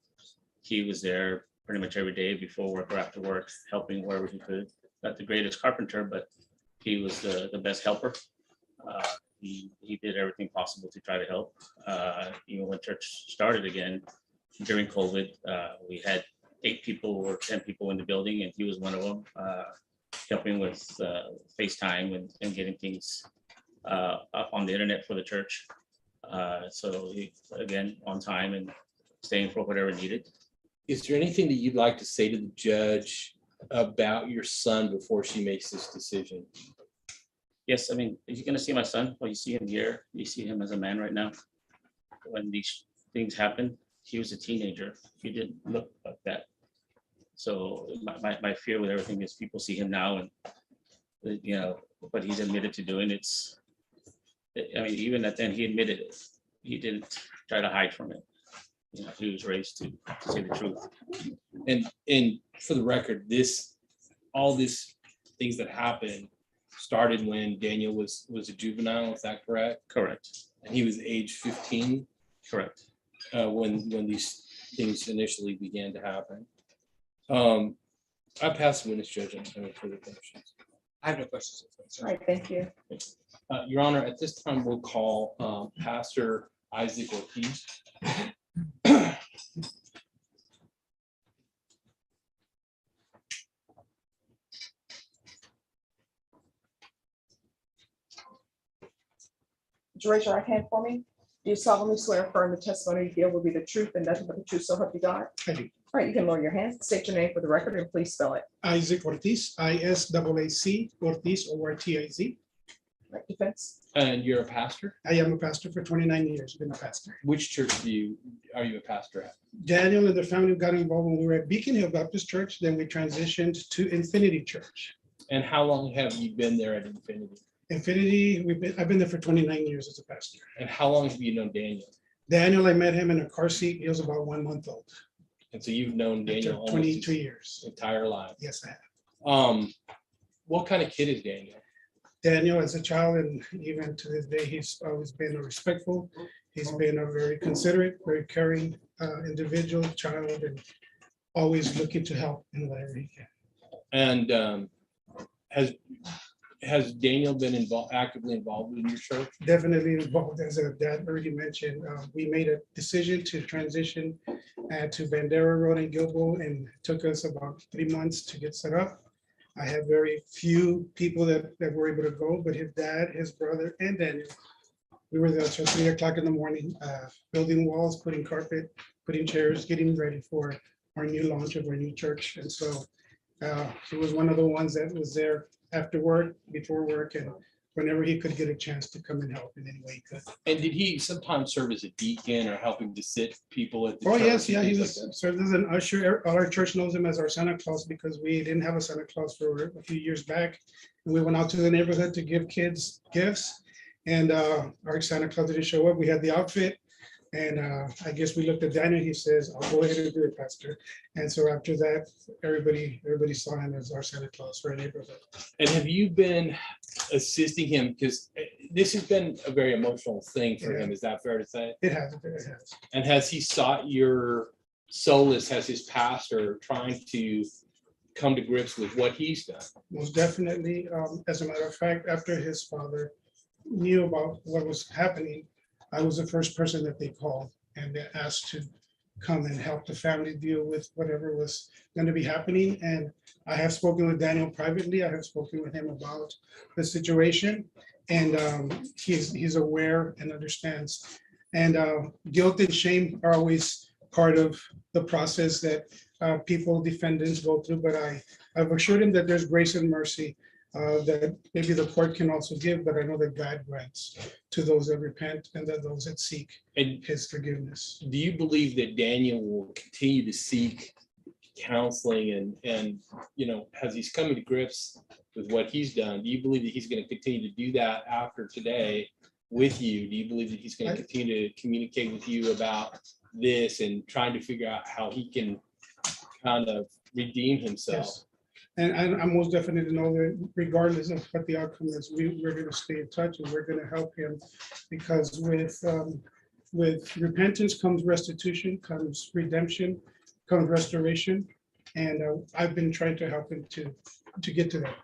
he was there pretty much every day before work or after work, helping wherever he could. Not the greatest carpenter, but he was the best helper. He did everything possible to try to help. Even when church started again during COVID, we had 8 people or 10 people in the building, and he was one of them, helping with FaceTime and getting things up on the internet for the church. So he, again, on time and staying for whatever needed. Is there anything that you'd like to say to the judge about your son before she makes this decision? Yes, I mean, if you're going to see my son, well, you see him here, you see him as a man right now. When these things happened, he was a teenager. He didn't look like that. So my fear with everything is people see him now and You know, but he's admitted to doing it. I mean, even at then, he admitted it. He didn't try to hide from it. You know, he was raised to say the truth. And for the record, all these things that happened started when Daniel was a juvenile, is that correct? Correct. And he was age 15? Correct. When these things initially began to happen. I pass the witness judge on any further questions. I have no questions. All right, thank you. Your Honor, at this time, we'll call Pastor Isaac Ortiz. Would you raise your right hand for me? Do you solemnly swear affirm the testimony you give will be the truth and nothing but the truth, so help you God? I do. All right, you can lower your hands, state your name for the record, and please spell it. Isaac Ortiz, ISAAC, Ortiz, ORTIZ. Right, defense. And you're a pastor? I am a pastor for 29 years, been a pastor. Which church are you a pastor at? Daniel and the family got involved when we were at Beacon Hill Baptist Church, then we transitioned to Infinity Church. And how long have you been there at Infinity? Infinity, I've been there for 29 years as a pastor. And how long have you known Daniel? Daniel, I met him in a car seat. He was about 1 month old. And so you've known Daniel almost 22 his years. entire life. Yes, I have. What kind of kid is Daniel? Daniel, as a child, and even to this day, he's always been a respectful. He's been a very considerate, very caring individual, child, and always looking to help in whatever he can. And has Daniel been actively involved in your church? Definitely involved, as Dad already mentioned. We made a decision to transition to Bandera Road in Gilboa, and it took us about 3 months to get set up. I have very few people that were able to go, but his dad, his brother, and Daniel, we were there till 3 o'clock in the morning, building walls, putting carpet, putting chairs, getting ready for our new launch of our new church. And so he was one of the ones that was there after work, before work, and whenever he could get a chance to come and help in any way he could. And did he sometimes serve as a deacon or helping to sit people at the Oh, church? yes, yeah, he and was things like served as an usher. Our church knows him as our Santa Claus because we didn't have a Santa Claus for a few years back. And we went out to the neighborhood to give kids gifts, and our Santa Claus didn't show up. We had the outfit, and I guess we looked at Daniel. He says, "I'll go ahead and do it, Pastor." And so after that, everybody saw him as our Santa Claus for our neighborhood. And have you been assisting him? Because this has been a very emotional thing for him. Is that fair to say? It has, it has. And has he sought your solace as his pastor, trying to come to grips with what he's done? Most definitely. As a matter of fact, after his father knew about what was happening, I was the first person that they called, and they asked to come and help the family deal with whatever was going to be happening. And I have spoken with Daniel privately. I have spoken with him about the situation, and he's aware and understands. And guilt and shame are always part of the process that people, defendants go through. But I've assured him that there's grace and mercy that maybe the court can also give, but I know that God grants to those that repent and that those that seek his forgiveness. Do you believe that Daniel will continue to seek counseling and as he's coming to grips with what he's done, do you believe that he's going to continue to do that after today with you? Do you believe that he's going to continue to communicate with you about this and trying to figure out how he can kind of redeem himself? Yes. And I most definitely know that regardless of what the outcome is, we're going to stay in touch and we're going to help him, because with repentance comes restitution, comes redemption, comes restoration. And I've been trying to help him to get to that.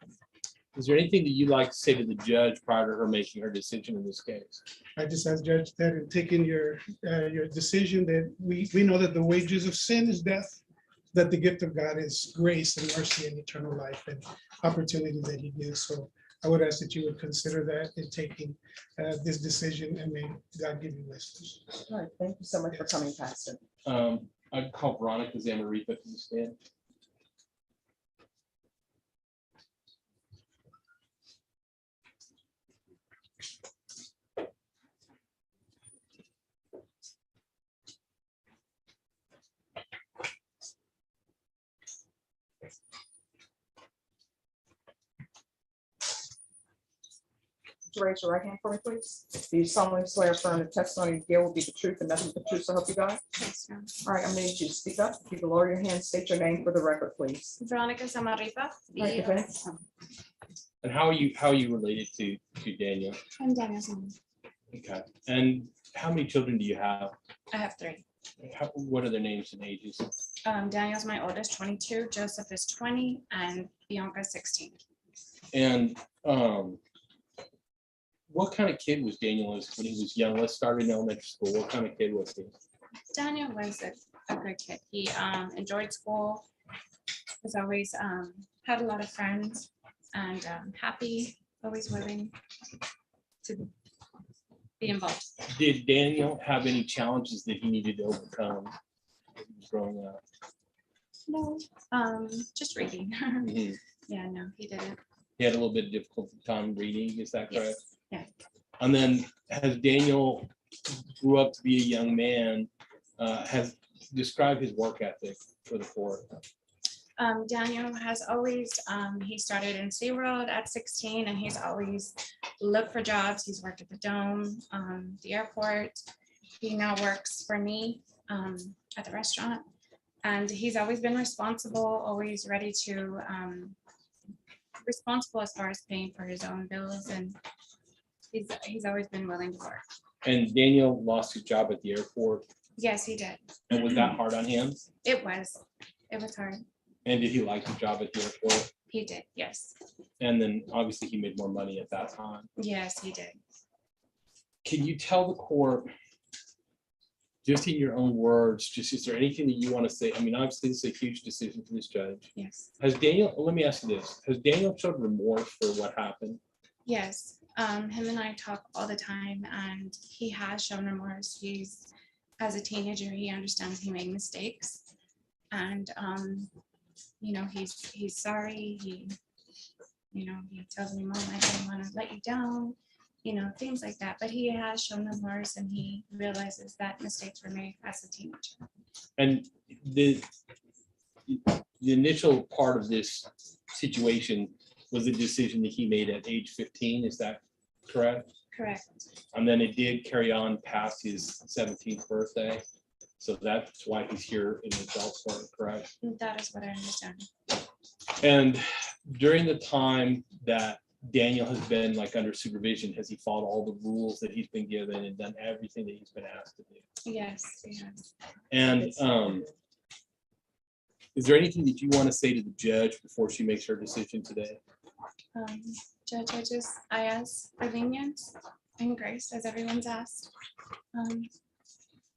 Is there anything that you'd like to say to the judge prior to her making her decision in this case? I just ask Judge that in taking your decision, that we know that the wages of sin is death, that the gift of God is grace and mercy and eternal life and opportunity that he gives. So I would ask that you would consider that in taking this decision, and may God give you wisdom. All right, thank you so much for coming, Pastor. I'd call Veronica Zamarripa to the stand. Would you raise your right hand for me, please? Do you solemnly swear affirm the testimony you give will be the truth and nothing but the truth, so help you God? Yes, ma'am. All right, I'm gonna need you to speak up. If you can lower your hand, state your name for the record, please. Veronica Zamarripa. Right, defense. And how are you related to Daniel? I'm Daniel's mom. Okay. And how many children do you have? I have 3. What are their names and ages? Daniel's my oldest, 22. Joseph is 20, and Bianca 16. And what kind of kid was Daniel when he was young? Let's start in elementary school. What kind of kid was he? Daniel was a good kid. He enjoyed school, was always had a lot of friends, and happy, always willing to be involved. Did Daniel have any challenges that he needed to overcome as he was growing up? No, just reading. Mhm. Yeah, no, he didn't. He had a little bit of difficult time reading, is that correct? Yes. Yeah. And then as Daniel grew up to be a young man, has described his work ethic for the court. Daniel has always, he started in SeaWorld at 16, and he's always looked for jobs. He's worked at the Dome, the airport. He now works for me at the restaurant. And he's always been responsible, always ready to, responsible as far as paying for his own bills. And he's always been willing to work. And Daniel lost his job at the airport. Yes, he did. And was that hard on him? It was hard. And did he like the job at the airport? He did, yes. And then obviously he made more money at that time. Yes, he did. Can you tell the court, just in your own words, just is there anything that you want to say? I mean, obviously this is a huge decision for this judge. Yes. Has Daniel, let me ask you this, has Daniel showed remorse for what happened? Yes, him and I talk all the time, and he has shown remorse. He's, as a teenager, he understands he made mistakes, and you know, he's sorry. He, you know, he tells me, "Mom, I didn't want to let you down," you know, things like that. But he has shown remorse, and he realizes that mistakes were made as a teenager. And the initial part of this situation was a decision that he made at age 15, is that correct? Correct. And then it did carry on past his 17th birthday. So that's why he's here in the adult court, correct? That is what I understand. And during the time that Daniel has been like under supervision, has he followed all the rules that he's been given and done everything that he's been asked to do? Yes, he has. And is there anything that you want to say to the judge before she makes her decision today? Judge, I ask for lenience and grace, as everyone's asked.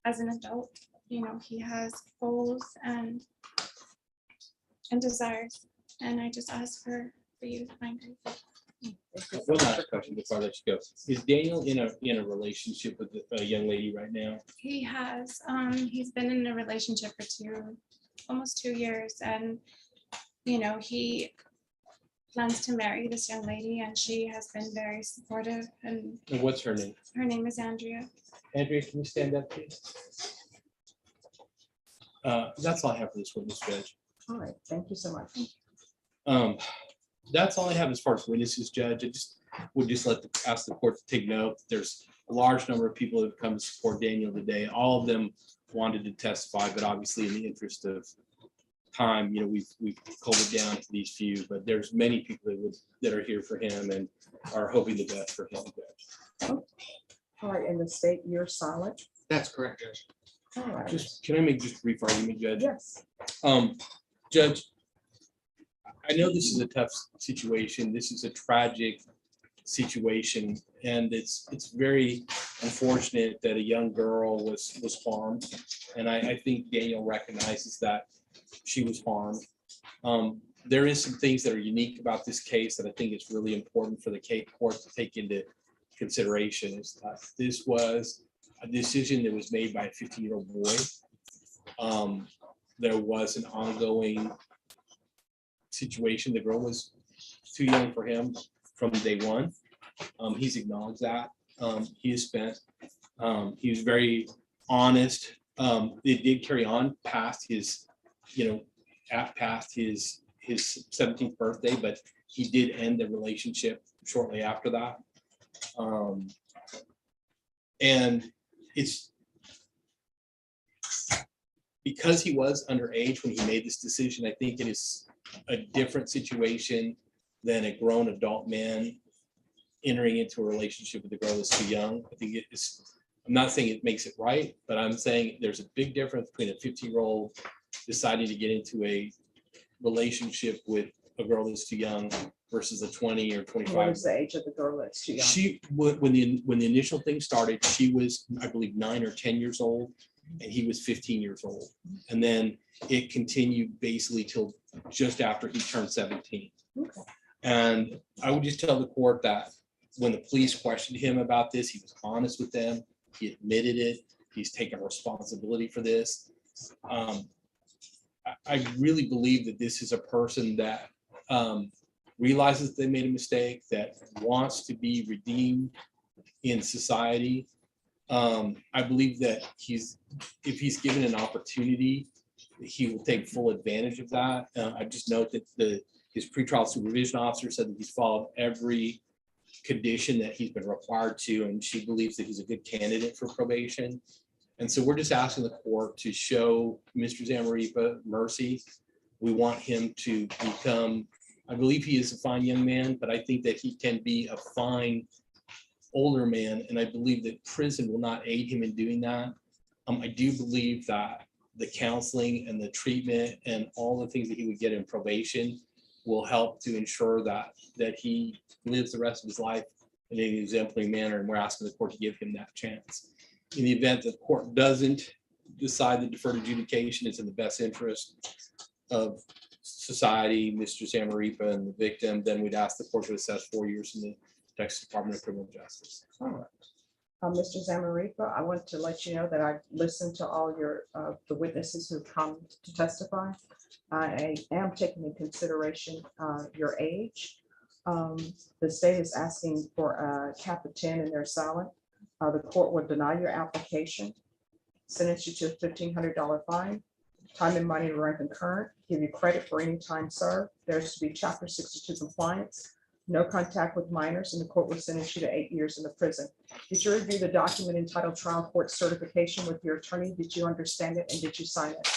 As an adult, you know, he has goals and desires, and I just ask for you to find grace. One last question before I let you go. Is Daniel in a relationship with a young lady right now? He has, he's been in a relationship for almost 2 years, and, you know, he plans to marry this young lady, and she has been very supportive. And what's her name? Her name is Andrea. Andrea, can you stand up, please? That's all I have for this witness, Judge. All right, thank you so much. That's all I have as far as witnesses, Judge. I would ask the court to take note. There's a large number of people that have come to support Daniel today. All of them wanted to testify, but obviously in the interest of time, you know, we've culled it down to these few, but there's many people that are here for him and are hoping the best for him, Judge. All right, in the state, you're silent. That's correct, Judge. All right. Can I make just a brief argument, Judge? Yes. Judge, I know this is a tough situation. This is a tragic situation, and it's very unfortunate that a young girl was harmed. And I think Daniel recognizes that she was harmed. There is some things that are unique about this case that I think it's really important for the court to take into consideration. Is that this was a decision that was made by a 15-year-old boy. There was an ongoing situation. The girl was too young for him from day one. He's acknowledged that. He has spent, he was very honest. It did carry on past his, past his 17th birthday, but he did end the relationship shortly after that. And it's because he was underage when he made this decision. I think it is a different situation than a grown adult man entering into a relationship with a girl that's too young. I think I'm not saying it makes it right, but I'm saying there's a big difference between a 50-year-old deciding to get into a relationship with a girl that's too young versus a 20 or 25. What is the age of the girl that's too young? She, when the initial thing started, she was, I believe, 9 or 10 years old, and he was 15 years old. And then it continued basically till just after he turned 17. Okay. And I would just tell the court that when the police questioned him about this, he was honest with them. He admitted it. He's taken responsibility for this. I really believe that this is a person that realizes they made a mistake, that wants to be redeemed in society. I believe that if he's given an opportunity, he will take full advantage of that. I just note that his pretrial supervision officer said that he's followed every condition that he's been required to, and she believes that he's a good candidate for probation. And so we're just asking the court to show Mr. Zamarripa mercy. We want him to become, I believe he is a fine young man, but I think that he can be a fine older man, and I believe that prison will not aid him in doing that. I do believe that the counseling and the treatment and all the things that he would get in probation will help to ensure that he lives the rest of his life in an exemplary manner, and we're asking the court to give him that chance. In the event that the court doesn't decide that deferred adjudication is in the best interest of society, Mr. Zamarripa and the victim, then we'd ask the court to assess 4 years in the Texas Department of Criminal Justice. All right. Mr. Zamarripa, I want to let you know that I've listened to all the witnesses who come to testify. I am taking into consideration your age. The state is asking for a cap of 10 and they're silent. The court will deny your application, sentence you to a $1,500 fine, time and money to run concurrent, give you credit for any time served. There's to be Chapter 62 compliance, no contact with minors, and the court will sentence you to 8 years in the prison. Did you review the document entitled Trial Court Certification with your attorney? Did you understand it and did you sign it?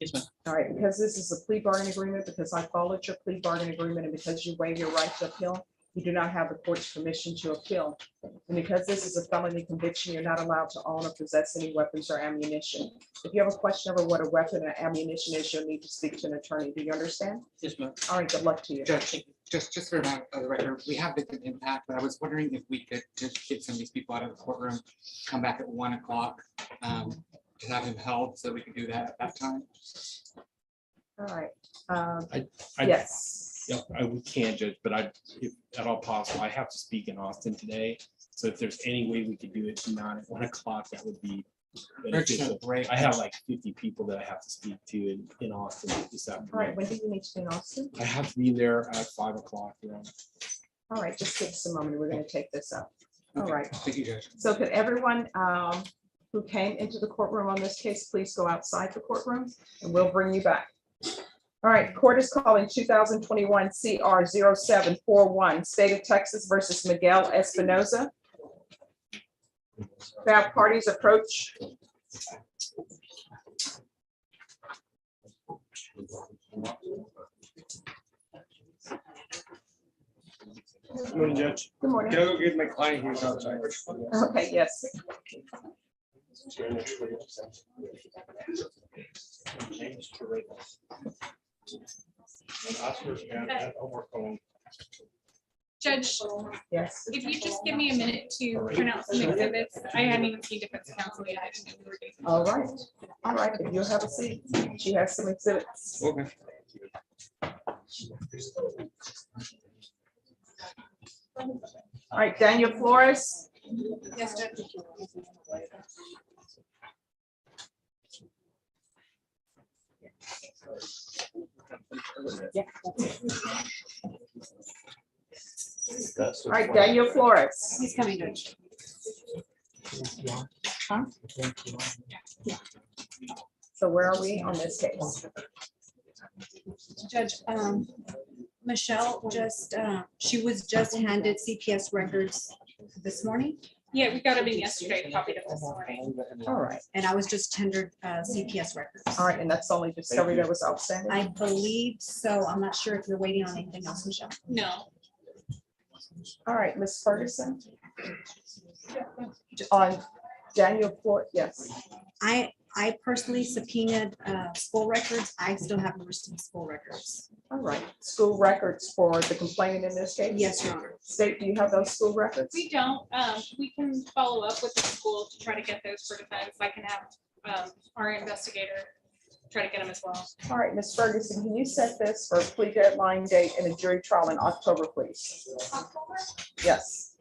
Yes, ma'am. All right, because this is a plea bargain agreement, because I followed your plea bargain agreement, and because you waive your right to appeal, you do not have the court's permission to appeal. And because this is a felony conviction, you're not allowed to own or possess any weapons or ammunition. If you have a question over what a weapon or ammunition is, you'll need to speak to an attorney. Do you understand? Yes, ma'am. All right, good luck to you. Judge, just for the record, we have victim impact, but I was wondering if we could just get some of these people out of the courtroom, come back at 1 o'clock, to have him held so we can do that at that time. All right. I Yes. Yeah, we can, Judge, but if at all possible, I have to speak in Austin today. So if there's any way we could do it not at 1 o'clock, that would be beneficial. Great. I have like 50 people that I have to speak to in Austin this All right, afternoon. when do you need to be in Austin? I have to be there at 5 o'clock. All right, just give us a moment. We're going to take this up. All right. Thank you, Judge. So could everyone who came into the courtroom on this case, please go outside the courtroom and we'll bring you back. All right, court is calling 2021 CR 0741, State of Texas versus Miguel Espinoza. Have parties approach. Good morning, Judge. Good morning. Can I go get my client here outside? Okay, yes. Judge, yes. If you just give me a minute to print out some exhibits, I hadn't even seen defense counsel yet. I didn't know we were doing this. All right, if you'll have a seat, she has some exhibits. Okay. All right, Daniel Flores. Yes, Judge. All right, Daniel Flores. He's coming, Judge. Huh? So where are we on this case? Judge, Michelle just, she was just handed CPS records this morning. Yeah, we got them in yesterday, copied them this morning. All right, And I was just tendered CPS records. all right, and that's the only discovery that was outstanding? I believe so. I'm not sure if you're waiting on anything else, Michelle. No, All right, Ms. Ferguson? On Daniel Ford, yes. I personally subpoenaed school records. I still haven't received school records. All right, school records for the complainant in this case? Yes, Your Honor. State, do you have those school records? we don't. We can follow up with the school to try to get those for defense. I can have our investigator try to get them as well. All right, Ms. Ferguson, can you set this for a plea deadline date and a jury trial in October, please? Yes.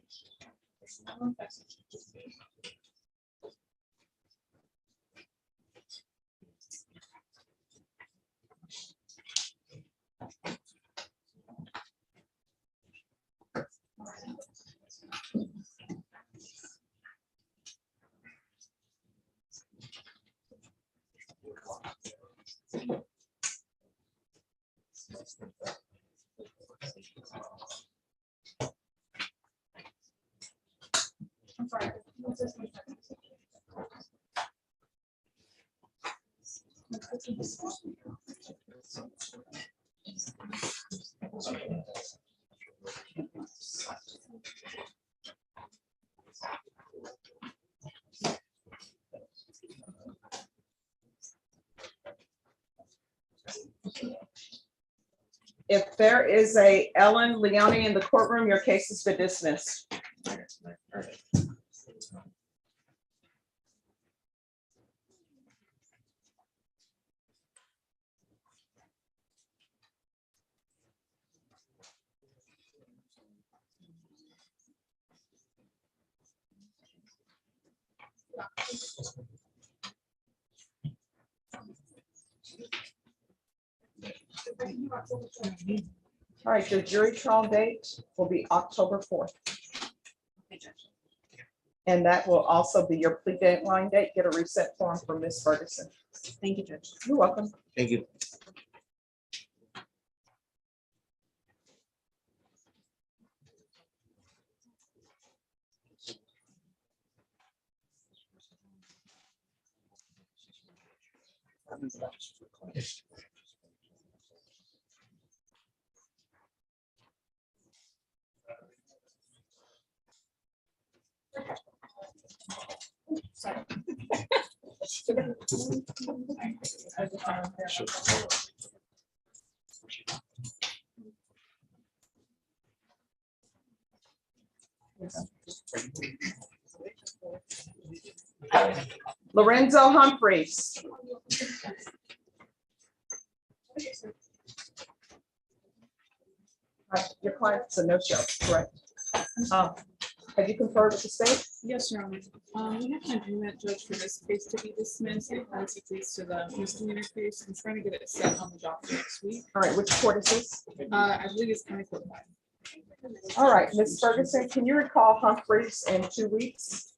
I'm sorry. If there is a Ellen Leone in the courtroom, your case has been dismissed. All right, your jury trial date will be October 4th. And that will also be your plea deadline date. Get a reset form from Ms. Ferguson. Thank you, Judge. You're welcome. Thank you. Lorenzo Humphreys. Your client's a no-show, correct? Have you conferred with the state? Yes, Your Honor. We have an agreement, Judge, for this case to be dismissed. It has case to the misdemeanor case. I'm trying to get it set on the docket next week. All right, which court is this? I believe it's County Court 5. All right, Ms. Ferguson, can you recall Humphreys in 2 weeks?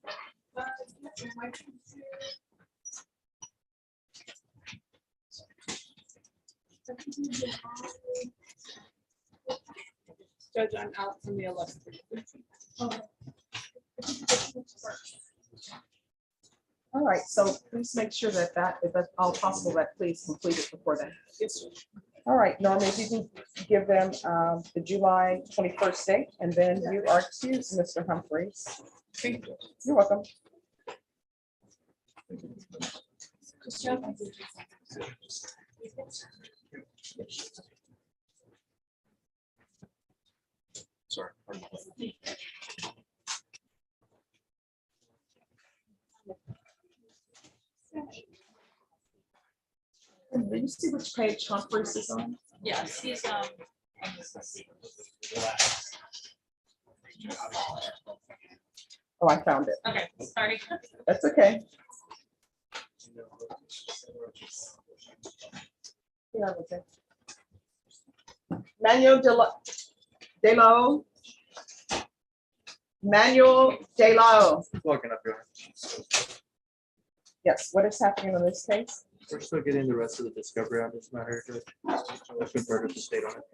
Judge, I'm out from the 11th. All right, so please make sure that if that's all possible, that please complete it before then. Yes, Judge. All right, Norma, if you can give them the July 21st date, and then you are excused, Mr. Humphreys. Thank you. You're welcome. Sorry. And do you see which page Humphreys is on? Yes, he's Oh, I found it. okay, sorry. That's okay. Yeah, okay. Manuel Delo. Manuel Delo. Looking up here. Yes, what is happening in this case? We're still getting the rest of the discovery on this matter. I've converted the state on it.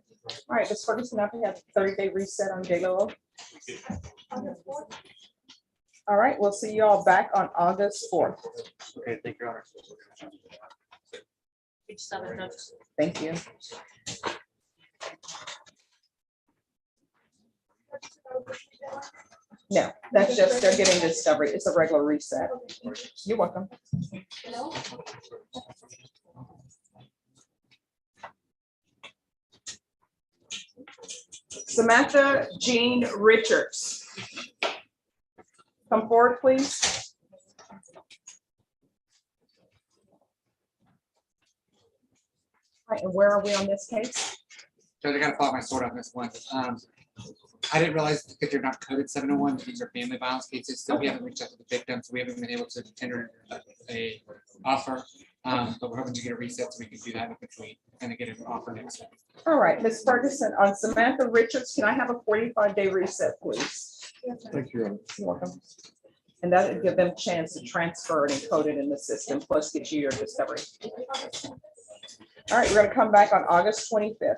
All right, Ms. Ferguson, now we have 30-day reset on J Lo. All right, we'll see you all back on August 4th. Okay, thank you, Your Honor. Page 7, Judge. Thank you. No, that's just, they're getting discovery. It's a regular reset. You're welcome. Samantha Jean Richards. Come forward, please. All right, and where are we on this case? Judge, I gotta follow my sword on this one. I didn't realize because you're not coded 701, these are family violence cases, so we haven't reached out to the victim, so we haven't been able to tender a offer. But we're hoping to get a reset so we can do that in between and get an offer next week. All right, Ms. Ferguson, on Samantha Richards, can I have a 45-day reset, please? Thank you, Your Honor. You're welcome. And that would give them a chance to transfer it and code it in the system, plus get you your discovery. All right, we're gonna come back on August 25th.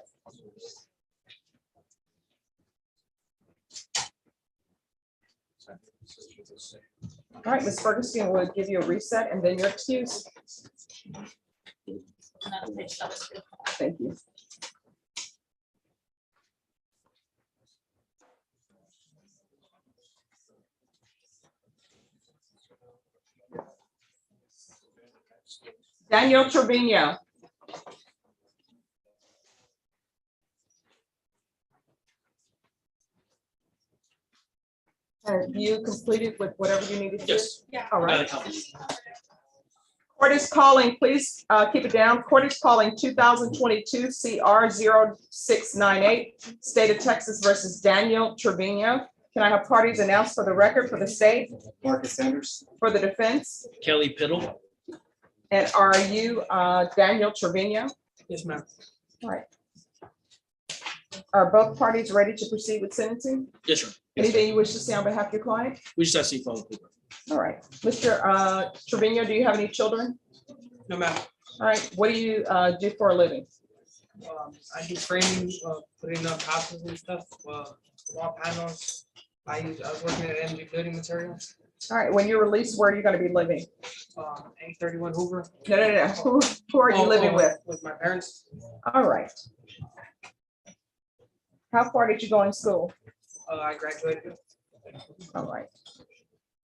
All right, Ms. Ferguson will give you a reset and then your excuse. Thank you. Daniel Trevino. Have you completed with whatever you needed to do? Yes. Yeah. All right. Court Court is calling, please keep it down. Court is calling 2022 CR 0698, State of Texas versus Daniel Trevino. Can I have parties announced for the record for the state? Marcus Sanders. For the defense? Kelly Piddle. And are you Daniel Trevino? Yes, ma'am. All right. Are both parties ready to proceed with sentencing? Yes, sir. Anything you wish to say on behalf of your client? We just have to see phone paper. All right. Mr. Trevino, do you have any children? No, ma'am. All right. What do you do for a living? I do framing, putting up houses and stuff, wall panels. I was working at MG Building Materials. All right. When you're released, where are you going to be living? 831 Hoover. No. Who are you living with? With my parents. All right. How far did you go in school? I graduated. All right.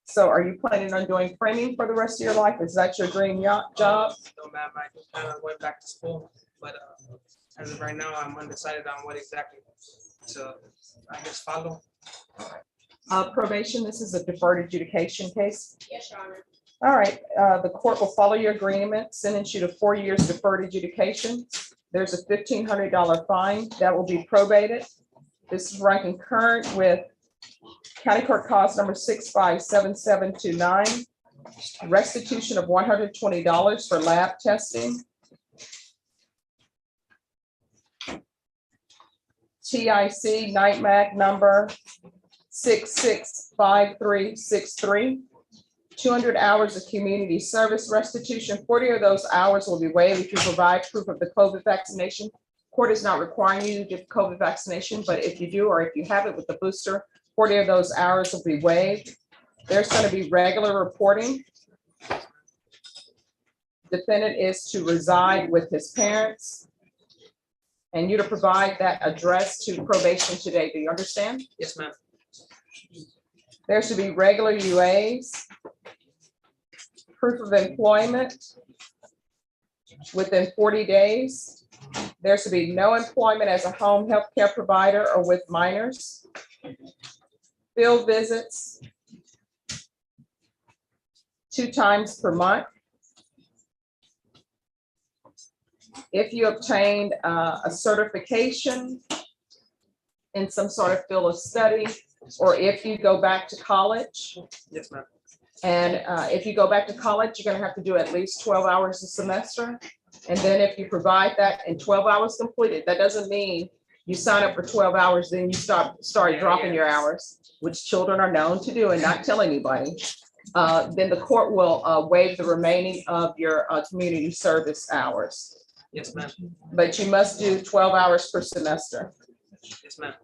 So are you planning on doing framing for the rest of your life? Is that your dream job? No, ma'am. I just kind of went back to school, but as of right now, I'm undecided on what exactly. So I just follow. Probation, this is a deferred adjudication case. Yes, Your Honor. All right, the court will follow your agreement, sentence you to 4 years deferred adjudication. There's a $1,500 fine that will be probated. This is run concurrent with County Court Cause number 657729, restitution of $120 for lab testing. TIC night mag number 665363. 200 hours of community service restitution. 40 of those hours will be waived if you provide proof of the COVID vaccination. Court is not requiring you to get COVID vaccination, but if you do, or if you have it with the booster, 40 of those hours will be waived. There's going to be regular reporting. Defendant is to reside with his parents and you to provide that address to probation today. Do you understand? Yes, ma'am. There should be regular UAs, proof of employment within 40 days. There should be no employment as a home health care provider or with minors. Field visits 2 times per month. If you obtained a certification in some sort of field of study, or if you go back to college. Yes, ma'am. And if you go back to college, you're gonna have to do at least 12 hours a semester. And then if you provide that in 12 hours completed, that doesn't mean you sign up for 12 hours, then you start dropping your hours, which children are known to do and not tell anybody. then the court will waive the remaining of your community service hours. Yes, ma'am. But you must do 12 hours per semester. Yes, ma'am.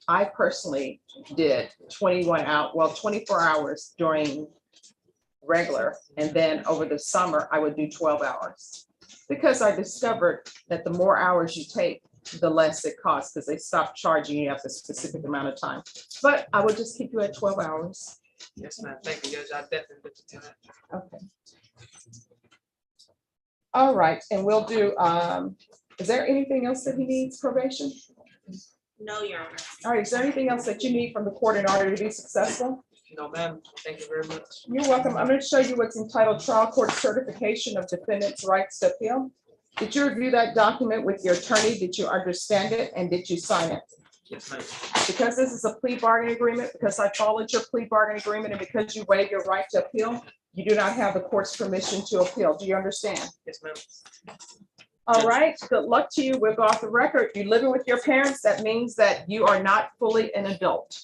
I personally did 24 hours during regular, and then over the summer, I would do 12 hours. Because I discovered that the more hours you take, the less it costs, because they stopped charging you after a specific amount of time. But I would just keep you at 12 hours. Yes, ma'am. Thank you, Judge. I definitely look into that. Okay. All right, and we'll do, is there anything else that he needs, probation? No, Your Honor. All right, is there anything else that you need from the court in order to be successful? No, ma'am. Thank you very much. You're welcome. I'm going to show you what's entitled Trial Court Certification of Defendant's Rights to Appeal. Did you review that document with your attorney? Did you understand it and did you sign it? Yes, ma'am. Because this is a plea bargaining agreement, because I followed your plea bargaining agreement, and because you waive your right to appeal, you do not have the court's permission to appeal. Do you understand? Yes, ma'am. All right, good luck to you. We'll go off the record. You're living with your parents. That means that you are not fully an adult.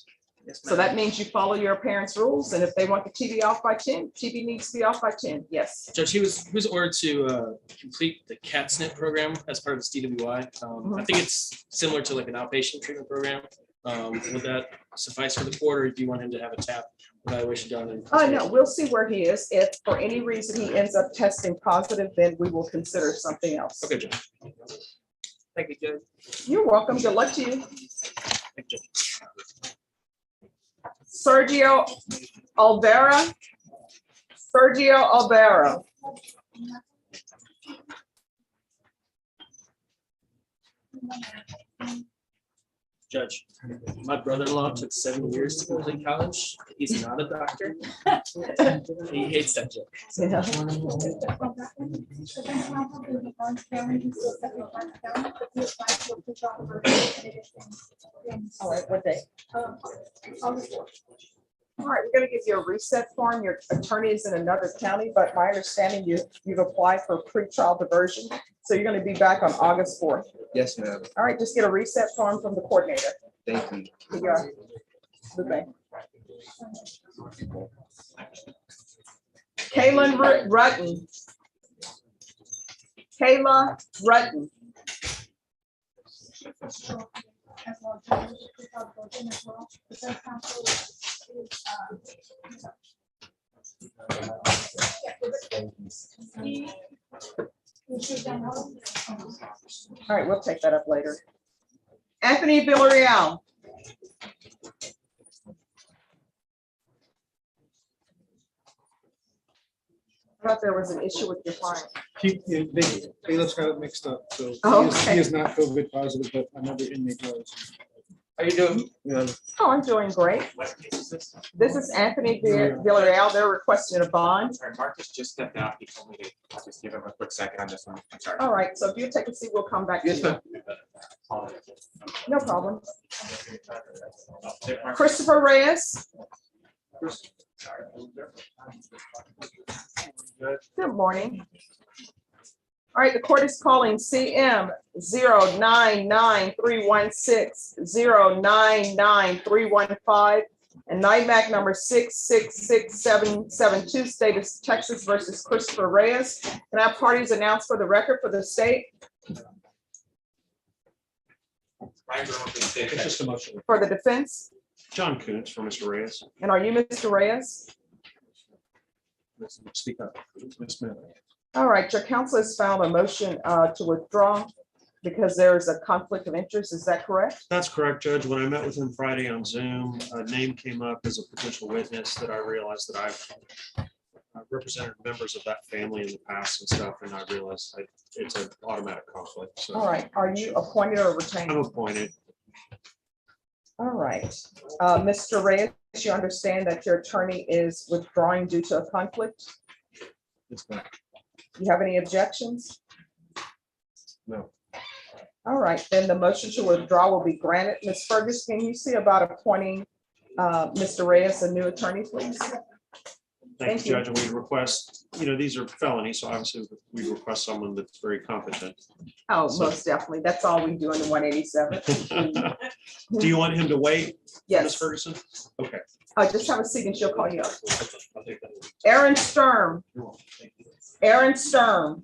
Yes, So that means you follow your parents' rules, and if they want the TV off by 10, TV needs to be off by 10. Yes. Judge, he was ordered to complete the CAT-SNP program as part of his DWI. I think it's similar to like an outpatient treatment program. Would that suffice for the court, or do you want him to have a TAP evaluation done? No, we'll see where he is. If for any reason he ends up testing positive, then we will consider something else. Okay, Judge. Thank you, Judge. You're welcome. Good luck to you. Thank you, Judge. Sergio Olvera. Sergio Olvera. Judge, my brother-in-law took 7 years to complete college. He's not a doctor. He hates that joke. Yeah. All right, what day? All right, we're gonna give you a reset form. Your attorney is in another county, but my understanding you've applied for pretrial diversion. So you're gonna be back on August 4th. Yes, ma'am. All right, just get a reset form from the coordinator. Thank you. Here you are. Goodbye. Kaylin Rutten. Kayla Rutten. All right, we'll take that up later. Anthony Villarreal. I thought there was an issue with your client. They just got it mixed up, so Okay. he is not COVID positive, but another inmate was. How you doing? Oh, I'm doing great. This is Anthony Villarreal. They're requesting a bond. Sorry, Marcus just stepped out. He told me to just give him a quick second on this one. I'm sorry. All right, so if you take a seat, we'll come back to Yes, you. ma'am. No problem. Christopher Reyes. Good morning. All right, the court is calling CM 099316 099315 and NYMAC number 6666772, State of Texas versus Christopher Reyes. Can our parties announce for the record for the state? It's just a motion. For the defense? John Koontz for Mr. Reyes. And are you Mr. Reyes? Speak up. Yes, ma'am. All right, your counsel has filed a motion to withdraw because there is a conflict of interest. Is that correct? That's correct, Judge. When I met with him Friday on Zoom, a name came up as a potential witness that I realized that I've represented members of that family in the past and stuff, and I realized it's an automatic conflict. So. All right, are you appointed or retained? I'm appointed. All right, Mr. Reyes, you understand that your attorney is withdrawing due to a conflict? Yes, ma'am. You have any objections? No. All right, then the motion to withdraw will be granted. Ms. Ferguson, can you see about appointing Mr. Reyes a new attorney, please? Thank you, Judge. And we request, these are felonies, so obviously we request someone that's very competent. Oh, most definitely. That's all we do in the 187. Do you want him to wait? Yes. Ms. Ferguson? Okay. Just have a seat and she'll call you up. Aaron Sturm. Aaron Sturm.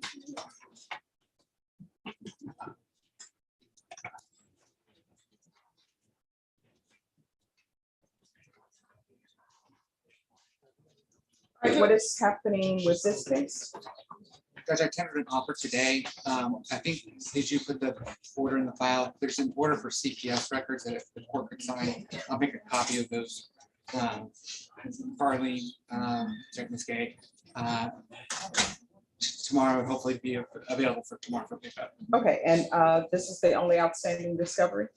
All right, what is happening with this case? Judge, I tendered an offer today. I think, did you put the order in the file? There's an order for CPS records that if the court could sign. I'll make a copy of those. Farley, Ms. Gay. Tomorrow, would hopefully be available for tomorrow for pickup. Okay, and this is the only outstanding discovery?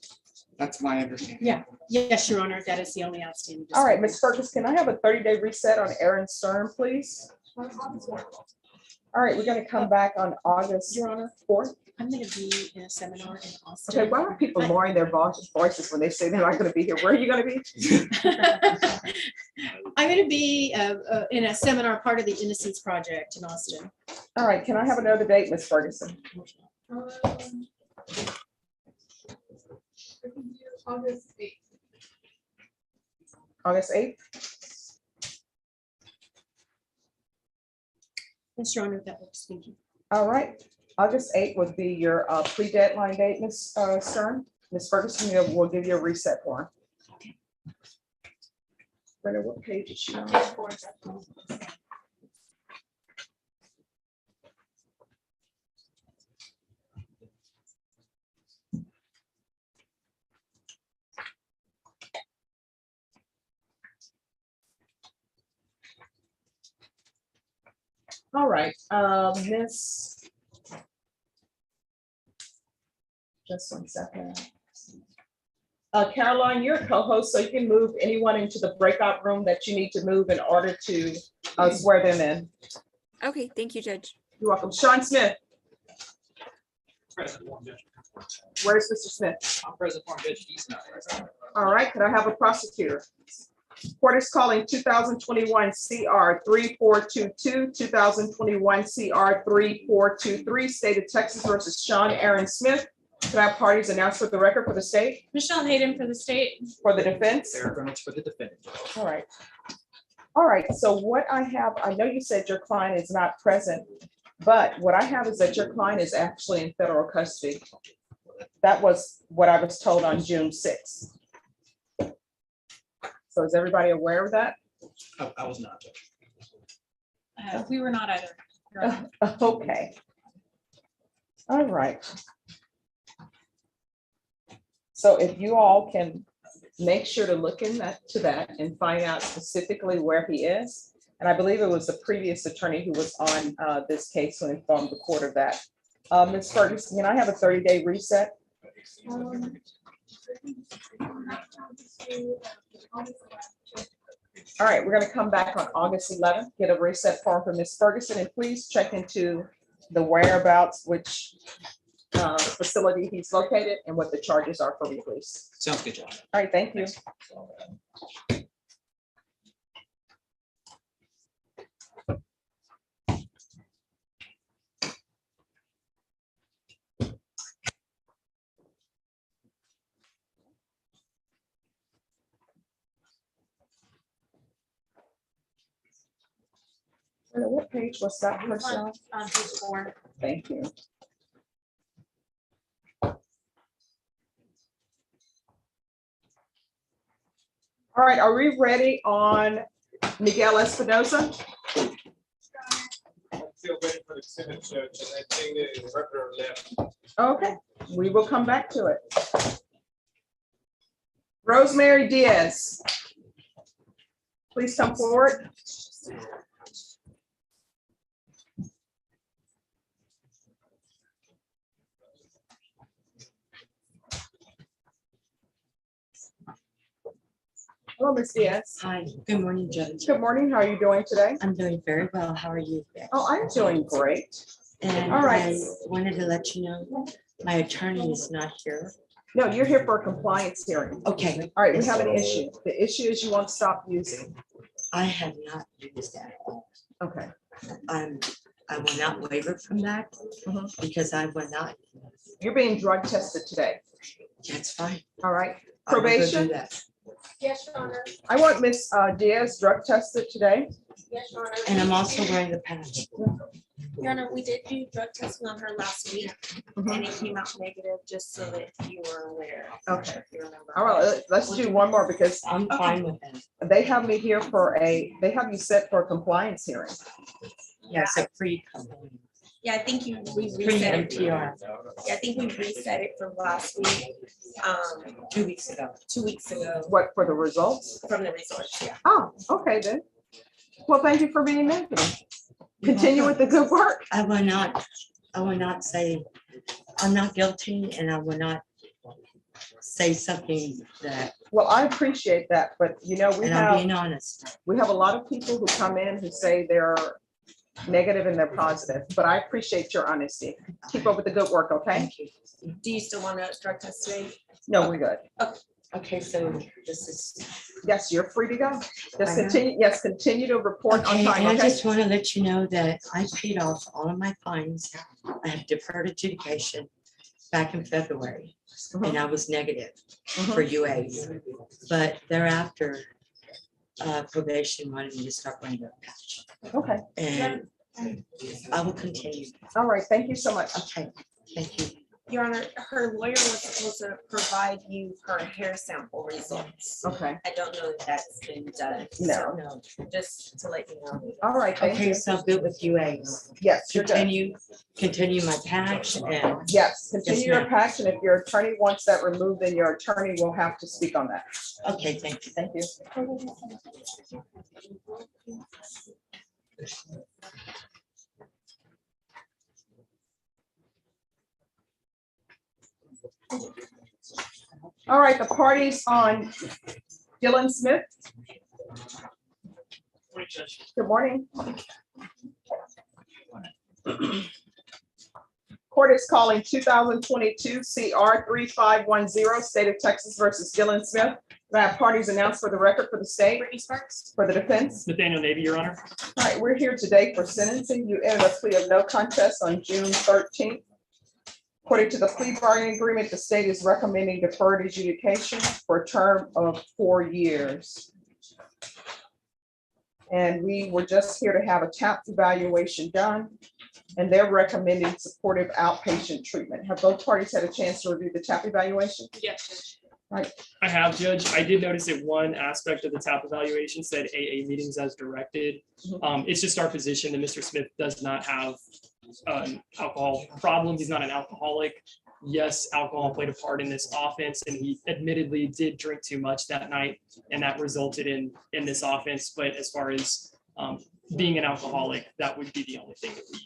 That's my understanding. Yeah, yes, Your Honor, that is the only outstanding. All right, Ms. Fergus, can I have a 30-day reset on Aaron Sturm, please? All right, we're gonna come back on August, Your Honor, 4th. I'm gonna be in a seminar in Austin. Okay, why are people lowering their voices when they say they're not gonna be here? Where are you gonna be? I'm gonna be in a seminar, part of the Innocence Project in Austin. All right, can I have another date, Ms. Ferguson? August 8th. August 8th? Yes, Your Honor, that works. Thank you. All right, August 8th would be your pre-deadline date, Ms. Stern. Ms. Ferguson, we'll give you a reset form. Brenda, what page is she on? All right, Miss. Just 1 second. Caroline, you're a co-host, so you can move anyone into the breakout room that you need to move in order to swear them in. Okay, thank you, Judge. You're welcome. Sean Smith, Present. where's Mr. Smith? I'm present for Judge. He's not present. All right, could I have a prosecutor? Court is calling 2021 CR 3422, 2021 CR 3423, State of Texas versus Sean Aaron Smith. Could I have parties announced for the record for the state? Michelle Hayden for the state. For the defense? Eric Reynolds for the defendant. All right. All right, so what I have, I know you said your client is not present, but what I have is that your client is actually in federal custody. That was what I was told on June 6th. So is everybody aware of that? I was not, Judge. We were not either. Your Honor. Okay. All right. So if you all can make sure to look in to that and find out specifically where he is. And I believe it was the previous attorney who was on this case who informed the court of that. Ms. Ferguson, can I have a 30-day reset? All right, we're going to come back on August 11th, get a reset form from Ms. Ferguson, and please check into the whereabouts, which facility he's located and what the charges are for release. Sounds good, Judge. All right, thank you. What page was that? Michelle? On page 4. Thank you. All right, are we ready on Miguel Espinoza? Still waiting for the Senate judge, and I think the record left. Okay, we will come back to it. Rosemary Diaz. Please come forward. Hello, Ms. Diaz. Hi, good morning, Judge. Good morning. How are you doing today? I'm doing very well. How are you? Oh, I'm doing great. And All right. I wanted to let you know, my attorney is not here. No, you're here for a compliance hearing. Okay. All right, we have an issue. The issue is you won't stop using. I have not used that. Okay. I will not waiver from that because I will not. You're being drug tested today. That's fine. All right. I will go do Probation? that. Yes, Your Honor. I want Miss Diaz drug tested today. Yes, Your Honor. And I'm also wearing the patch. Your Honor, we did do drug testing on her last week, and it came out negative, just so that you were aware. Okay. If you remember. All right, let's do one more because I'm fine with that. they have me here they have you set for a compliance hearing. Yes, a pre. Yeah, I think we Pre reset it. NPR. Yeah, I think we reset it from last week, 2 weeks ago. 2 weeks ago, What, for the results? from the results, yeah. Oh, okay then. Well, thank you for being negative. Continue with the good work. I will not say, I'm not guilty, and I will not say something that, Well, I appreciate that, but you know, and I'm being honest. we have a lot of people who come in who say they're negative and they're positive, but I appreciate your honesty. Keep up with the good work, okay? Thank you. Do you still want to drug test today? No, we're good. Okay, so this is. Yes, you're free to go. I Just know. continue, yes, continue to report on Okay, time, and I okay? just want to let you know that I paid off all of my fines. I have deferred adjudication back in February, and I was negative for UAs. But thereafter, probation wanted me to start wearing the patch. Okay, And I will continue. all right, thank you so much. Okay, thank you. Your Honor, her lawyer was supposed to provide you her hair sample results. Okay, I don't know if that's been done. No. So, just to let you know. all right, thank Okay, you. so I'm good with UAs. Yes, you're good. Continue my patch and. Yes, continue your ma'am. patch, and if your attorney wants that removed, then your attorney will have to speak on that. Okay, thank you. Thank you. All right, the party's on Dylan Smith. Good morning. Court is calling 2022 CR 3510, State of Texas versus Dylan Smith. I have parties announced for the record for the state, for the defense. Nathaniel Navy, Your Honor. All right, we're here today for sentencing. You entered a plea of no contest on June 13th. According to the plea bargaining agreement, the state is recommending deferred adjudication for a term of 4 years. And we were just here to have a TAP evaluation done, and they're recommending supportive outpatient treatment. Have both parties had a chance to review the TAP evaluation? Yes. Right. I have, Judge. I did notice that one aspect of the TAP evaluation said AA meetings as directed. It's just our position that Mr. Smith does not have an alcohol problem. He's not an alcoholic. Yes, alcohol played a part in this offense, and he admittedly did drink too much that night, and that resulted in this offense. But as far as being an alcoholic, that would be the only thing that we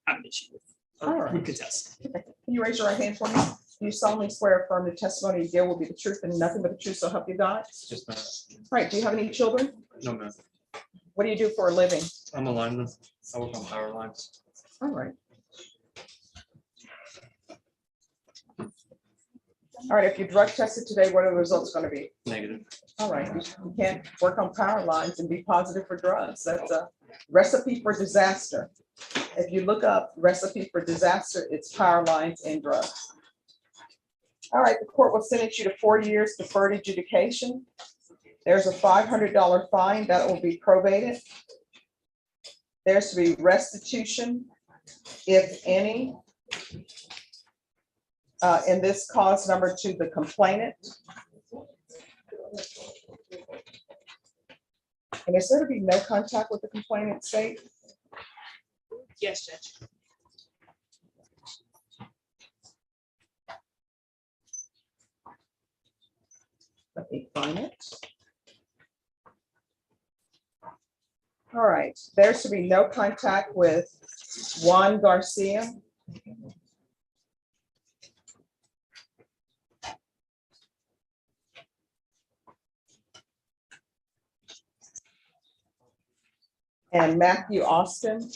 have an issue with All or right. would contest. Okay. Can you raise your right hand for me? Do you solemnly swear or affirm the testimony you give will be the truth and nothing but the truth, so help you God? Just not, Right, do you have any children? no, man. What do you do for a living? I'm a lineman. I work on power lines. All right. All right, if you drug tested today, what are the results going to be? Negative. All right, you can't work on power lines and be positive for drugs. That's a recipe for disaster. If you look up recipe for disaster, it's power lines and drugs. All right, the court will sentence you to 4 years deferred adjudication. There's a $500 fine that will be probated. There's to be restitution, if any, in this cause number to the complainant. And is there to be no contact with the complainant, state? Yes, Judge. Let me find it. All right, there's to be no contact with Juan Garcia. And Matthew Austin.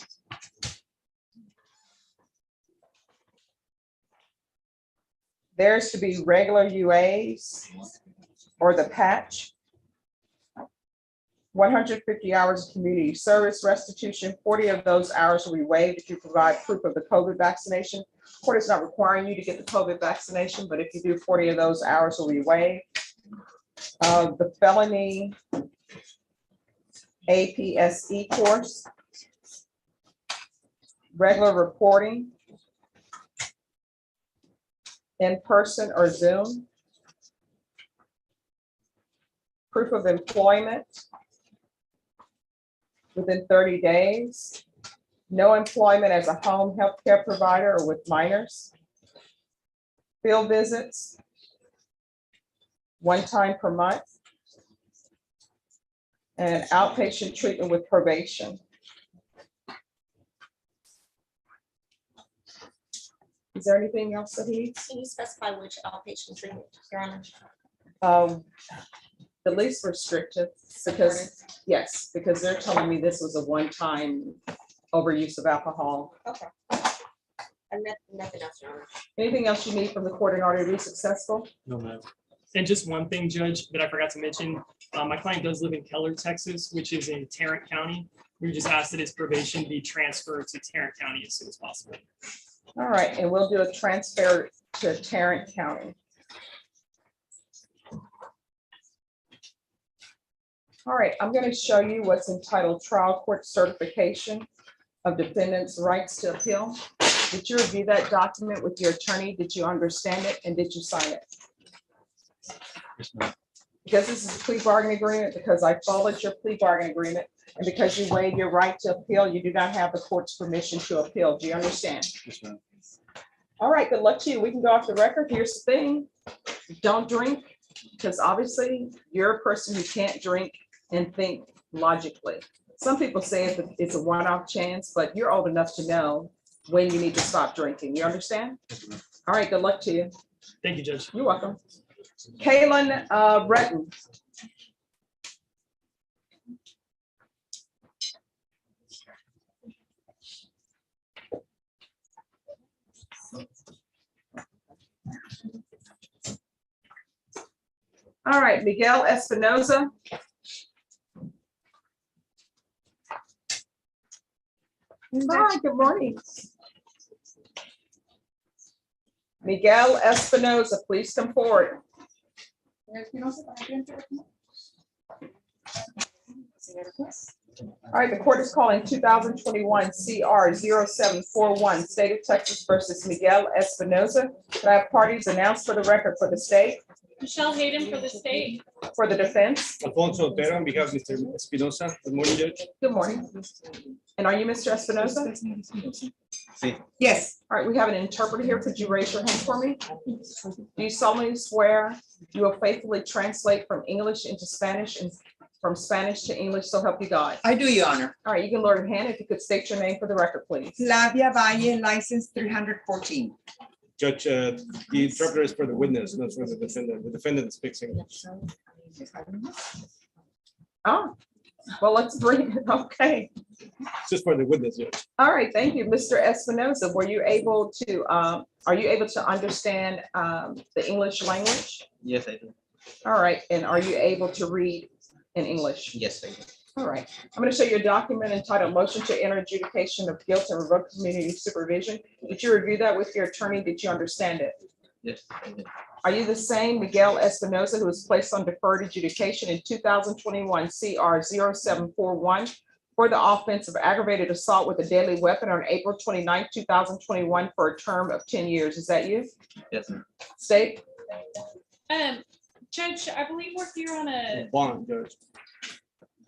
There's to be regular UAs or the patch. 150 hours of community service restitution. 40 of those hours will be waived if you provide proof of the COVID vaccination. Court is not requiring you to get the COVID vaccination, but if you do, 40 of those hours will be waived. The felony APSE course, regular reporting, in person or Zoom, proof of employment within 30 days, no employment as a home health care provider or with minors, field visits, one time per month, and outpatient treatment with probation. Is there anything else that he needs? Can you specify which outpatient treatment, Your Honor? The least restrictive, because, yes, because they're telling me this was a one-time overuse of alcohol. Okay. And nothing else, Your Honor. Anything else you need from the court in order to be successful? No, ma'am. And just one thing, Judge, that I forgot to mention, my client does live in Keller, Texas, which is in Tarrant County. We just asked that his probation be transferred to Tarrant County as soon as possible. All right, and we'll do a transfer to Tarrant County. All right, I'm going to show you what's entitled Trial Court Certification of Defendant's Rights to Appeal. Did you review that document with your attorney? Did you understand it and did you sign it? Because this is a plea bargaining agreement, because I followed your plea bargaining agreement, and because you waived your right to appeal, you do not have the court's permission to appeal. Do you understand? Yes, ma'am. All right, good luck to you. We can go off the record. Here's the thing. Don't drink, because obviously you're a person who can't drink and think logically. Some people say it's a one-off chance, but you're old enough to know when you need to stop drinking. You understand? All right, good luck to you. Thank you, Judge. You're welcome. Kaylin Breton. All right, Miguel Espinoza. Hi, good morning. Miguel Espinoza, please come forward. All right, the court is calling 2021 CR 0741, State of Texas versus Miguel Espinoza. Can I have parties announced for the record for the state? Michelle Hayden for the state. For the defense? Alfonso Otero on behalf of Mr. Espinoza. Good morning, Judge. Good morning. And are you Mr. Espinoza? Sí. Yes. All right, we have an interpreter here. Could you raise your hand for me? Do you solemnly swear you will faithfully translate from English into Spanish and from Spanish to English, so help you God? I do, Your Honor. All right, you can lower your hand if you could state your name for the record, please. Flavia Valle, license 314. Judge, the interpreter is for the witness, not for the defendant. The defendant speaks English. Oh, well, let's bring it. Okay. It's just for the witness, Judge. All right, thank you, Mr. Espinoza. Were you able to, are you able to understand the English language? Yes, I do. All right, and are you able to read in English? Yes, I do. All right, I'm going to show you a document entitled Motion to Enter Adjudication of Guilt and Revoke Community Supervision. Did you review that with your attorney? Did you understand it? Yes, I do. Are you the same Miguel Espinoza who was placed on deferred adjudication in 2021 CR 0741 for the offense of aggravated assault with a deadly weapon on April 29, 2021 for a term of 10 years? Is that you? Yes, sir. State? Judge, I believe we're here on a Bond, Judge.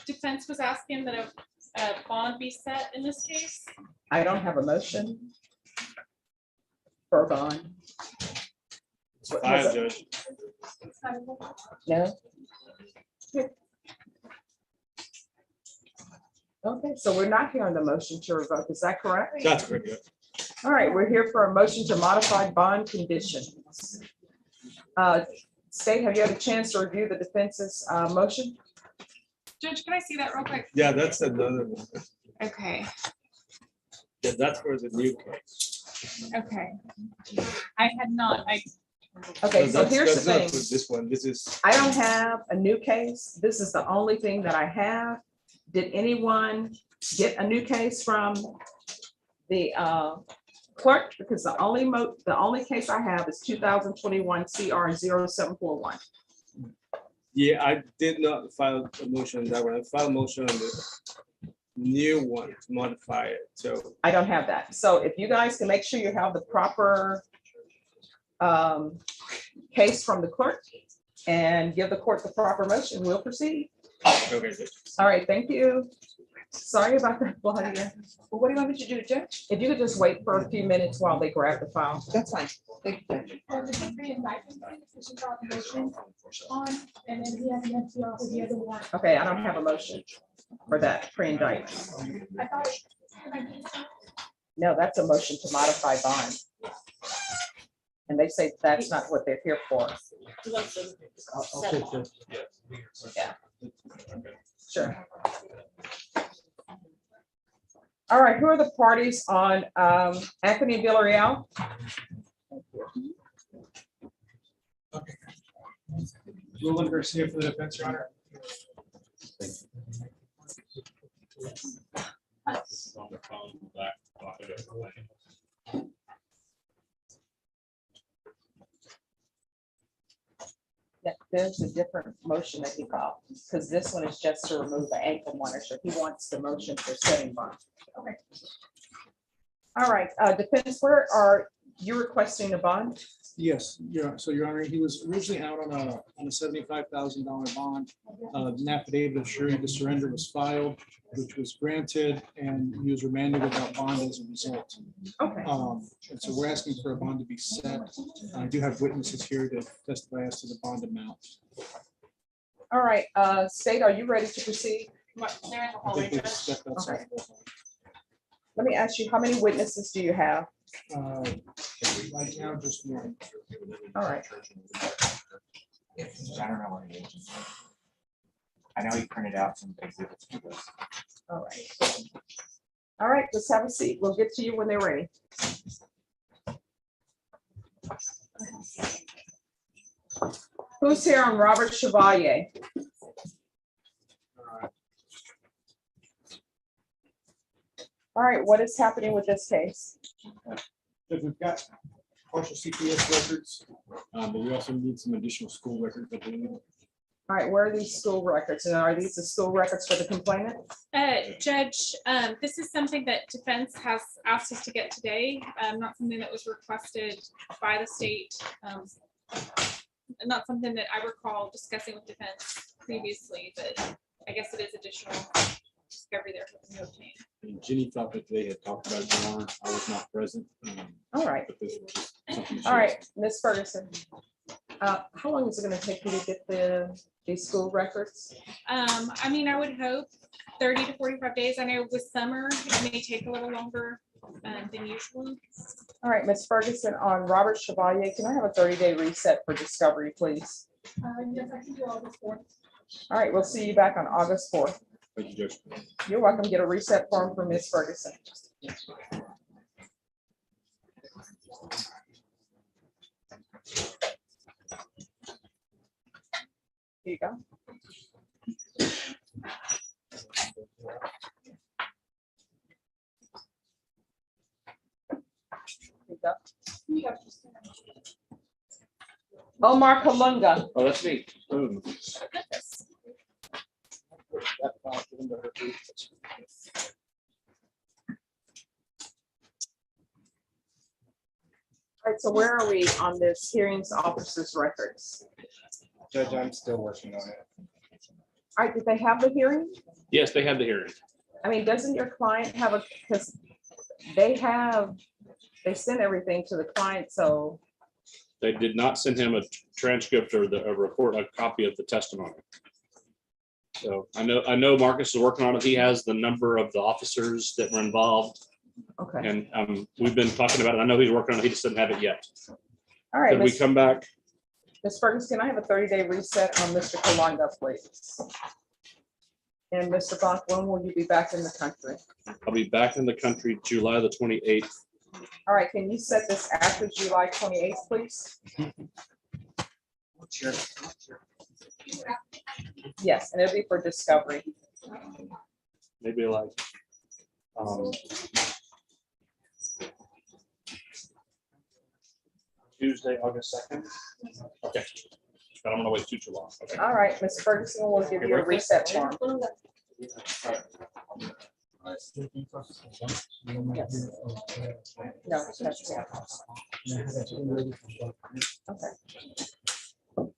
defense was asking that a bond be set in this case. I don't have a motion for a bond. What was Five, it? Judge. No? Okay, so we're not here on the motion to revoke, is that correct? That's correct, Judge. All right, we're here for a motion to modify bond conditions. State, have you had a chance to review the defense's motion? Judge, can I see that real quick? Yeah, that's another one. Okay, Yeah, that's for the new case. okay. I had not, Okay, No, so that's- here's the that's not thing. for This one, this is, I don't have a new case. This is the only thing that I have. Did anyone get a new case from the clerk? Because the only case I have is 2021 CR 0741. Yeah, I did not file a motion on that one. I filed a motion on the new one to modify it, so. I don't have that. So if you guys can make sure you have the proper case from the clerk and give the court the proper motion, we'll proceed. Okay. All right, thank you. Sorry about that, Claudia. Well, what do you want me to do, Judge? If you could just wait for a few minutes while they grab the file. That's fine. Thank you, Judge. Okay, I don't have a motion for that pre-indictment. No, that's a motion to modify bond. And they say that's not what they're here for. Yeah. Sure. All right, who are the parties on Anthony Villarreal? Roland Garcia for the defense, Your Honor. Yeah, there's a different motion that he filed, because this one is just to remove the ankle monitor. He wants the motion for setting bond. Okay. All right, defense, where are you requesting a bond? Yes, so Your Honor, he was originally out on a $75,000 bond. An affidavit of surety to surrender was filed, which was granted, and he was remanded without bond as a result. Okay. And so we're asking for a bond to be set. I do have witnesses here to testify as to the bond amount. All right, State, are you ready to proceed? I think they've stepped outside. Let me ask you, how many witnesses do you have? Right now, just one. All right. I don't know what it is. I know he printed out some exhibits for this. All right. All right, just have a seat. We'll get to you when they're ready. Who's here on Robert Chevalier? All right, what is happening with this case? If we've got partial CPS records, but we also need some additional school records, I believe. All right, where are these school records? And are these the school records for the complainant? Judge, this is something that defense has asked us to get today, not something that was requested by the state. Not something that I recall discussing with defense previously, but I guess it is additional discovery there for the obtain. And Jenny thought that they had talked about it, Your Honor. I was not present. All right. But this was just something she All right, Ms. Ferguson. How long is it going to take you to get these school records? I mean, I would hope 30 to 45 days. I know with summer, it may take a little longer than usual. All right, Ms. Ferguson, on Robert Chevalier, can I have a 30-day reset for discovery, please? Yes, I can do August 4th. All right, we'll see you back on August 4th. Thank you, Judge. You're welcome. Get a reset form from Ms. Ferguson. Here you go. Omar Kalunga. Oh, that's me. Boom. All right, so where are we on this hearings officer's records? Judge, I'm still working on it. All right, did they have the hearing? Yes, they had the hearing. I mean, doesn't your client have a, because they sent everything to the client, so. They did not send him a transcript or a report, a copy of the testimony. So I know Marcus is working on it. He has the number of the officers that were involved. Okay. And we've been talking about it. I know he's working on it. He just doesn't have it yet. All right. Could we come back? Ms. Ferguson, can I have a 30-day reset on Mr. Kalanga, please? And Mr. Bach, when will you be back in the country? I'll be back in the country July the 28th. All right, can you set this after July 28th, please? Yes, and it'll be for discovery. Maybe like Tuesday, August 2nd. Okay. but I'm gonna wait too long. Okay. All right, Ms. Ferguson will give you a reset form. Yes. No, that's yeah. Okay. All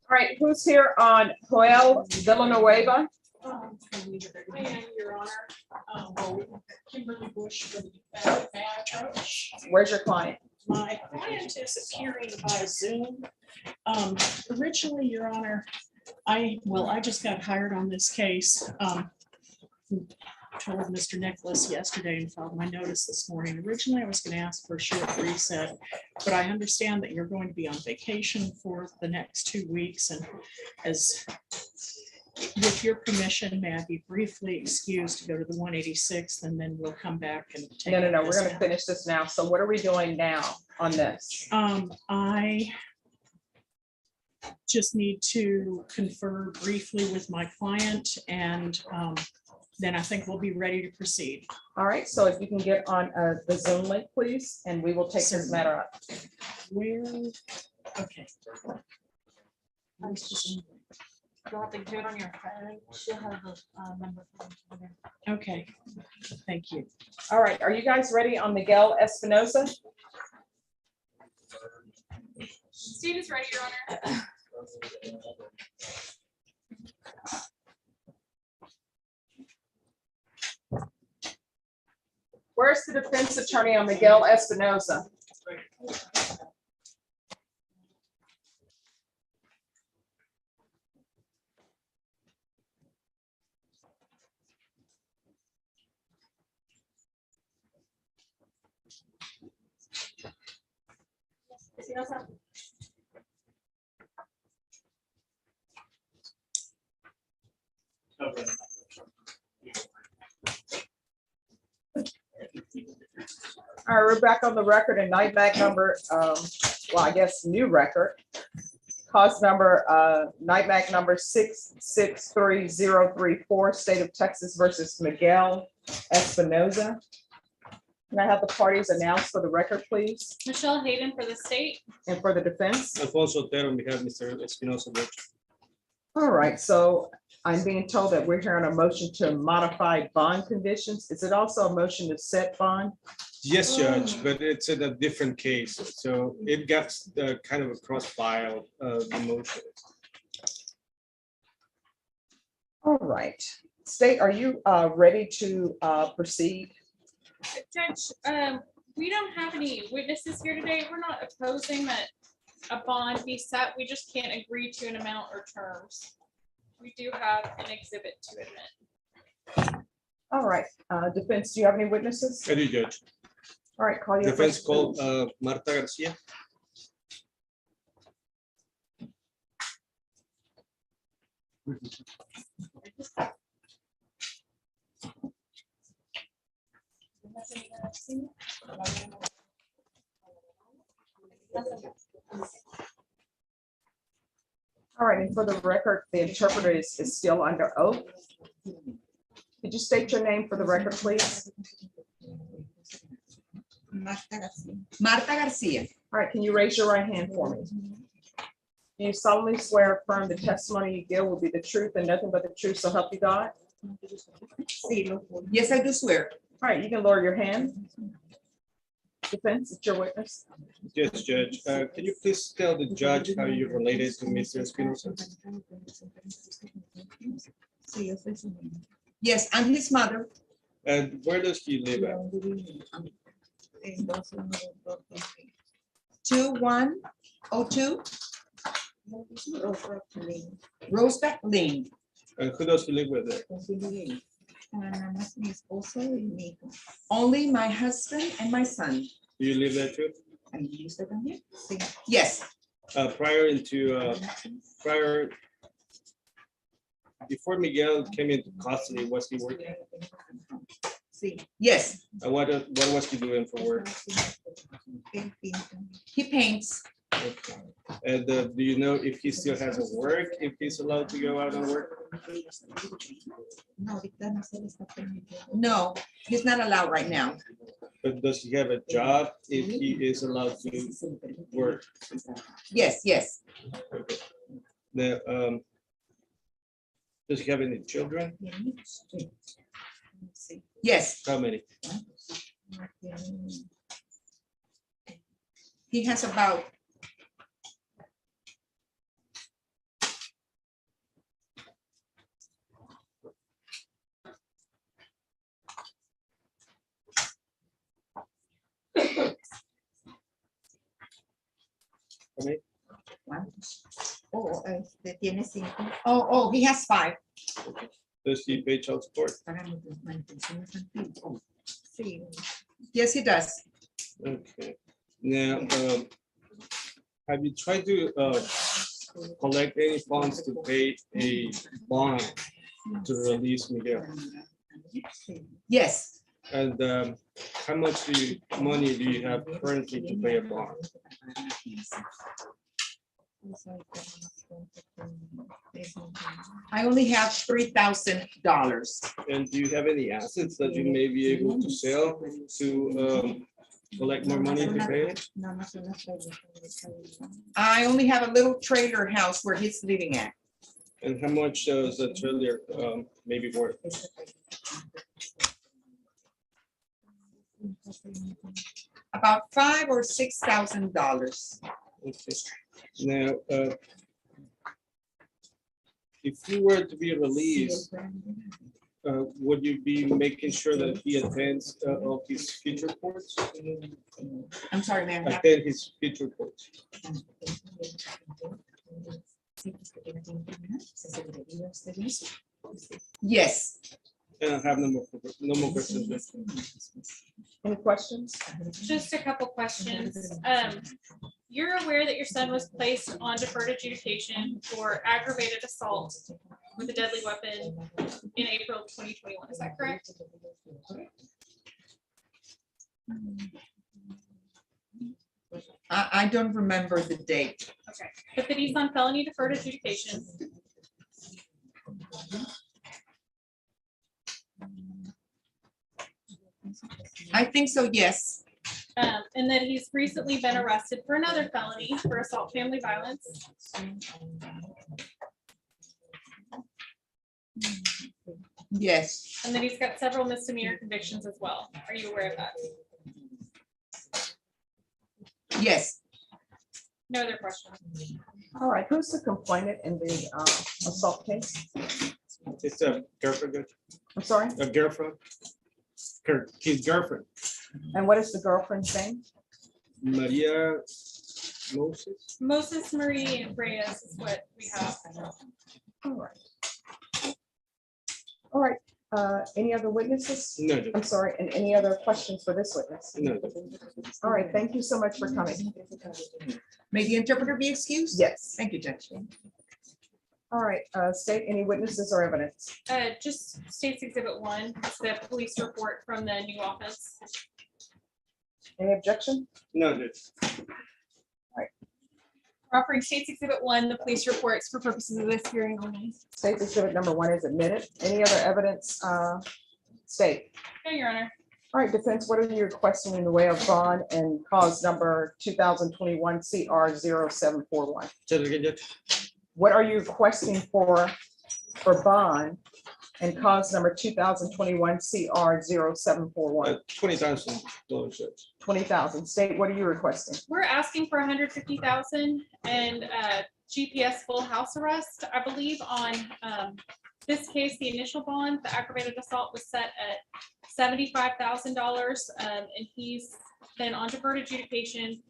right, who's here on Joel Villanueva? I am, Your Honor. Kimberly Bush for the badge. Where's your client? My client is appearing by Zoom. Originally, Your Honor, I just got hired on this case. Told Mr. Nicholas yesterday and filed my notice this morning. Originally, I was going to ask for a short reset, but I understand that you're going to be on vacation for the next 2 weeks. And as with your permission, may I be briefly excused to go to the 186th, and then we'll come back and take. No, we're this going to now. finish this now. So what are we doing now on this? I just need to confer briefly with my client, and then I think we'll be ready to proceed. All right, so if you can get on the Zoom link, please, and we will take this matter up. Where, okay. You'll have to do it on your phone. She'll have the number. Okay, thank you. All right, are you guys ready on Miguel Espinoza? Steve is ready, Your Honor. Where's the defense attorney on Miguel Espinoza? All right, we're back on the record and night back number, well, I guess new record. Cause number, night back number 663034, State of Texas versus Miguel Espinoza. Can I have the parties announced for the record, please? Michelle Hayden for the state. And for the defense? Alfonso Otero on behalf of Mr. Espinoza. All right, so I'm being told that we're hearing a motion to modify bond conditions. Is it also a motion to set bond? Yes, Judge, but it's in a different case. So it got kind of a cross-file motion. All right, State, are you ready to proceed? Judge, we don't have any witnesses here today. We're not opposing that a bond be set. We just can't agree to an amount or terms. We do have an exhibit to admit. All right, defense, do you have any witnesses? I do, Judge. All right, call your Defense first called witness. Marta Garcia. All right, and for the record, the interpreter is still under oath. Could you state your name for the record, please? Marta Garcia. Marta Garcia. All right, can you raise your right hand for me? Do you solemnly swear or affirm the testimony you give will be the truth and nothing but the truth, so help you God? Yes, I do swear. All right, you can lower your hand. Defense, it's your witness. Yes, Judge. Can you please tell the judge how you're related to Mr. Espinoza? Yes, I'm his mother. And where does he live at? 2102 Roseback Lane. And who does he live with there? Only my husband and my son. Do you live there too? Yes. Before Miguel came into custody, was he working? Yes. And what was he doing for work? He paints. Okay. And do you know if he still has a work, if he's allowed to go out and work? No, he's not allowed right now. But does he have a job if he is allowed to work? Yes, yes. Okay. The, does he have any children? Yes, How many? he has about How many? tiene 5. Oh, he has 5. Does he pay child support? Yes, he does. Okay. Now, have you tried to collect any funds to pay a bond to release Miguel? Yes, And how much money do you have currently to pay a bond? I only have $3,000. And do you have any assets that you may be able to sell to collect more money to pay it? I only have a little trailer house where he's living at. And how much does the trailer maybe worth? About $5,000 or $6,000. Okay. Now, if you were to be released, would you be making sure that he attends all his future courts? I'm sorry, ma'am. Attend his future courts. Yes. And I have no more questions. Any questions? Just a couple questions. You're aware that your son was placed on deferred adjudication for aggravated assault with a deadly weapon in April 2021, is that correct? I don't remember the date. Okay, but that he's on felony deferred adjudication. I think so, yes. And that he's recently been arrested for another felony for assault family violence. Yes. And then he's got several misdemeanor convictions as well. Are you aware of that? Yes. No other questions. All right, who's the complainant in the assault case? It's a girlfriend. I'm sorry? A girlfriend. His girlfriend. And what is the girlfriend's name? Maria Moses. Moses Marie Reyes is what we have. All right. All right, any other witnesses? No. I'm sorry, and any other questions for this witness? No. All right, thank you so much for coming. May the interpreter be excused? Yes. Thank you, Judge. All right, state any witnesses or evidence? Just states exhibit 1, it's the police report from the new office. Any objection? No. Offering states exhibit 1, the police reports for purposes of this hearing only. State's exhibit number 1 is admitted. Any other evidence? State. No, Your Honor. All right, defense, what are you requesting in the way of bond and cause number 2021 CR 0741? What are you requesting for bond and cause number 2021 CR 0741? $20,000. 20,000. State, what are you requesting? We're asking for 150,000 and GPS full house arrest. I believe on this case, the initial bond, the aggravated assault was set at $75,000, and he's been on deferred adjudication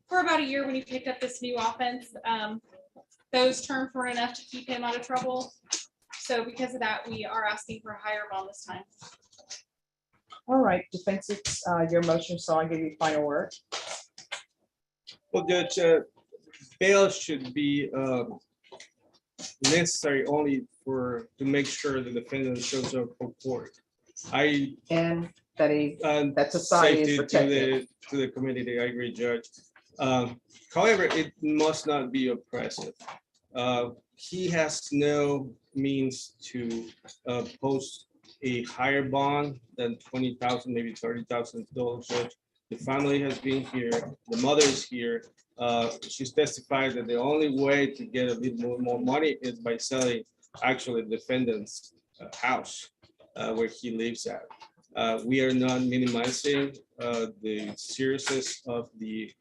for about a year when he picked up this new offense. Those terms weren't enough to keep him out of trouble. So because of that, we are asking for a higher bond this time. All right, defense, it's your motion, so I'll give you final word. Well, Judge, bail should be necessary only to make sure the defendant shows up for court. And that that society is safety protected. to the community. I agree, Judge. However, it must not be oppressive. He has no means to post a higher bond than $20,000, maybe $30,000. The family has been here. The mother is here. She's testified that the only way to get a bit more money is by selling actually defendant's house where he lives at. We are not minimizing the seriousness of the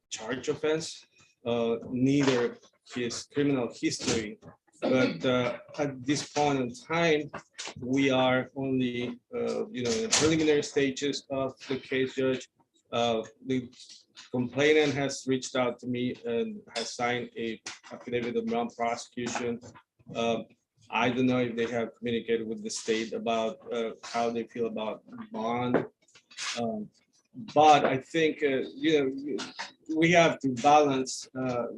charge offense, neither his criminal history. But at this point in time, we are only, in the preliminary stages of the case, Judge. The complainant has reached out to me and has signed a affidavit of non-prosecution. I don't know if they have communicated with the state about how they feel about bond. But I think, we have to balance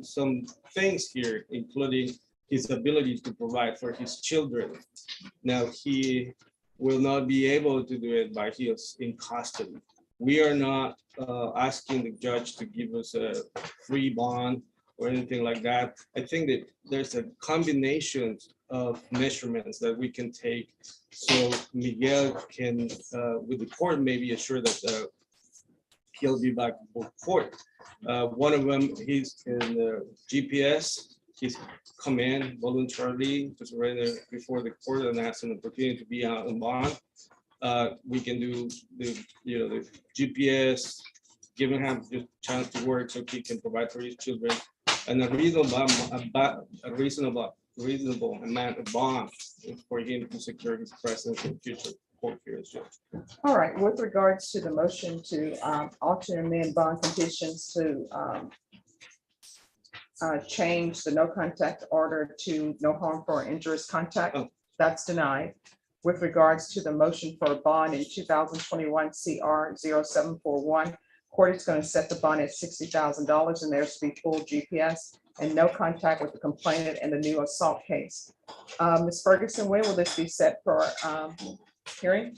some things here, including his ability to provide for his children. Now, he will not be able to do it by he is in custody. We are not asking the judge to give us a free bond or anything like that. I think that there's a combination of measurements that we can take so Miguel can, with the court, maybe assure that he'll be back for court. One of them, he's in the GPS. He's come in voluntarily to surrender before the court and ask an opportunity to be out on bond. We can do the GPS, give him the chance to work so he can provide for his children, and a reasonable amount of bond for him to secure his presence in future court hearings. All right, with regards to the motion to alter and amend bond conditions to change the no contact order to no harmful or injurious contact, that's denied. With regards to the motion for a bond in 2021 CR 0741, court is going to set the bond at $60,000 and there's to be full GPS and no contact with the complainant in the new assault case. Ms. Ferguson, when will this be set for hearing?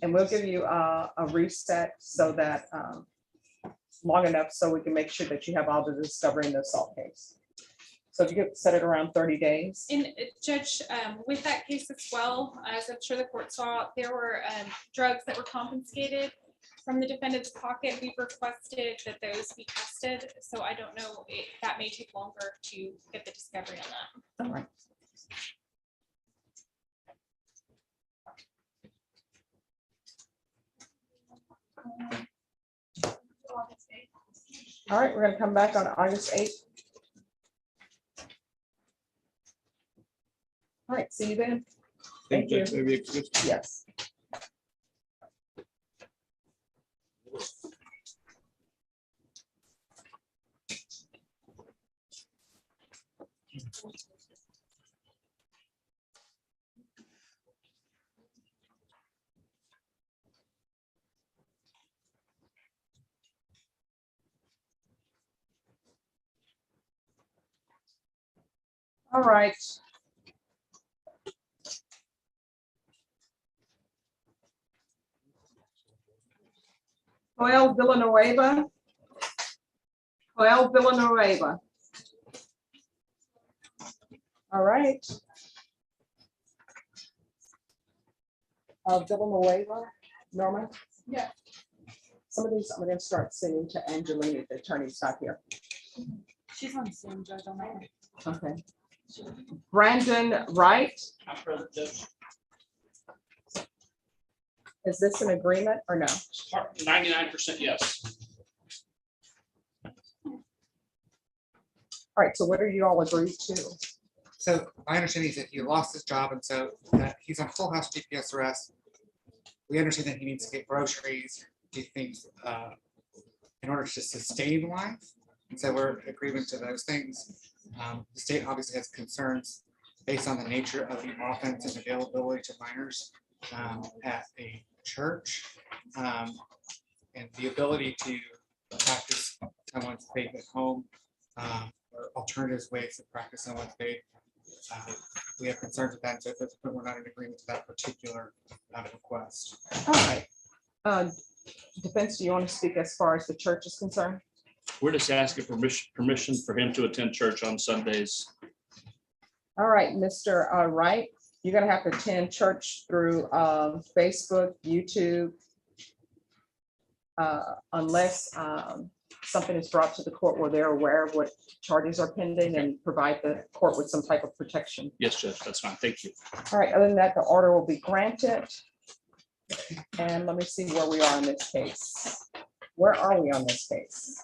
And we'll give you a reset so that long enough so we can make sure that you have all the discovery in the assault case. So if you could set it around 30 days. And Judge, with that case as well, as I'm sure the court saw, there were drugs that were confiscated from the defendant's pocket. We've requested that those be tested. So I don't know if that may take longer to get the discovery on that. All right. All right, we're going to come back on August 8th. All right, see you then. Thank you. Yes. All right. Villanueva. Villanueva. All right. Villanueva, Norma? Yeah. Some of these I'm going to start sending to Angelina, the attorney's not here. She's on Zoom, Judge, on that one. Okay. Brandon Wright. Is this an agreement or no? 99% yes. All right, so what are you all agreed to? So my understanding is that he lost his job, and so he's on full house GPS arrest. We understand that he needs to get groceries. He thinks in order to sustain life, and so we're in agreement to those things. The state obviously has concerns based on the nature of the offense and availability to minors at a church, and the ability to practice someone's faith at home, or alternative ways to practice someone's faith. We have concerns with that, so at this point, we're not in agreement to that particular request. All right. Defense, do you want to speak as far as the church is concerned? We're just asking permission for him to attend church on Sundays. All right, Mr. Wright, you're gonna have to attend church through Facebook, YouTube, unless something is brought to the court where they're aware of what charges are pending and provide the court with some type of protection. Yes, Judge, that's fine. Thank you. All right, other than that, the order will be granted. And let me see where we are in this case. Where are we on this case?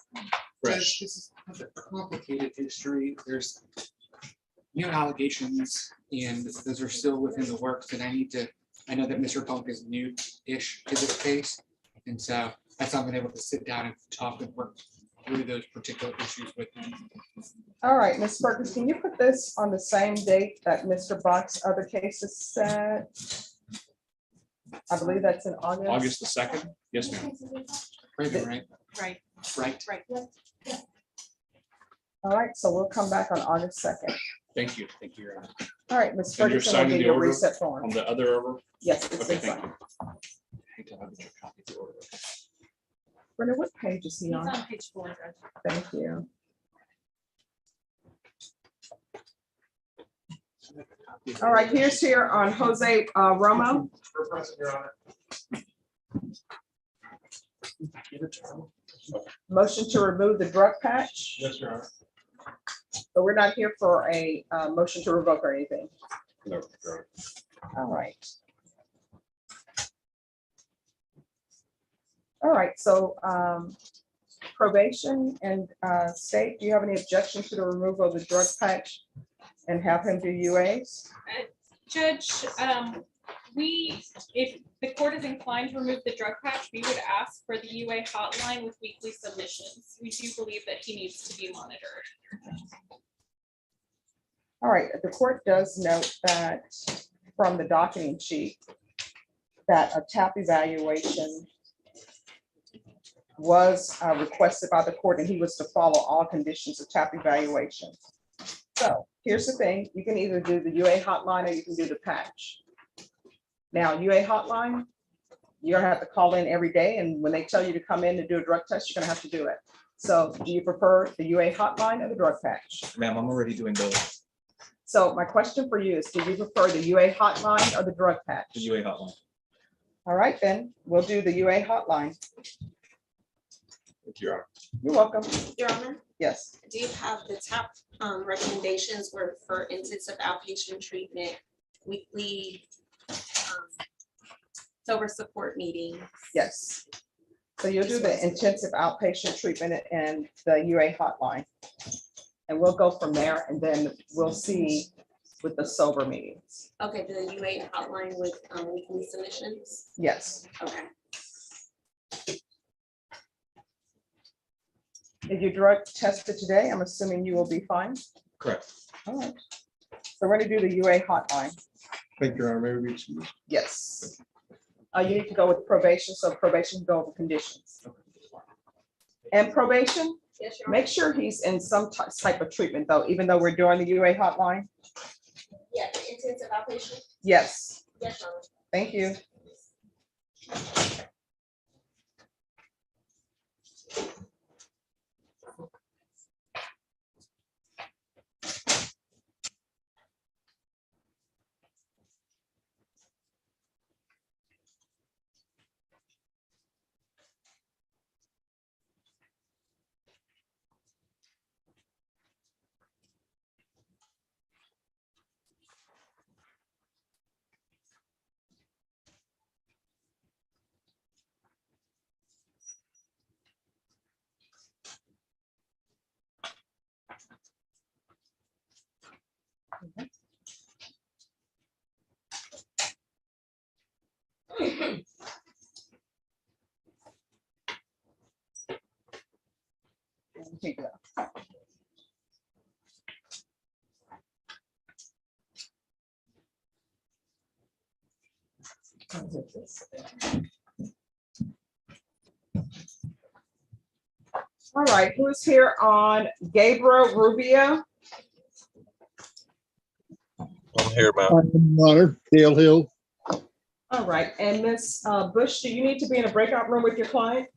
Judge, this is a complicated history. There's new allegations and those are still within the works and I know that Mr. Funk is new-ish to this case. And so that's why I've been able to sit down and talk and work through those particular issues with him. All right, Ms. Perkins, can you put this on the same date that Mr. Buck's other cases said? I believe that's in August. August the 2nd? Yes, ma'am. Right. Right. All right, so we'll come back on August 2nd. Thank you. Thank you, Your Honor. All right, Ms. And you're Ferguson will signing get the your order reset form. on the other order? Yes, it's Okay, been thank signed. you. Brenda, what page is he He's on? on page 4, Judge. Thank you. All right, here's here on Jose Romo. Motion to remove the drug patch. Yes, Your Honor. But we're not here for a motion to revoke or anything. No, Your Honor. All right. All right, so probation and state, do you have any objection to the removal of the drug patch and have him do UAs? Judge, if the court is inclined to remove the drug patch, we would ask for the UA hotline with weekly submissions. We do believe that he needs to be monitored. All right, the court does note that from the docketing sheet that a TAP evaluation was requested by the court and he was to follow all conditions of TAP evaluation. So here's the thing, you can either do the UA hotline or you can do the patch. Now, UA hotline, you're gonna have to call in every day, and when they tell you to come in to do a drug test, you're gonna have to do it. So do you prefer the UA hotline or the drug patch? Ma'am, I'm already doing both. So my question for you is, do you prefer the UA hotline or the drug patch? The UA hotline. All right, then, we'll do the UA hotline. Thank you, Your Honor. You're welcome. Your Honor, Yes. do you have the top recommendations were for intensive outpatient treatment, weekly sober support meetings? Yes. So you'll do the intensive outpatient treatment and the UA hotline. And we'll go from there and then we'll see with the sober meetings. Okay, the UA hotline with weekly submissions? Yes. Okay. If you drug tested today, I'm assuming you will be fine. Correct. All right. So we're gonna do the UA hotline. Thank you, Your Honor. Maybe we Yes. You need to go with probation, so probation can go over conditions. And probation, Yes, Your Honor. make sure he's in some type of treatment though, even though we're doing the UA hotline. Yeah, the intensive outpatient? Yes, Yes, Your Honor. thank you. Take it out. All right, who's here on Gabriel Rubio? I'm here, ma'am. Water, Dale Hill. All right, and Ms. Bush, do you need to be in a breakout room with your client?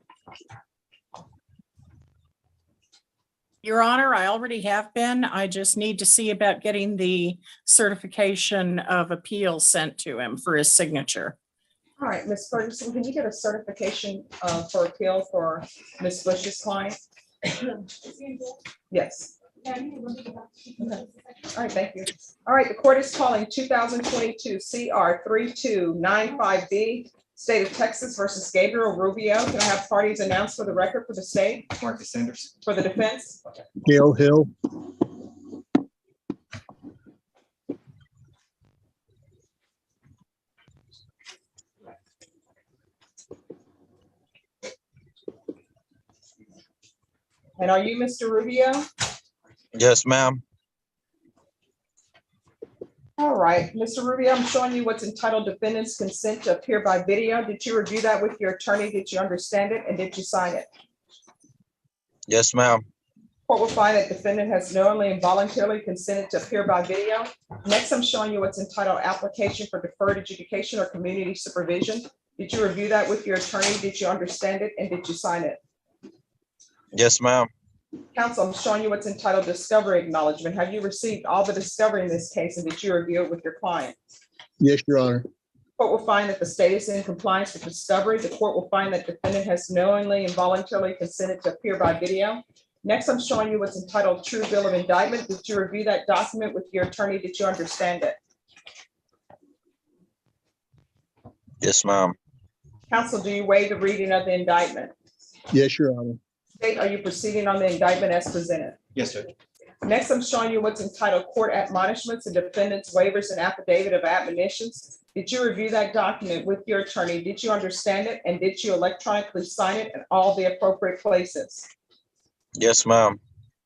Your Honor, I already have been. I just need to see about getting the certification of appeal sent to him for his signature. All right, Ms. Ferguson, can you get a certification for appeal for Ms. Bush's client? Yes. Okay. All right, thank you. All right, the court is calling 2022 CR 3295B, State of Texas versus Gabriel Rubio. Can I have parties announced for the record for the state? Marcus Sanders. For the defense? Gail Hill. And are you Mr. Rubio? Yes, ma'am. All right, Mr. Rubio, I'm showing you what's entitled defendant's consent to appear by video. Did you review that with your attorney? Did you understand it? And did you sign it? Yes, ma'am. Court will find that defendant has knowingly and voluntarily consented to appear by video. Next, I'm showing you what's entitled application for deferred adjudication or community supervision. Did you review that with your attorney? Did you understand it? And did you sign it? Yes, ma'am. Counsel, I'm showing you what's entitled discovery acknowledgement. Have you received all the discovery in this case, and did you review it with your client? Yes, Your Honor. Court will find that the state is in compliance with discovery. The court will find that defendant has knowingly and voluntarily consented to appear by video. Next, I'm showing you what's entitled true bill of indictment. Did you review that document with your attorney? Did you understand it? Yes, ma'am. Counsel, do you waive the reading of the indictment? Yes, Your Honor. State, are you proceeding on the indictment as presented? Yes, sir. Next, I'm showing you what's entitled court admonishments and defendant's waivers and affidavit of admonitions. Did you review that document with your attorney? Did you understand it? And did you electronically sign it in all the appropriate places? Yes, ma'am.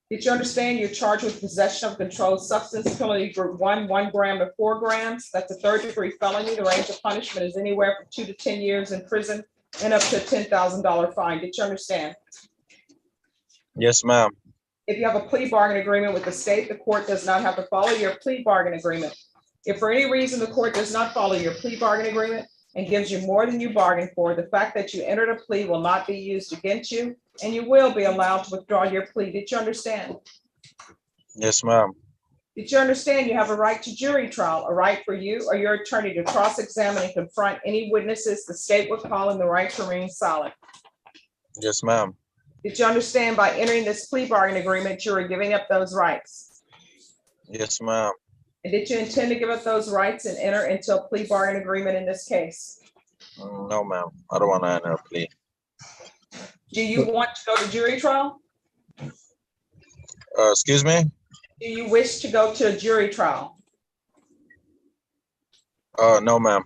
Did you understand you're charged with possession of controlled substance, penalty group 1 gram to 4 grams? That's a 3rd-degree felony. The range of punishment is anywhere from 2 to 10 years in prison and up to a $10,000 fine. Did you understand? Yes, ma'am. If you have a plea bargain agreement with the state, the court does not have to follow your plea bargain agreement. If for any reason the court does not follow your plea bargain agreement and gives you more than you bargained for, the fact that you entered a plea will not be used against you, and you will be allowed to withdraw your plea. Did you understand? Yes, ma'am. Did you understand you have a right to jury trial, a right for you or your attorney to cross-examine and confront any witnesses the state would call in the right to remain silent? Yes, ma'am. Did you understand by entering this plea bargain agreement, you are giving up those rights? Yes, ma'am. And did you intend to give up those rights and enter into a plea bargain agreement in this case? No, ma'am. I don't want to enter a plea. Do you want to go to jury trial? Excuse me? Do you wish to go to a jury trial? No, ma'am.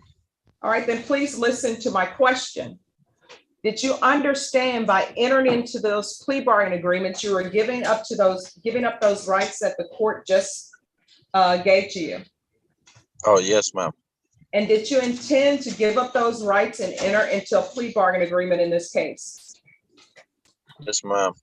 All right, then please listen to my question. Did you understand by entering into those plea bargain agreements, you were giving up those rights that the court just gave to you? Oh, yes, ma'am. And did you intend to give up those rights and enter into a plea bargain agreement in this case? Yes, ma'am.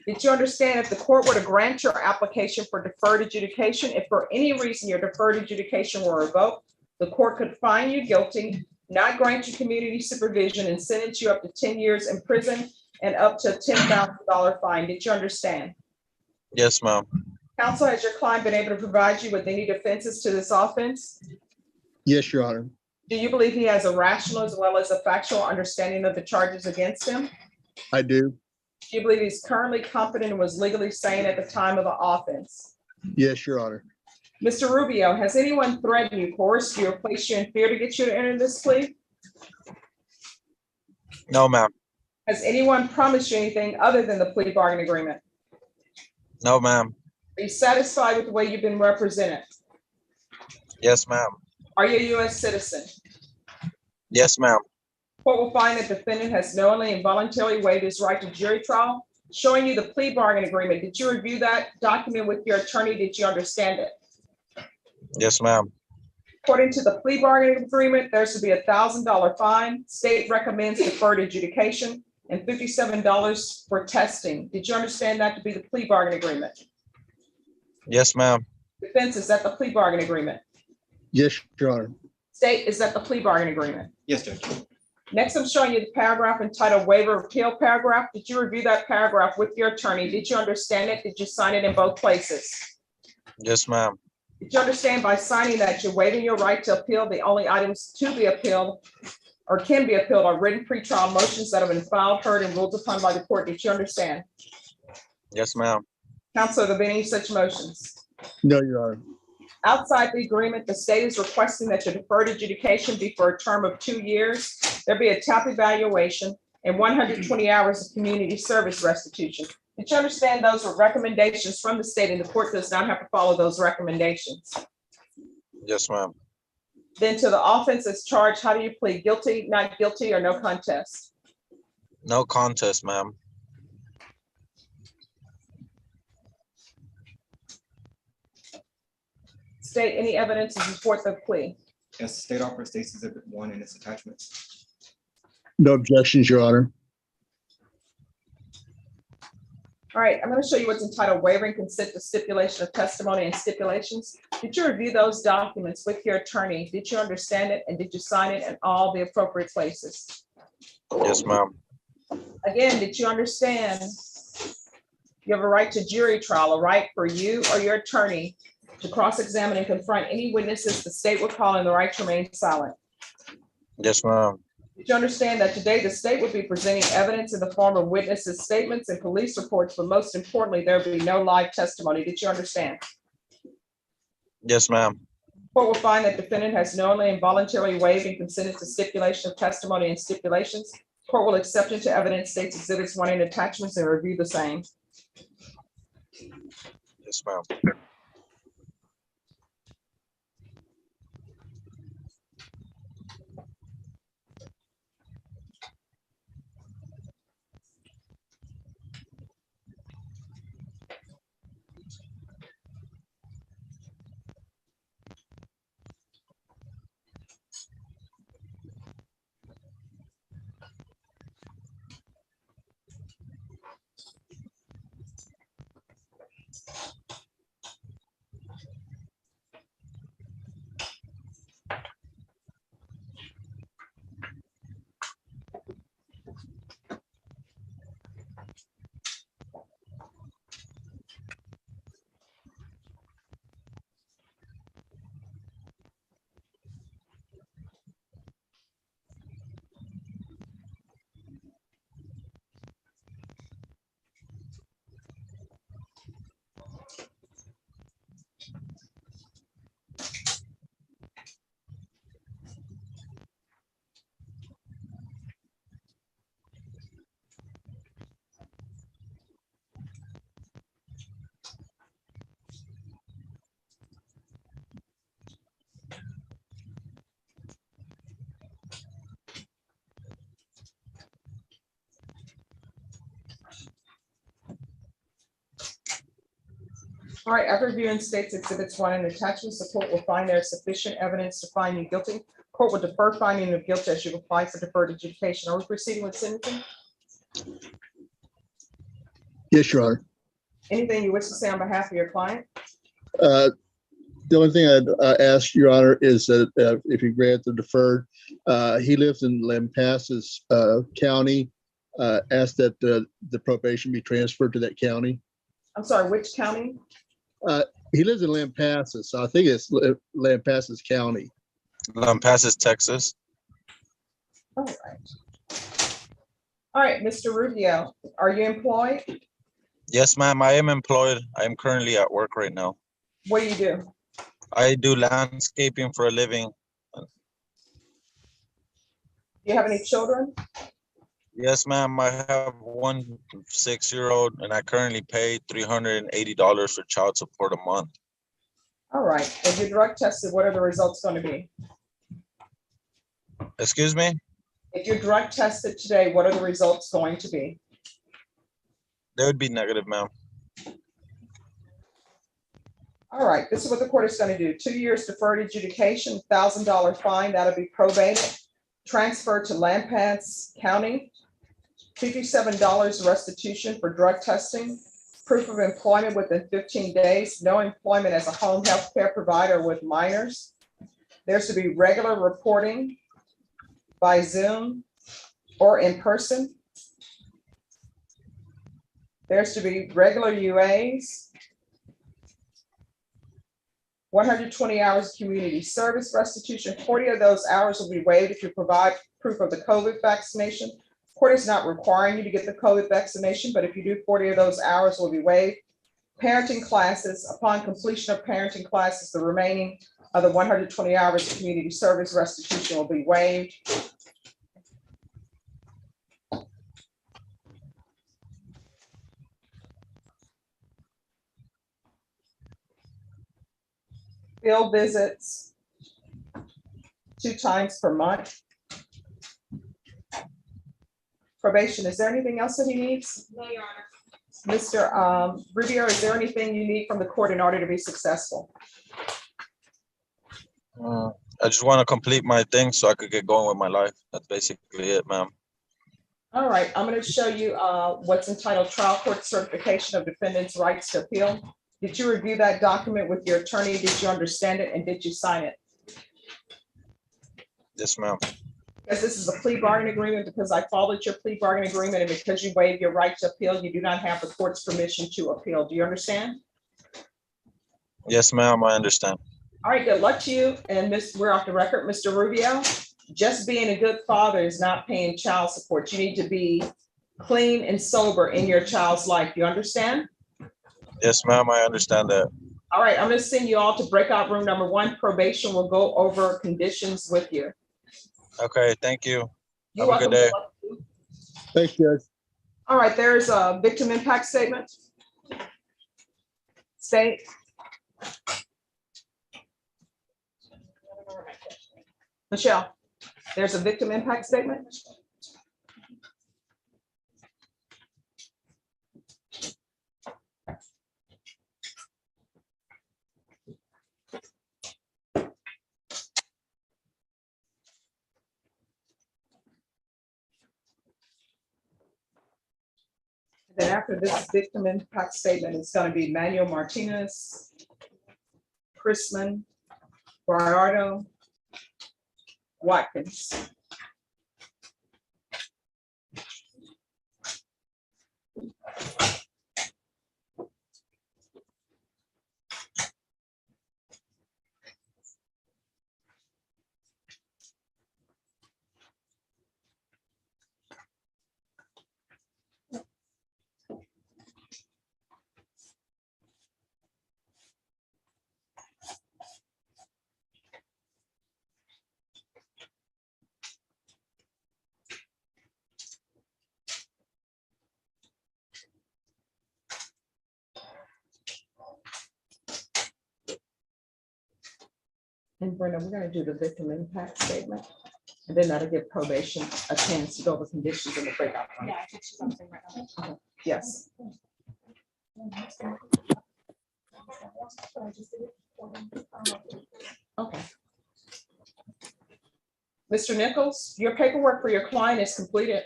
Did you understand if the court were to grant your application for deferred adjudication, if for any reason your deferred adjudication were revoked, the court could find you guilty, not grant you community supervision, and sentence you up to 10 years in prison and up to a $10,000 fine? Did you understand? Yes, ma'am. Counsel, has your client been able to provide you with any defenses to this offense? Yes, Your Honor. Do you believe he has a rational as well as a factual understanding of the charges against him? I do. Do you believe he's currently competent and was legally sane at the time of the offense? Yes, Your Honor. Mr. Rubio, has anyone threatened you, coerced you, or placed you in fear to get you to enter this plea? No, ma'am. Has anyone promised you anything other than the plea bargain agreement? No, ma'am. Are you satisfied with the way you've been represented? Yes, ma'am. Are you a U.S. citizen? Yes, ma'am. Court will find that defendant has knowingly and voluntarily waived his right to jury trial. Showing you the plea bargain agreement, did you review that document with your attorney? Did you understand it? Yes, ma'am. According to the plea bargaining agreement, there should be a $1,000 fine. State recommends deferred adjudication and $57 for testing. Did you understand that to be the plea bargain agreement? Yes, ma'am. Defense, is that the plea bargain agreement? Yes, Your Honor. State, is that the plea bargaining agreement? Yes, Judge. Next, I'm showing you the paragraph entitled waiver of appeal paragraph. Did you review that paragraph with your attorney? Did you understand it? Did you sign it in both places? Yes, ma'am. Did you understand by signing that you're waiving your right to appeal? The only items to be appealed or can be appealed are written pretrial motions that have been filed, heard, and ruled upon by the court. Did you understand? Yes, ma'am. Counsel, have there been any such motions? No, Your Honor. Outside the agreement, the state is requesting that your deferred adjudication be for a term of 2 years. There be a TAP evaluation and 120 hours of community service restitution. Did you understand those were recommendations from the state and the court does not have to follow those recommendations? Yes, ma'am. Then to the offense as charged, how do you plead? Guilty, not guilty, or no contest? No contest, ma'am. State, any evidence to support the plea? Yes, State offers State's Exhibit 1 and its attachments. No objections, Your Honor. All right, I'm going to show you what's entitled waiver and consent to stipulation of testimony and stipulations. Did you review those documents with your attorney? Did you understand it? And did you sign it in all the appropriate places? Yes, ma'am. Again, did you understand you have a right to jury trial, a right for you or your attorney to cross-examine and confront any witnesses the state would call and the right to remain silent? Yes, ma'am. Did you understand that today the state would be presenting evidence in the form of witnesses' statements and police reports, but most importantly, there would be no live testimony? Did you understand? Yes, ma'am. Court will find that defendant has knowingly and voluntarily waived and consented to stipulation of testimony and stipulations. Court will accept into evidence State's Exhibits 1 and attachments and review the same. Yes, ma'am. All right, after reviewing State's Exhibits 1 and attachments, the court will find there is sufficient evidence to find you guilty. Court will defer finding of guilt as you apply for deferred adjudication. Are we proceeding with sentencing? Yes, Your Honor. Anything you wish to say on behalf of your client? The only thing I'd ask, Your Honor, is that if you grant the deferred, he lives in Lampasas County. Ask that the probation be transferred to that county. I'm sorry, which county? He lives in Lampasas, so I think it's Lampasas County. Lampasas, Texas. All right. All right, Mr. Rubio, are you employed? Yes, ma'am. I am employed. I am currently at work right now. What do you do? I do landscaping for a living. Do you have any children? Yes, ma'am. I have one 6-year-old and I currently pay $380 for child support a month. All right. If you're drug tested, what are the results going to be? Excuse me? If you're drug tested today, what are the results going to be? They would be negative, ma'am. All right. This is what the court is going to do. 2 years deferred adjudication, $1,000 fine. That'll be probated. Transferred to Lampasas County. $57 restitution for drug testing, proof of employment within 15 days, no employment as a home health care provider with minors, There's to be regular reporting by Zoom or in person. There's to be regular UAs, 120 hours of community service restitution. 40 of those hours will be waived if you provide proof of the COVID vaccination. Court is not requiring you to get the COVID vaccination, but if you do, 40 of those hours will be waived. Parenting classes, upon completion of parenting classes, the remaining of the 120 hours of community service restitution will be waived. Field visits 2 times per month. Probation, is there anything else that he needs? No, Your Honor. Mr. Rubio, is there anything you need from the court in order to be successful? I just want to complete my thing so I could get going with my life. That's basically it, ma'am. All right, I'm going to show you what's entitled Trial Court Certification of Defendant's Rights to Appeal. Did you review that document with your attorney? Did you understand it, and did you sign it? Yes, ma'am. Because this is a plea bargaining agreement, because I followed your plea bargaining agreement, and because you waived your right to appeal, you do not have the court's permission to appeal. Do you understand? Yes, ma'am, I understand. All right, good luck to you. And we're off the record, Mr. Rubio. Just being a good father is not paying child support. You need to be clean and sober in your child's life. You understand? Yes, ma'am, I understand that. All right, I'm going to send you all to breakout room number 1. Probation will go over conditions with you. Okay, thank you. You're Have a welcome. good day. Thanks, Judge. All right, there's a victim impact statement. State. Michelle, there's a victim impact statement. Then after this victim impact statement, it's going to be Manuel Martinez, Christman, Prado, Watkins. And Brenda, we're going to do the victim impact statement, and then that'll give probation a chance to go over conditions in the breakout room. Yeah, I think she's something right now. Okay. Yes. Okay. Mr. Nichols, your paperwork for your client is completed.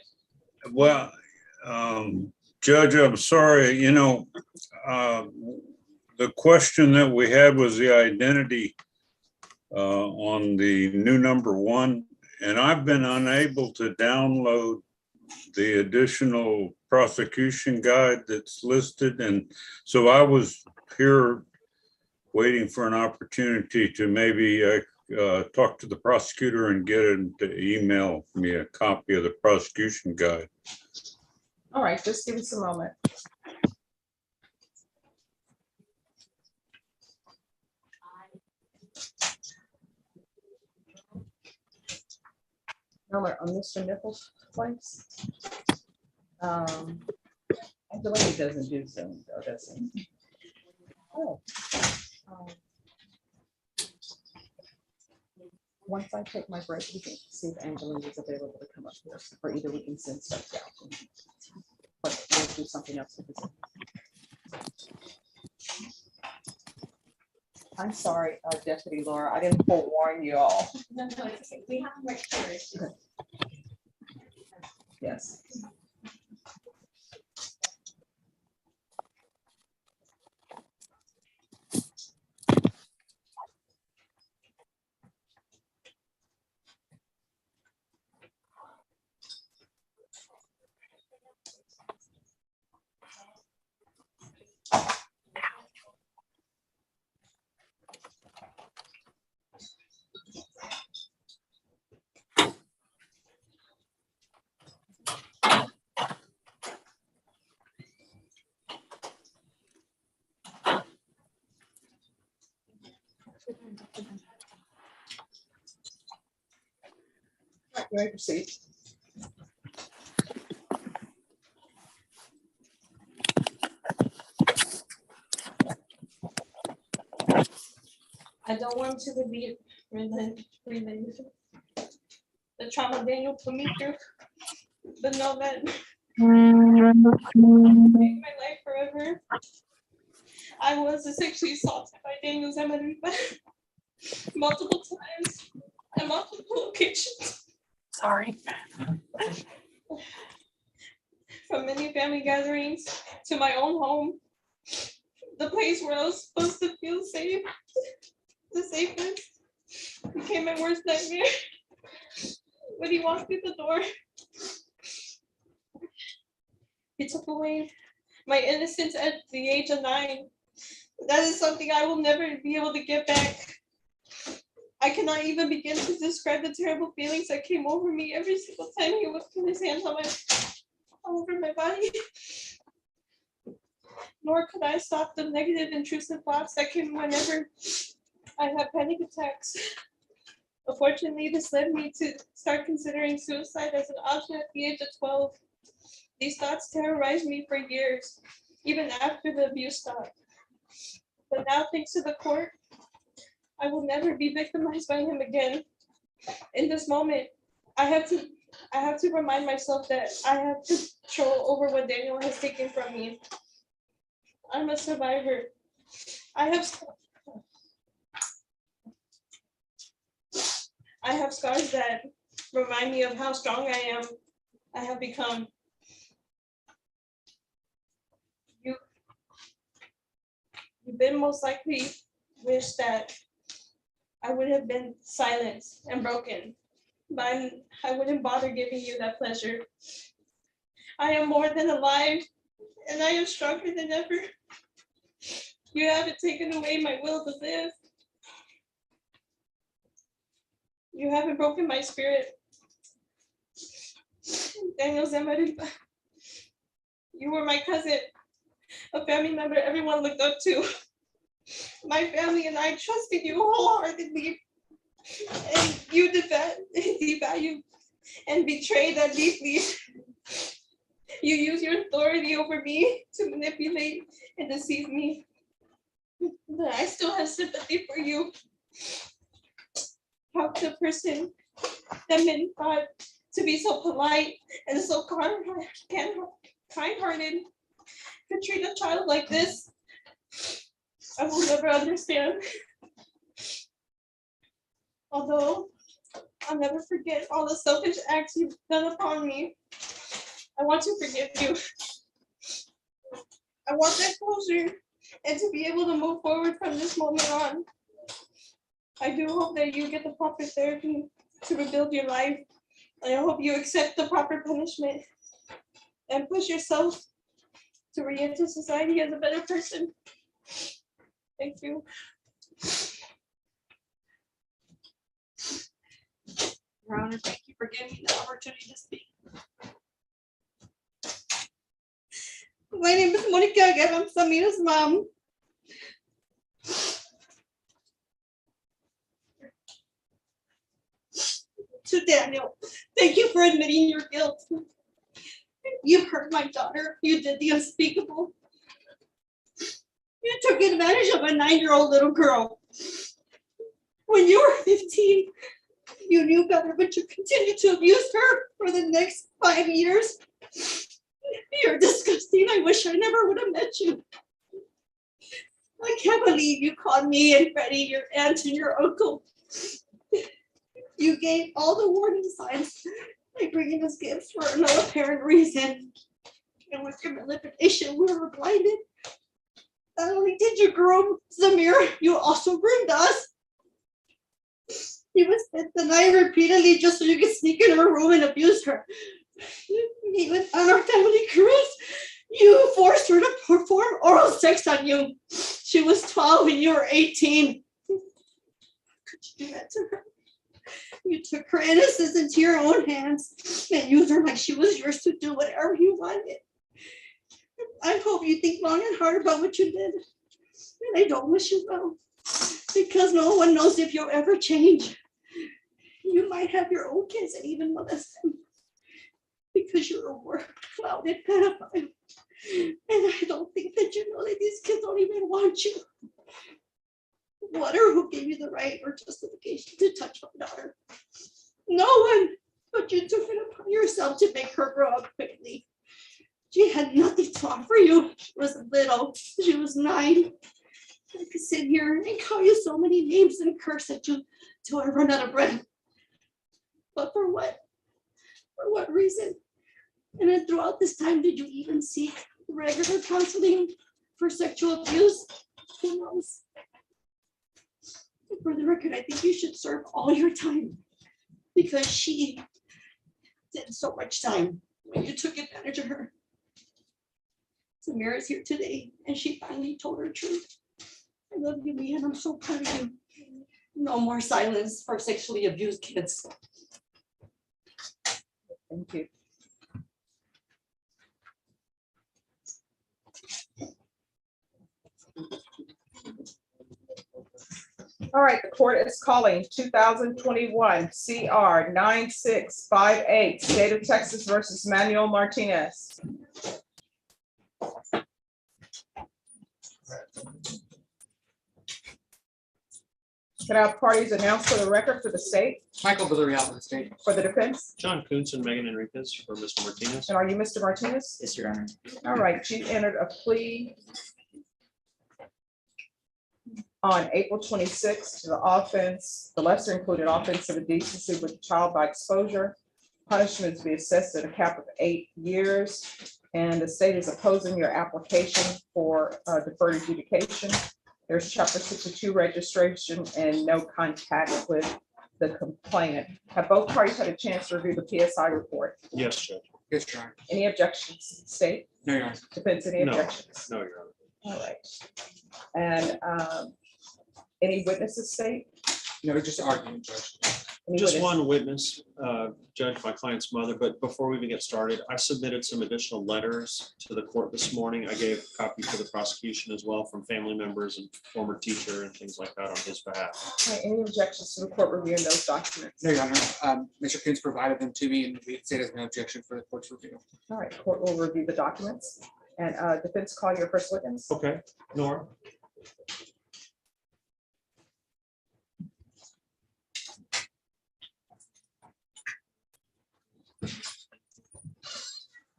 Well, Judge, I'm sorry, you know, the question that we had was the identity on the new number 1, and I've been unable to download the additional prosecution guide that's listed. And so I was here waiting for an opportunity to maybe talk to the prosecutor and get him to email me a copy of the prosecution guide. All right, just give us a moment. On Mr. Nichols' place. Delaney doesn't do Zoom though, does he? Oh. Once I take my break, we can see if Angelina is available to come up here, or either we can send stuff down. But we'll do something else with this. I'm sorry, Deputy Laura, I didn't forewarn you all. No, it's okay. We have them right here. Yes. You may proceed. I don't want to relive the trauma Daniel put me through, but know that make my life forever. I was sexually assaulted by Daniel Zamarripa multiple times at multiple locations. Sorry. From many family gatherings to my own home, the place where I was supposed to feel safe, the safest, became my worst nightmare. When he walked through the door, he took away my innocence at the age of 9. That is something I will never be able to get back. I cannot even begin to describe the terrible feelings that came over me every single time he would put his hands on all over my body. Nor could I stop the negative intrusive thoughts that came whenever I had panic attacks. Unfortunately, this led me to start considering suicide as an option at the age of 12. These thoughts terrorized me for years, even after the abuse stopped. But now, thanks to the court, I will never be victimized by him again. In this moment, I have to remind myself that I have control over what Daniel has taken from me. I'm a survivor. I have scars that remind me of how strong I have become. You've been most likely wish that I would have been silenced and broken, but I wouldn't bother giving you that pleasure. I am more than alive, and I am stronger than ever. You haven't taken away my will to live. You haven't broken my spirit. Daniel Zamarripa, you were my cousin, a family member everyone looked up to. My family and I trusted you wholeheartedly, and you devalued and betrayed that deeply. You used your authority over me to manipulate and deceive me. But I still have sympathy for you. How could a person that men thought to be so polite and so kind-hearted could treat a child like this? I will never understand. Although I'll never forget all the selfish acts you've done upon me, I want to forgive you. I want that closure and to be able to move forward from this moment on. I do hope that you get the proper therapy to rebuild your life. And I hope you accept the proper punishment and push yourself to re-enter society as a better person. Thank you. Your Honor, thank you for giving me the opportunity to speak. My name is Monica. I'm Samira's mom. To Daniel, thank you for admitting your guilt. You hurt my daughter. You did the unspeakable. You took advantage of a 9-year-old little girl. When you were 15, you knew better, but you continued to abuse her for the next 5 years. You're disgusting. I wish I never would have met you. I can't believe you called me and Freddie, your aunt and your uncle. You gave all the warning signs by bringing us gifts for no apparent reason. And with your manipulation, we were blinded. Not only did you groom Zamir, you also groomed us. You would spend the night repeatedly just so you could sneak in her room and abuse her. Even on our family cruise, you forced her to perform oral sex on you. She was 12 and you were 18. Could you do that to her? You took her innocence into your own hands and used her like she was yours to do whatever you wanted. I hope you think long and hard about what you did. And I don't wish you well. Because no one knows if you'll ever change. You might have your own kids and even molest them. Because you're a word-clouded pedophile. And I don't think that you know that these kids don't even want you. What or who gave you the right or justification to touch my daughter? No one, but you took it upon yourself to make her grow up quickly. She had nothing to offer you. She was little. She was 9. I could sit here and call you so many names and curse at you till I run out of breath. But for what? For what reason? And then throughout this time, did you even seek regular counseling for sexual abuse? Who knows? For the record, I think you should serve all your time because she did so much time when you took advantage of her. Samira's here today and she finally told her truth. I love you, Mia, and I'm so proud of you. No more silence for sexually abused kids. Thank you. All right, the court is calling 2021 CR 9658, State of Texas versus Manuel Martinez. Can our parties announce for the record for the state? Michael Valerie for the state. For the defense? John Kuntz and Megan Enriquez for Mr. Martinez. And are you Mr. Martinez? Yes, Your Honor. All right, you entered a plea on April 26th to the offense, the lesser included offense of indecency with child by exposure. Punishment to be assessed at a cap of 8 years. And the state is opposing your application for deferred adjudication. There's chapter 62 registration and no contact with the complainant. Have both parties had a chance to review the PSI report? Yes, Judge. Yes, Your Honor. Any objections, state? No, Your Honor. Defense, any No. objections? No, Your Honor. All right. And any witnesses, state? No, just arguing, Judge. Any Just witness? one witness, Judge, my client's mother, but before we even get started, I submitted some additional letters to the court this morning. I gave a copy to the prosecution as well from family members and former teacher and things like that on his behalf. All right, any objections to the court reviewing those documents? No, Your Honor. Mr. Kuntz provided them to me and the state has no objection for the court's review. All right, court will review the documents. And defense, call your first witness. Okay, Nora.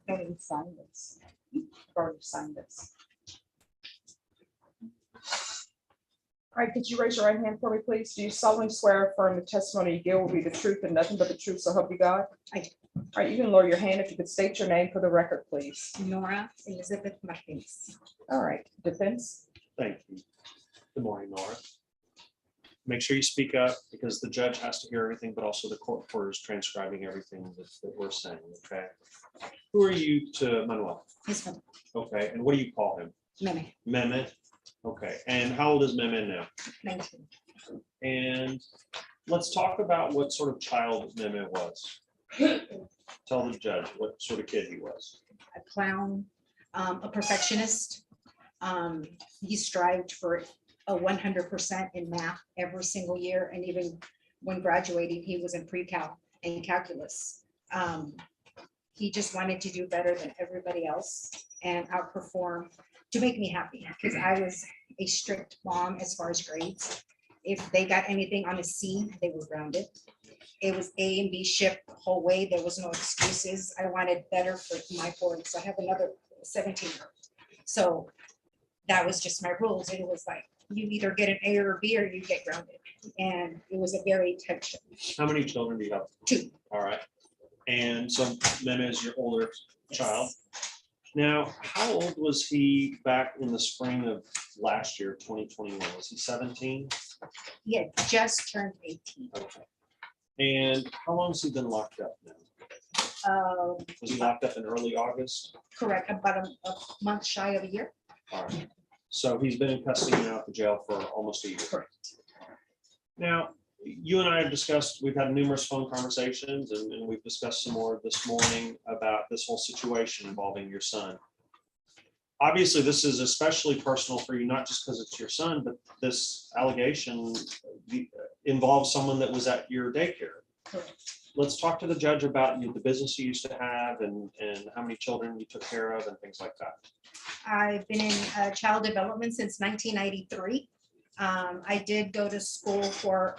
I didn't sign this. I've already signed this. All right, could you raise your right hand for me, please? Do you solemnly swear or affirm the testimony you give will be the truth and nothing but the truth, so help you God? I do. All right, you can lower your hand if you could state your name for the record, please. Nora Elizabeth Martinez. All right, defense. Thank you. Good morning, Nora. Make sure you speak up because the judge has to hear everything, but also the court reporter is transcribing everything that we're saying, okay? Who are you to Manuel? His mother. Okay, and what do you call him? Meme. Mehmet. Okay, and how old is Mehmet now? 19. And let's talk about what sort of child Mehmet was. Tell the judge what sort of kid he was. A clown, a perfectionist. He strived for a 100% in math every single year, and even when graduating, he was in pre-cal and calculus. He just wanted to do better than everybody else and outperform to make me happy, because I was a strict mom as far as grades. If they got anything on a C, they were grounded. It was A and B shift the whole way. There was no excuses. I wanted better for my boys. I have another 17-year-old. So that was just my rules. It was like, you either get an A or a B or you get grounded. And it was a very tight ship. How many children do you have? 2. All right. And so Mehmet is your older child. Now, how old was he back in the spring of last year, 2021? Was he 17? He had just turned 18. Okay. And how long has he been locked up now? Was he locked up in early August? Correct, about a month shy of a year. All right. So he's been in custody now at the jail for almost a year. Correct. Now, you and I have discussed, we've had numerous phone conversations and we've discussed some more this morning about this whole situation involving your son. obviously this is especially personal for you, not just because it's your son, but this allegation involves someone that was at your daycare. Correct. Let's talk to the judge about the business you used to have and how many children you took care of and things like that. I've been in child development since 1993. I did go to school for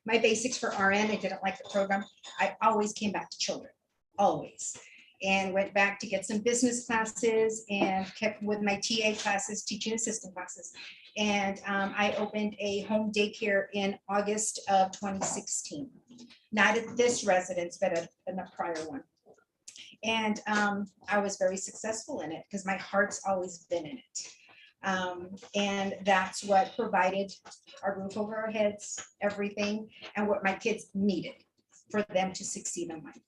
my basics for RN. I didn't like the program. I always came back to children, always. And went back to get some business classes and kept with my TA classes, teaching assistant classes. And I opened a home daycare in August of 2016. Not at this residence, but at a prior one. And I was very successful in it because my heart's always been in it. And that's what provided our roof over our heads, everything, and what my kids needed for them to succeed in life.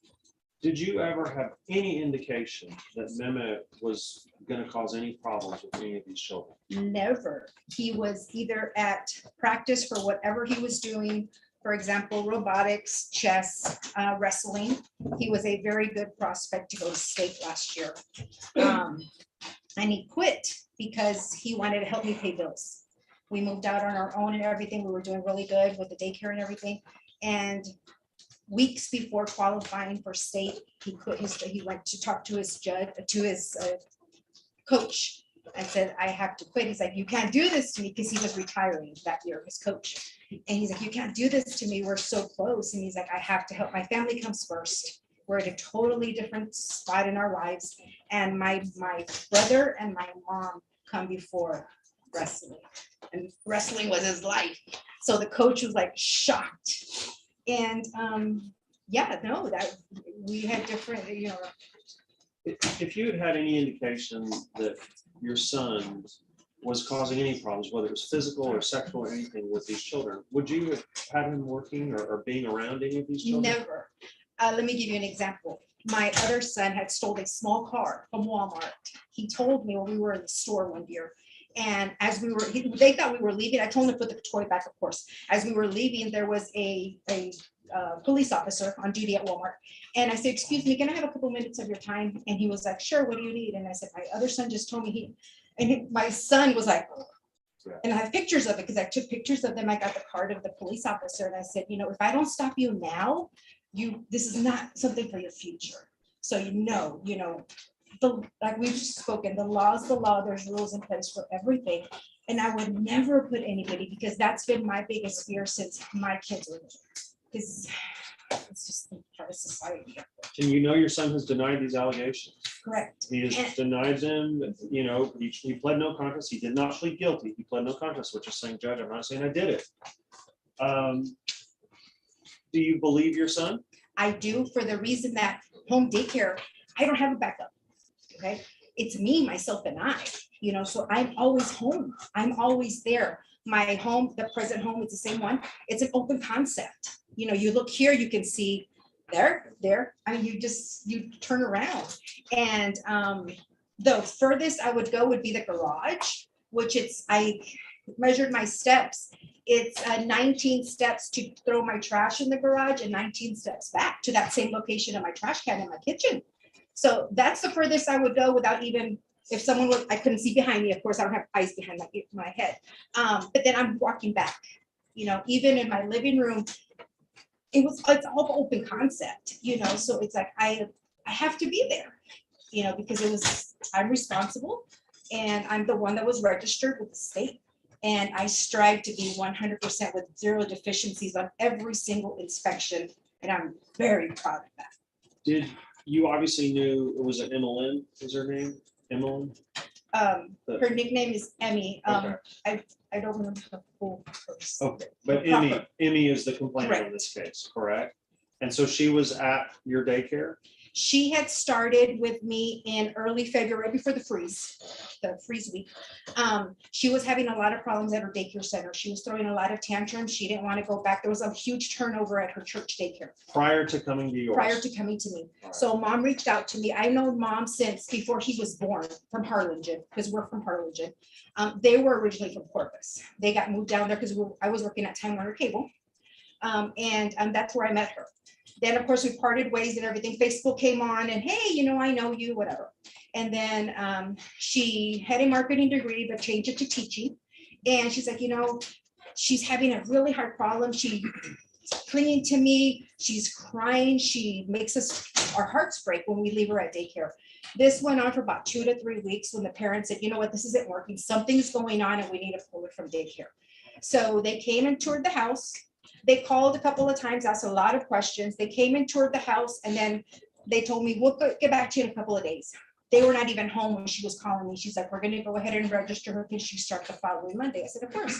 Did you ever have any indication that Mehmet was going to cause any problems with any of these children? Never. He was either at practice for whatever he was doing, for example, robotics, chess, wrestling. He was a very good prospect to go to state last year. And he quit because he wanted to help me pay bills. We moved out on our own and everything. We were doing really good with the daycare and everything. And weeks before qualifying for state, he went to talk to his judge, to his coach. I said, I have to quit. He's like, you can't do this to me, because he was retiring that year, his coach. And he's like, you can't do this to me. We're so close. And he's like, I have to help. My family comes first. We're at a totally different spot in our lives. And my brother and my mom come before wrestling. And wrestling was his life. So the coach was like shocked. And yeah, no, that we had different, you know. If you had had any indication that your son was causing any problems, whether it was physical or sexual or anything with these children, would you have had him working or being around any of these children? Never. Let me give you an example. My other son had stole a small car from Walmart. He told me when we were in the store one year, and as we were, they thought we were leaving. I told him to put the toy back, of course. As we were leaving, there was a police officer on duty at Walmart. And I said, excuse me, can I have a couple minutes of your time? And he was like, sure, what do you need? And I said, my other son just told me my son was like, and I have pictures of it because I took pictures of them. I got the card of the police officer and I said, you know, if I don't stop you now, this is not something for your future. So, like we've spoken, the law is the law. There's rules in place for everything. And I would never put anybody, because that's been my biggest fear since my kids were little. Because it's just part of society. And you know your son has denied these allegations. Correct. He has denied them, he pled no contest. He did not plead guilty. He pled no contest, which is saying, Judge, I'm not saying I did it. Do you believe your son? I do, for the reason that home daycare, I don't have a backup. Okay. It's me, myself, and I, so I'm always home. I'm always there. My home, the present home, it's the same one. It's an open concept. You look here, you can see there. I mean, you turn around. And the furthest I would go would be the garage, which I measured my steps. It's 19 steps to throw my trash in the garage and 19 steps back to that same location of my trash can in my kitchen. So that's the furthest I would go without even, if someone was, I couldn't see behind me. Of course, I don't have eyes behind my head. But then I'm walking back, even in my living room, it's all open concept, so it's like, I have to be there, because I'm responsible and I'm the one that was registered with the state. And I strive to be 100% with zero deficiencies on every single inspection. And I'm very proud of that. You obviously knew, was it Emmeline, is her name? Emmeline? Her nickname is Emmy. Okay. I don't remember the full first. Okay, but Emmy is the complainant in this case, correct? And so she was at your daycare? She had started with me in early February before the freeze week. She was having a lot of problems at her daycare center. She was throwing a lot of tantrums. She didn't want to go back. There was a huge turnover at her church daycare. Prior to coming to yours? Prior to coming to me. Right. So mom reached out to me. I know mom since before he was born, from Harlingen, because we're from Harlingen. They were originally from Corpus. They got moved down there because I was working at Time Warner Cable. And that's where I met her. Then, of course, we parted ways and everything. Facebook came on and, hey, you know, I know you, whatever. And then she had a marketing degree, but changed it to teaching. And she's like, you know, she's having a really hard problem. She's clinging to me. She's crying. She makes our hearts break when we leave her at daycare. This went on for about 2 to 3 weeks when the parents said, you know what, this isn't working. Something's going on and we need to pull it from daycare. So they came and toured the house. They called a couple of times, asked a lot of questions. They came and toured the house and then they told me, we'll get back to you in a couple of days. They were not even home when she was calling me. She's like, we're going to go ahead and register her. Can she start the following Monday? I said, of course.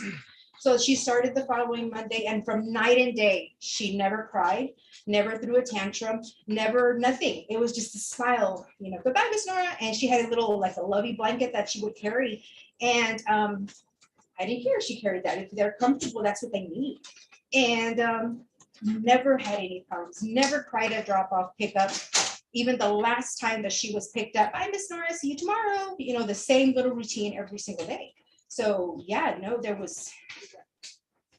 So she started the following Monday, and from night and day, she never cried, never threw a tantrum, never nothing. It was just a smile, you know, goodbye, Miss Nora. And she had a little, like a lovey blanket that she would carry. And I didn't hear she carried that. If they're comfortable, that's what they need. And never had any problems, never cried at drop off, pickup. Even the last time that she was picked up, bye, Miss Nora, see you tomorrow. You know, the same little routine every single day. So yeah, no, there was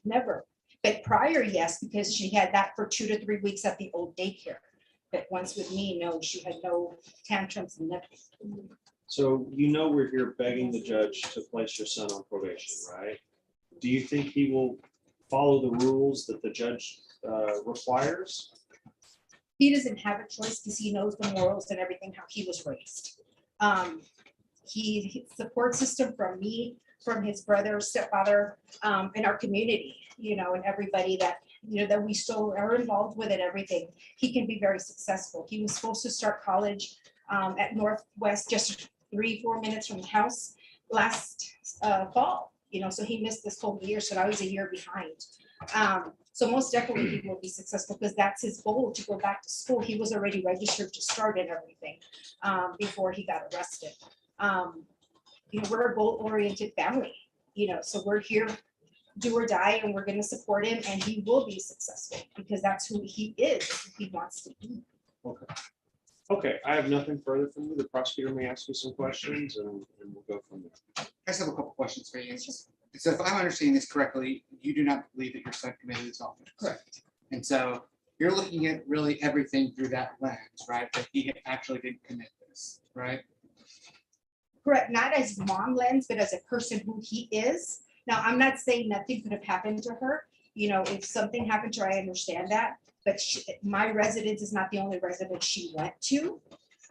never. But prior, yes, because she had that for 2 to 3 weeks at the old daycare. But once with me, no, she had no tantrums and nothing. So you know we're here begging the judge to place your son on probation, right? Do you think he will follow the rules that the judge requires? He doesn't have a choice because he knows the morals and everything, how he was raised. His support system from me, from his brother, stepfather, and our community, you know, and everybody that, you know, that we still are involved with and everything. He can be very successful. He was supposed to start college at Northwest, just 3-4 minutes from the house last fall, you know, so he missed this whole year. So I was a year behind. So most definitely he will be successful because that's his goal, to go back to school. He was already registered to start and everything before he got arrested. You know, we're a goal-oriented family, you know, so we're here, do or die, and we're going to support him, and he will be successful because that's who he is, who he wants to be. Okay. Okay, I have nothing further from you. The prosecutor may ask you some questions and we'll go from there. I just have a couple questions for you. So if I'm understanding this correctly, you do not believe that your son committed this offense. Correct. And so you're looking at really everything through that lens, right? That he actually didn't commit this, right? Correct, not as mom lens, but as a person who he is. Now, I'm not saying nothing could have happened to her. You know, if something happened to her, I understand that. But my residence is not the only residence she went to.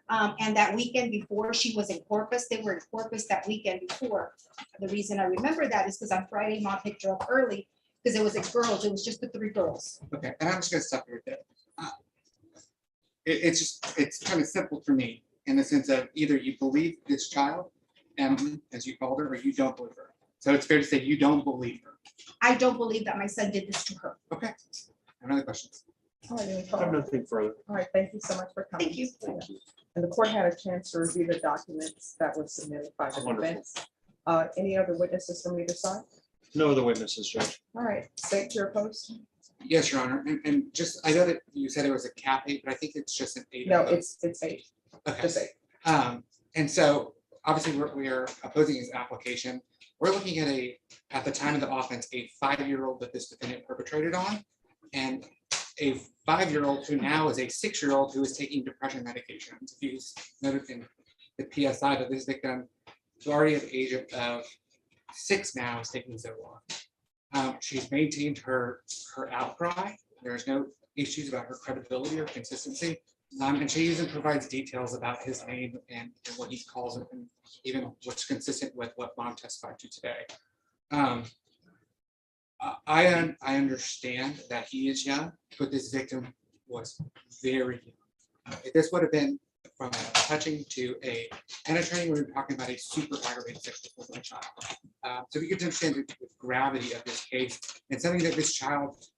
And that weekend before, she was in Corpus. They were in Corpus that weekend before. The reason I remember that is because on Friday, mom picked her up early because it was girls. It was just the 3 girls. Okay, and I'm just gonna stop you right there. It's kind of simple for me in the sense of either you believe this child, as you called her, or you don't believe her. So it's fair to say you don't believe her. I don't believe that my son did this to her. Okay. Another questions? All right, any I have follow-up? nothing further. All right, thank you so much for coming. Thank you. And the court had a chance to review the documents that were submitted by the Wonderful. defense. Any other witnesses from either side? No other witnesses, Judge. All right, state your post. Yes, Your Honor. And just, I know that you said it was a cap 8, but I think it's just an 8. No, it's 8. Okay. Just 8. And so obviously we're opposing his application. We're looking at the time of the offense, a 5-year-old that this defendant perpetrated on, and a 5-year-old who now is a 6-year-old who is taking depression medications. If you noted in the PSI that this victim, who already at the age of 6 now, is taking Zoloft. She's maintained her outcry. There's no issues about her credibility or consistency. And she even provides details about his name and what he calls it, and even what's consistent with what mom testified to today. I understand that he is young, but this victim was very young. If this would have been from a touching to a penetrating, we're talking about a super aggravated sexual assault of a child. So we get to understand the gravity of this case and something that this child,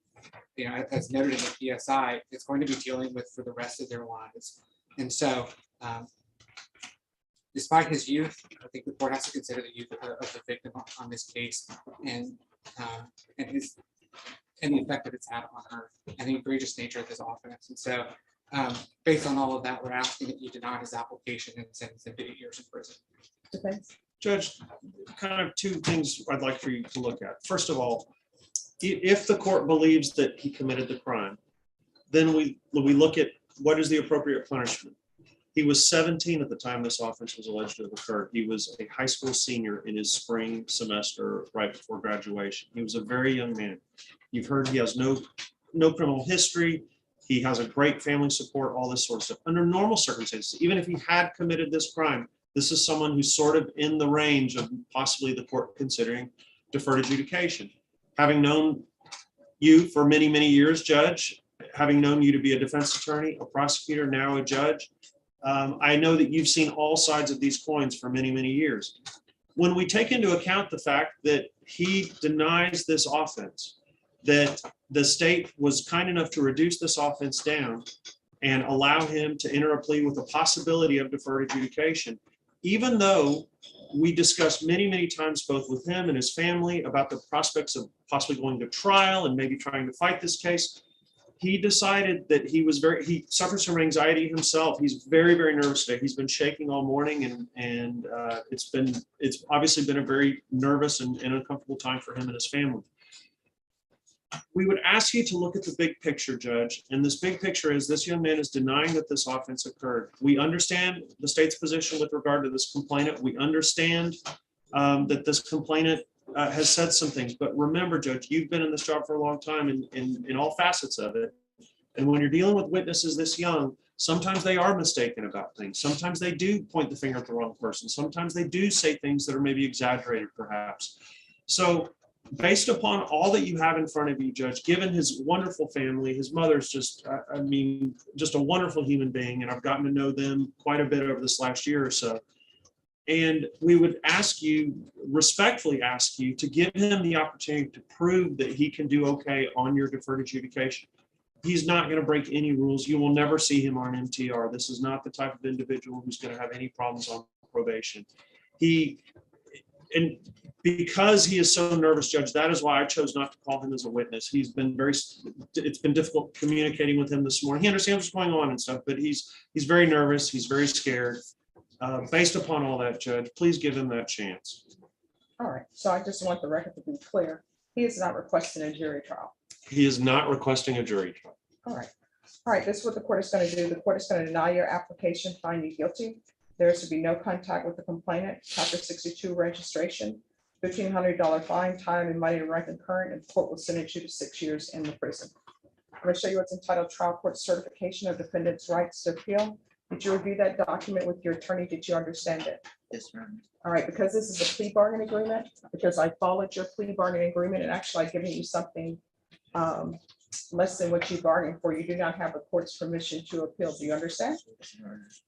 you know, as noted in the PSI, is going to be dealing with for the rest of their lives. And so, despite his youth, I think the court has to consider the youth of the victim on this case and the effect that it's had on her and the egregious nature of this offense. And so, based on all of that, we're asking that you deny his application and sentence him to 8 years in prison. Defense. Judge, kind of 2 things I'd like for you to look at. First of all, if the court believes that he committed the crime, then we look at what is the appropriate punishment. He was 17 at the time this offense was alleged to have occurred. He was a high school senior in his spring semester right before graduation. He was a very young man. You've heard he has no criminal history. He has a great family support, all this sort of stuff. Under normal circumstances, even if he had committed this crime, this is someone who's sort of in the range of possibly the court considering deferred adjudication. Having known you for many, many years, Judge, having known you to be a defense attorney, a prosecutor, now a judge, I know that you've seen all sides of these coins for many, many years. When we take into account the fact that he denies this offense, that the state was kind enough to reduce this offense down and allow him to enter a plea with a possibility of deferred adjudication, even though we discussed many, many times, both with him and his family, about the prospects of possibly going to trial and maybe trying to fight this case, he decided that he suffers from anxiety himself. He's very, very nervous today. He's been shaking all morning, and it's obviously been a very nervous and uncomfortable time for him and his family. We would ask you to look at the big picture, Judge, and this big picture is this young man is denying that this offense occurred. We understand the state's position with regard to this complainant. We understand that this complainant has said some things, but remember, Judge, you've been in this job for a long time in all facets of it. And when you're dealing with witnesses this young, sometimes they are mistaken about things. Sometimes they do point the finger at the wrong person. Sometimes they do say things that are maybe exaggerated, perhaps. So based upon all that you have in front of you, Judge, given his wonderful family, his mother's just a wonderful human being, and I've gotten to know them quite a bit over this last year or so. And we would respectfully ask you to give him the opportunity to prove that he can do okay on your deferred adjudication. He's not going to break any rules. You will never see him on MTR. This is not the type of individual who's going to have any problems on probation. And because he is so nervous, Judge, that is why I chose not to call him as a witness. It's been difficult communicating with him this morning. He understands what's going on and stuff, but he's very nervous. He's very scared. Based upon all that, Judge, please give him that chance. All right, so I just want the record to be clear. He is not requesting a jury trial. He is not requesting a jury trial. All right, this is what the court is going to do. The court is going to deny your application, find you guilty. There is to be no contact with the complainant, Chapter 62 registration, $1,500 fine, time and money to rank and current, and the court will sentence you to 6 years in the prison. I'm going to show you what's entitled Trial Court Certification of Defendant's Rights to Appeal. Did you review that document with your attorney? Did you understand it? Yes, ma'am. All right, because this is a plea bargaining agreement, because I followed your plea bargaining agreement and actually I've given you something less than what you bargained for. You do not have the court's permission to appeal. Do you understand?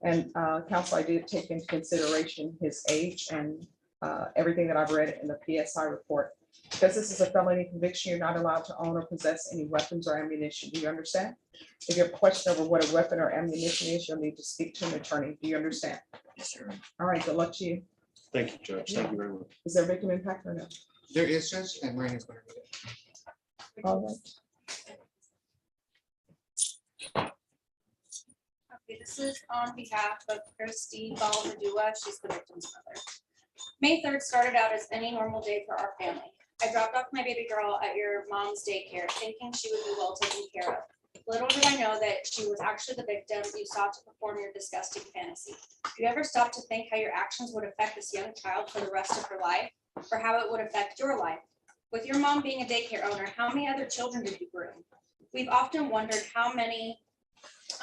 And counsel, I did take into consideration his age and everything that I've read in the PSI report. Because this is a felony conviction, you're not allowed to own or possess any weapons or ammunition. Do you understand? If you have a question over what a weapon or ammunition is, you'll need to speak to an attorney. Do you understand? Yes, sir. All right, good luck to you. Thank you, Judge. Thank you very much. Is there victim impact or no? There is, Judge, and Ryan is going to read it. All right. Okay, this is on behalf of Christy Villanueva. She's the victim's mother. May 3rd started out as any normal day for our family. I dropped off my baby girl at your mom's daycare, thinking she would be well taken care of. Little did I know that she was actually the victim you sought to perform your disgusting fantasy. Do you ever stop to think how your actions would affect this young child for the rest of her life, or how it would affect your life? With your mom being a daycare owner, how many other children did you groom? We've often wondered how many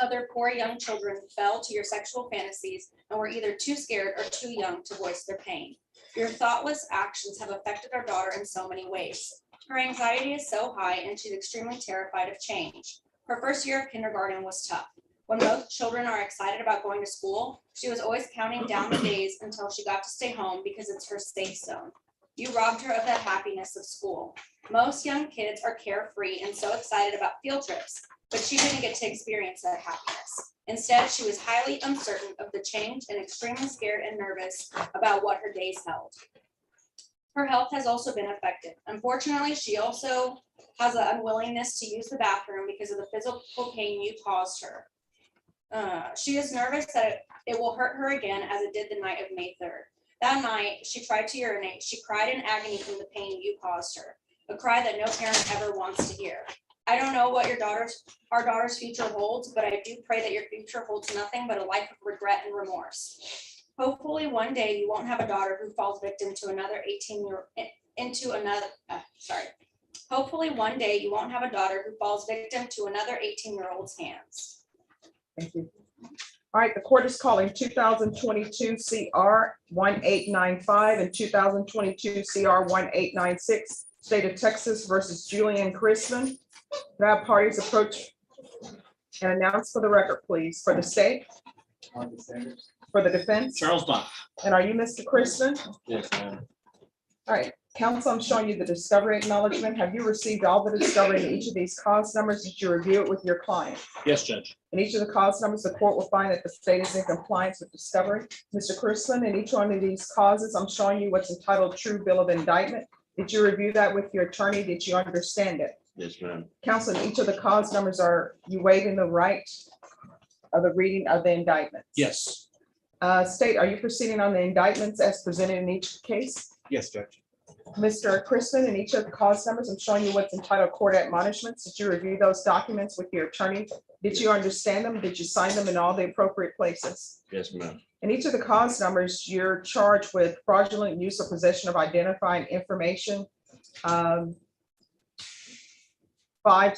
other poor young children fell to your sexual fantasies and were either too scared or too young to voice their pain. Your thoughtless actions have affected our daughter in so many ways. Her anxiety is so high and she's extremely terrified of change. Her first year of kindergarten was tough. When most children are excited about going to school, she was always counting down the days until she got to stay home because it's her safe zone. You robbed her of that happiness of school. Most young kids are carefree and so excited about field trips, but she didn't get to experience that happiness. Instead, she was highly uncertain of the change and extremely scared and nervous about what her days held. Her health has also been affected. Unfortunately, she also has an unwillingness to use the bathroom because of the physical pain you caused her. She is nervous that it will hurt her again as it did the night of May 3rd. That night, she tried to urinate. She cried in agony from the pain you caused her, a cry that no parent ever wants to hear. I don't know what our daughter's future holds, but I do pray that your future holds nothing but a life of regret and remorse. Hopefully one day you won't have a daughter who falls victim to another Hopefully one day you won't have a daughter who falls victim to another 18-year-old's hands. Thank you. All right, the court is calling 2022 CR 1895 and 2022 CR 1896, State of Texas versus Julian Christman. Can I have parties approach and announce for the record, please, for the state, for the defense? Charles Bach. And are you Mr. Christman? Yes, ma'am. All right, counsel, I'm showing you the discovery acknowledgement. Have you received all the discovery in each of these cause numbers? Did you review it with your client? Yes, Judge. In each of the cause numbers, the court will find that the state is in compliance with discovery. Mr. Christman, in each one of these causes, I'm showing you what's entitled True Bill of Indictment. Did you review that with your attorney? Did you understand it? Yes, ma'am. Counsel, in each of the cause numbers, are you waiving the right of the reading of the indictments? Yes. State, are you proceeding on the indictments as presented in each case? Yes, Judge. Mr. Christman, in each of the cause numbers, I'm showing you what's entitled court admonishments. Did you review those documents with your attorney? Did you understand them? Did you sign them in all the appropriate places? Yes, ma'am. In each of the cause numbers, you're charged with fraudulent use or possession of identifying information. 5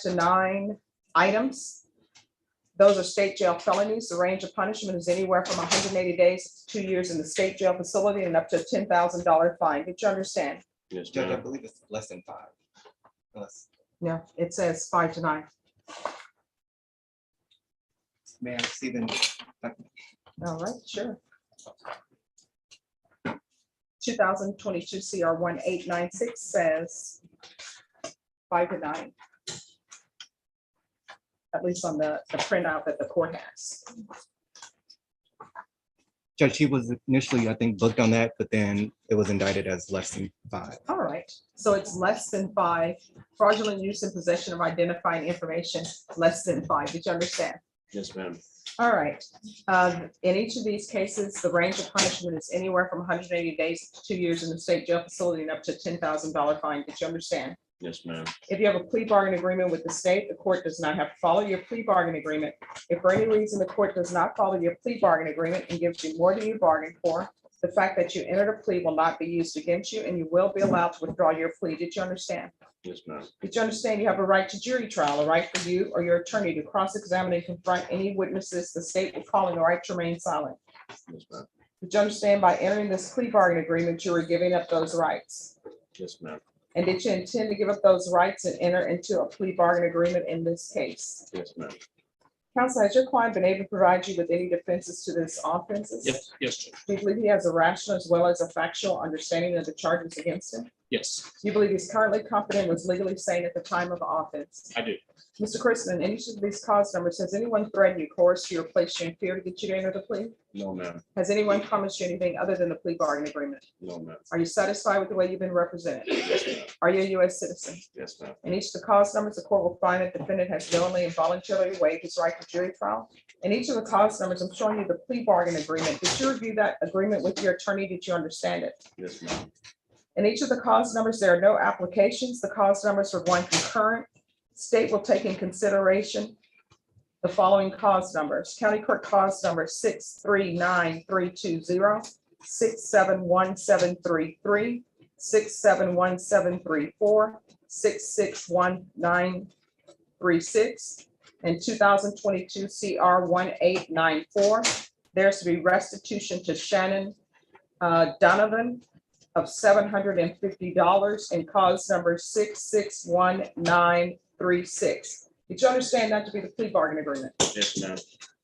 to 9 items. Those are state jail felonies. The range of punishment is anywhere from 180 days to 2 years in the state jail facility and up to a $10,000 fine. Did you understand? Yes, Judge, I ma'am. believe it's less than 5. Unless, No, it says 5 to 9. may I see them? All right, sure. 2022 CR 1896 says 5 to 9. At least on the printout that the court has. Judge, he was initially, I think, booked on that, but then it was indicted as less than 5. All right, so it's less than 5. Fraudulent use and possession of identifying information, less than 5. Did you understand? Yes, ma'am. All right. In each of these cases, the range of punishment is anywhere from 180 days to 2 years in the state jail facility and up to $10,000 fine. Did you understand? Yes, ma'am. If you have a plea bargain agreement with the state, the court does not have to follow your plea bargain agreement. If for any reason the court does not follow your plea bargain agreement and gives you more than you bargained for, the fact that you entered a plea will not be used against you and you will be allowed to withdraw your plea. Did you understand? Yes, ma'am. Did you understand you have a right to jury trial, a right for you or your attorney to cross-examine and confront any witnesses the state will call in the right to remain silent? Yes, ma'am. Did you understand by entering this plea bargain agreement, you were giving up those rights? Yes, ma'am. And did you intend to give up those rights and enter into a plea bargain agreement in this case? Yes, ma'am. Counsel, has your client been able to provide you with any defenses to this offenses? Yes, yes, Judge. Do you believe he has a rational as well as a factual understanding of the charges against him? Yes, Do you believe he's currently competent and was legally sane at the time of the offense? I do. Mr. Christman, in each of these cause numbers, has anyone threatened you, coerced you, or placed you in fear to get you to enter the plea? No, ma'am. Has anyone promised you anything other than the plea bargain agreement? No, ma'am. Are you satisfied with the way you've been represented? Yes, ma'am. Are you a U.S. citizen? Yes, ma'am. In each of the cause numbers, the court will find that the defendant has knowingly and voluntarily waived his right to jury trial. In each of the cause numbers, I'm showing you the plea bargain agreement. Did you review that agreement with your attorney? Did you understand it? Yes, ma'am. In each of the cause numbers, there are no applications. The cause numbers are one concurrent. State will take in consideration the following cause numbers. County Court cause number 639320, 671733, 671734, 661936, and 2022 CR 1894. There's to be restitution to Shannon Donovan of $750 in cause number 661936. Did you understand that to be the plea bargain agreement? Yes, ma'am.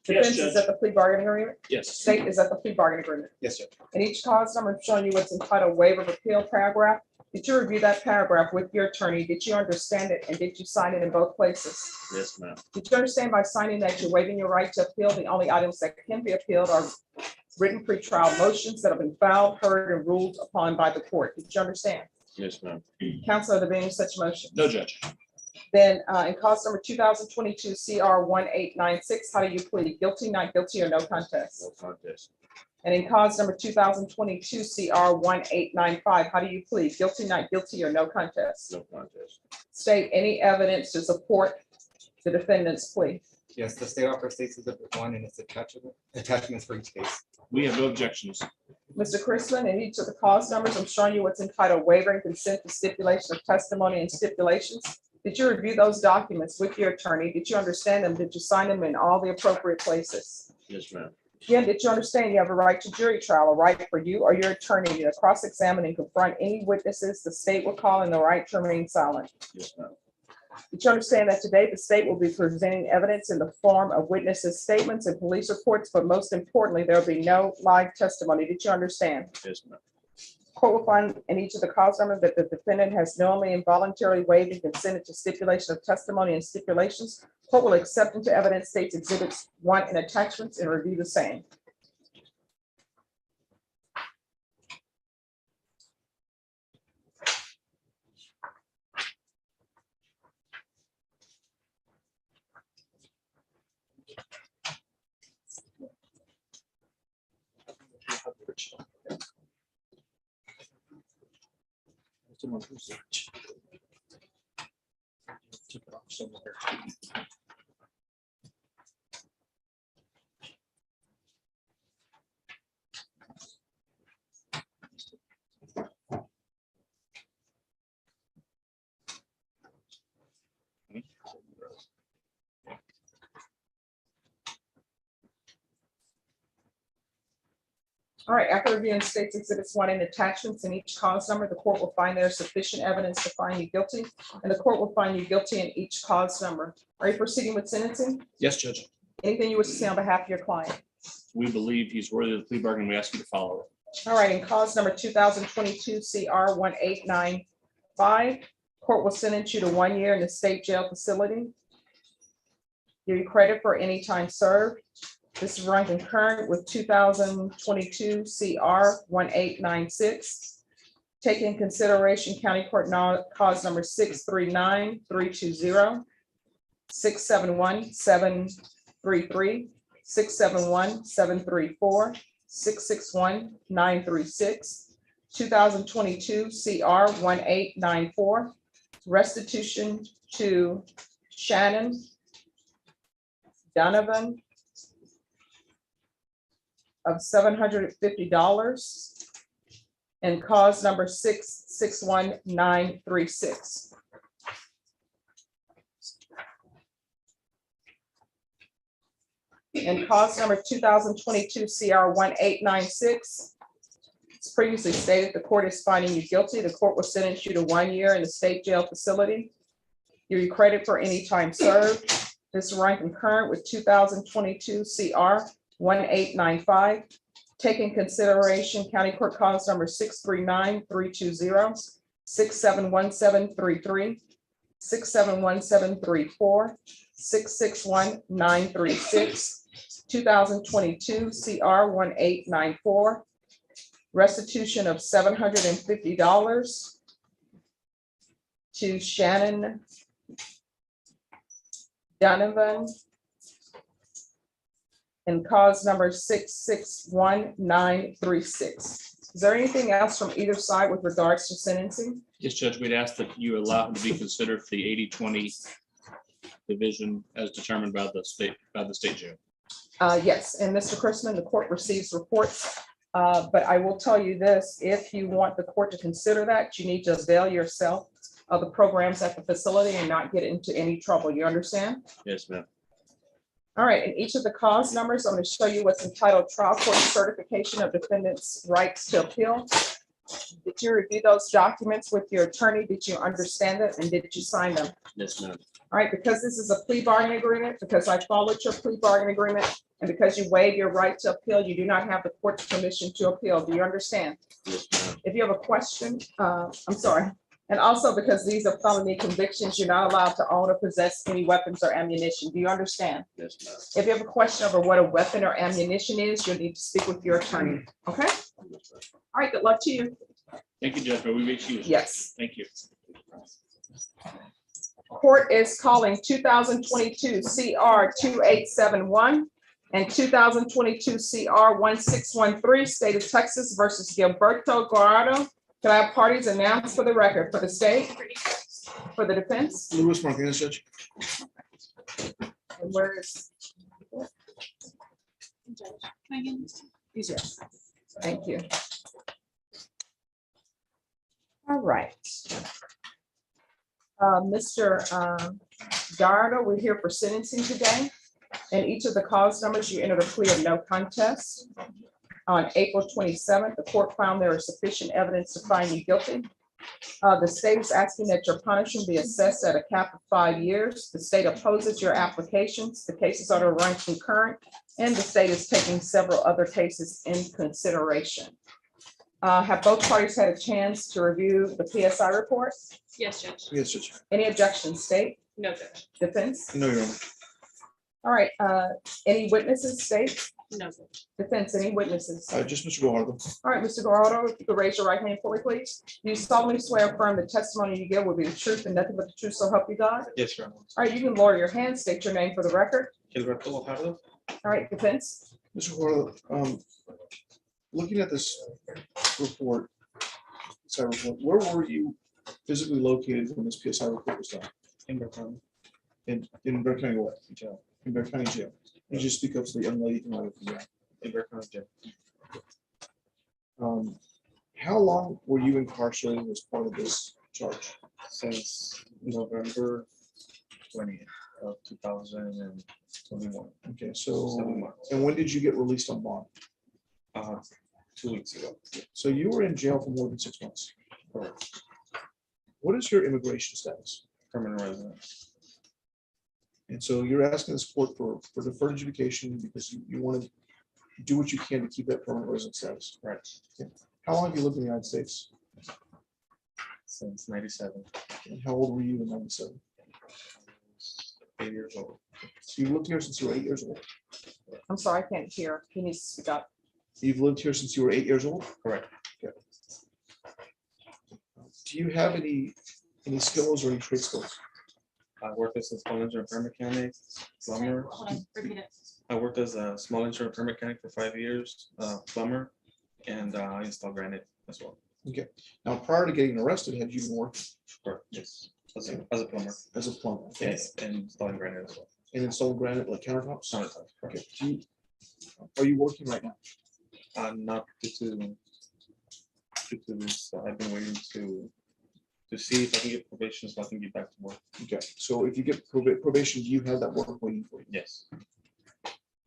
Defense Judge. is at the plea bargain agreement? Yes. State is at the plea bargain agreement. Yes, sir. In each cause number, I'm showing you what's entitled waiver of appeal paragraph. Did you review that paragraph with your attorney? Did you understand it? And did you sign it in both places? Yes, ma'am. Did you understand by signing that you're waiving your right to appeal? The only items that can be appealed are written pretrial motions that have been filed, heard, and ruled upon by the court. Did you understand? Yes, ma'am. Counsel, are there being such motion? No, Judge. Then in cause number 2022 CR 1896, how do you plead? Guilty, not guilty, or no contest? No contest. And in cause number 2022 CR 1895, how do you plead? Guilty, not guilty, or no contest? No contest. state any evidence to support the defendant's plea? Yes, the state offer states exhibit 1 and its attachments for each case. We have no objections. Mr. Christman, in each of the cause numbers, I'm showing you what's entitled waiver and consent to stipulation of testimony and stipulations. Did you review those documents with your attorney? Did you understand them? Did you sign them in all the appropriate places? Yes, ma'am. Again, did you understand you have a right to jury trial, a right for you or your attorney to cross-examine and confront any witnesses the state will call, and the right to remain silent? Yes, ma'am. Did you understand that today the state will be presenting evidence in the form of witnesses' statements and police reports, but most importantly, there will be no live testimony? Did you understand? Yes, ma'am. Court will find in each of the cause numbers that the defendant has knowingly and voluntarily waived and consented to stipulation of testimony and stipulations. Court will accept into evidence states exhibits 1 and attachments and review the same. Took it off somewhere. All right, after reviewing states exhibits 1 and attachments in each cause number, the court will find there is sufficient evidence to find you guilty, and the court will find you guilty in each cause number. Are you proceeding with sentencing? Yes, Judge. Anything you wish to say on behalf of your client? We believe he's worthy of the plea bargain. We ask you to follow it. All right, in cause number 2022 CR 1895, court will sentence you to 1 year in the state jail facility. Give you credit for any time served. This is run concurrent with 2022 CR 1896. Take in consideration County Court cause number 639-320, 671-733, 671-734, 661-936, 2022 CR 1894. Restitution to Shannon Donovan of $750, and cause number 661-936. And cause number 2022 CR 1896. As previously stated, the court is finding you guilty. The court will sentence you to 1 year in the state jail facility. Give you credit for any time served. This is run concurrent with 2022 CR 1895. Take in consideration County Court cause number 639-320, 671733, 671734, 661-936, 2022 CR 1894. Restitution of $750 to Shannon Donovan, and cause number 661-936. Is there anything else from either side with regards to sentencing? Yes, Judge, we'd ask that you allow him to be considered for the 80-20 division as determined by the state jail. Yes, and Mr. Christman, the court receives reports, but I will tell you this, if you want the court to consider that, you need to avail yourself of the programs at the facility and not get into any trouble. You understand? Yes, ma'am. All right, in each of the cause numbers, I'm going to show you what's entitled Trial Court Certification of Defendant's Rights to Appeal. Did you review those documents with your attorney? Did you understand it? And did you sign them? Yes, ma'am. All right, because this is a plea bargaining agreement, because I followed your plea bargaining agreement, and because you waive your right to appeal, you do not have the court's permission to appeal. Do you understand? Yes, ma'am. If you have a question, I'm sorry. And also because these are felony convictions, you're not allowed to own or possess any weapons or ammunition. Do you understand? Yes, ma'am. If you have a question over what a weapon or ammunition is, you'll need to speak with your attorney. Okay? All right, good luck to you. Thank you, Judge. May we reach you? Yes. Thank you. Court is calling 2022 CR 2871 and 2022 CR 1613, State of Texas versus Gilberto Guardado. Can I have parties announced for the record for the state? For the defense, Luis Martinez, Judge. and where is? These Thank you. All right. Mr. Dardo, we're here for sentencing today. And each of the cause numbers, you entered a plea of no contest. On April 27th, the court found there is sufficient evidence to find you guilty. The state is asking that your punishment be assessed at a cap of 5 years. The state opposes your applications. The cases are to run concurrent, and the state is taking several other cases in consideration. Have both parties had a chance to review the PSI report? Yes, Judge. Yes, Judge. Any objections, state? No, Judge. Defense? No, Your Honor. All right, any witnesses, state? No, Judge. Defense, any witnesses? Just Mr. Guajardo. All right, Mr. Guajardo, if you could raise your right hand for me, please. Do you solemnly swear or affirm the testimony you give will be the truth and nothing but the truth, so help you God? Yes, Your Honor. All right, you can lower your hand, state your name for the record. Gilberto Guajardo. All right, defense? Mr. Guajardo, looking at this report, where were you physically located when this PSI report was done? In Bear County. In Bear County what? Jail. In Bear County Jail. You just speak up to the young lady. In Bear County Jail. How long were you incarcerated as part of this charge? Since November 20th of 2021. Okay, so, 7 months. and when did you get released on bond? 2 weeks ago. So you were in jail for more than 6 months. Correct. What is your immigration status? Permanent resident. And so you're asking this court for deferred adjudication because you want to do what you can to keep that permanent resident status. Right. Okay. How long have you lived in the United States? Since 97. And how old were you in 97? 8 years old. So you lived here since you were 8 years old? I'm sorry, I can't hear. Can you speak up? You've lived here since you were 8 years old? Correct. Okay. Do you have any skills or any trade skills? I worked as a small engine repair mechanic, plumber. Hold on, repeat it. I worked as a small engine repair mechanic for 5 years, plumber, and I installed granite as well. Okay. Now, prior to getting arrested, had you been working? Correct. Yes. As a plumber. As a plumber. Okay. Yes, and installing granite as well. And installed granite like countertops? Countertops. Okay. Are you working right now? Not due to this. I've been waiting to see if I can get probation so I can get back to work. Okay. So if you get probation, do you have that work waiting for you? Yes.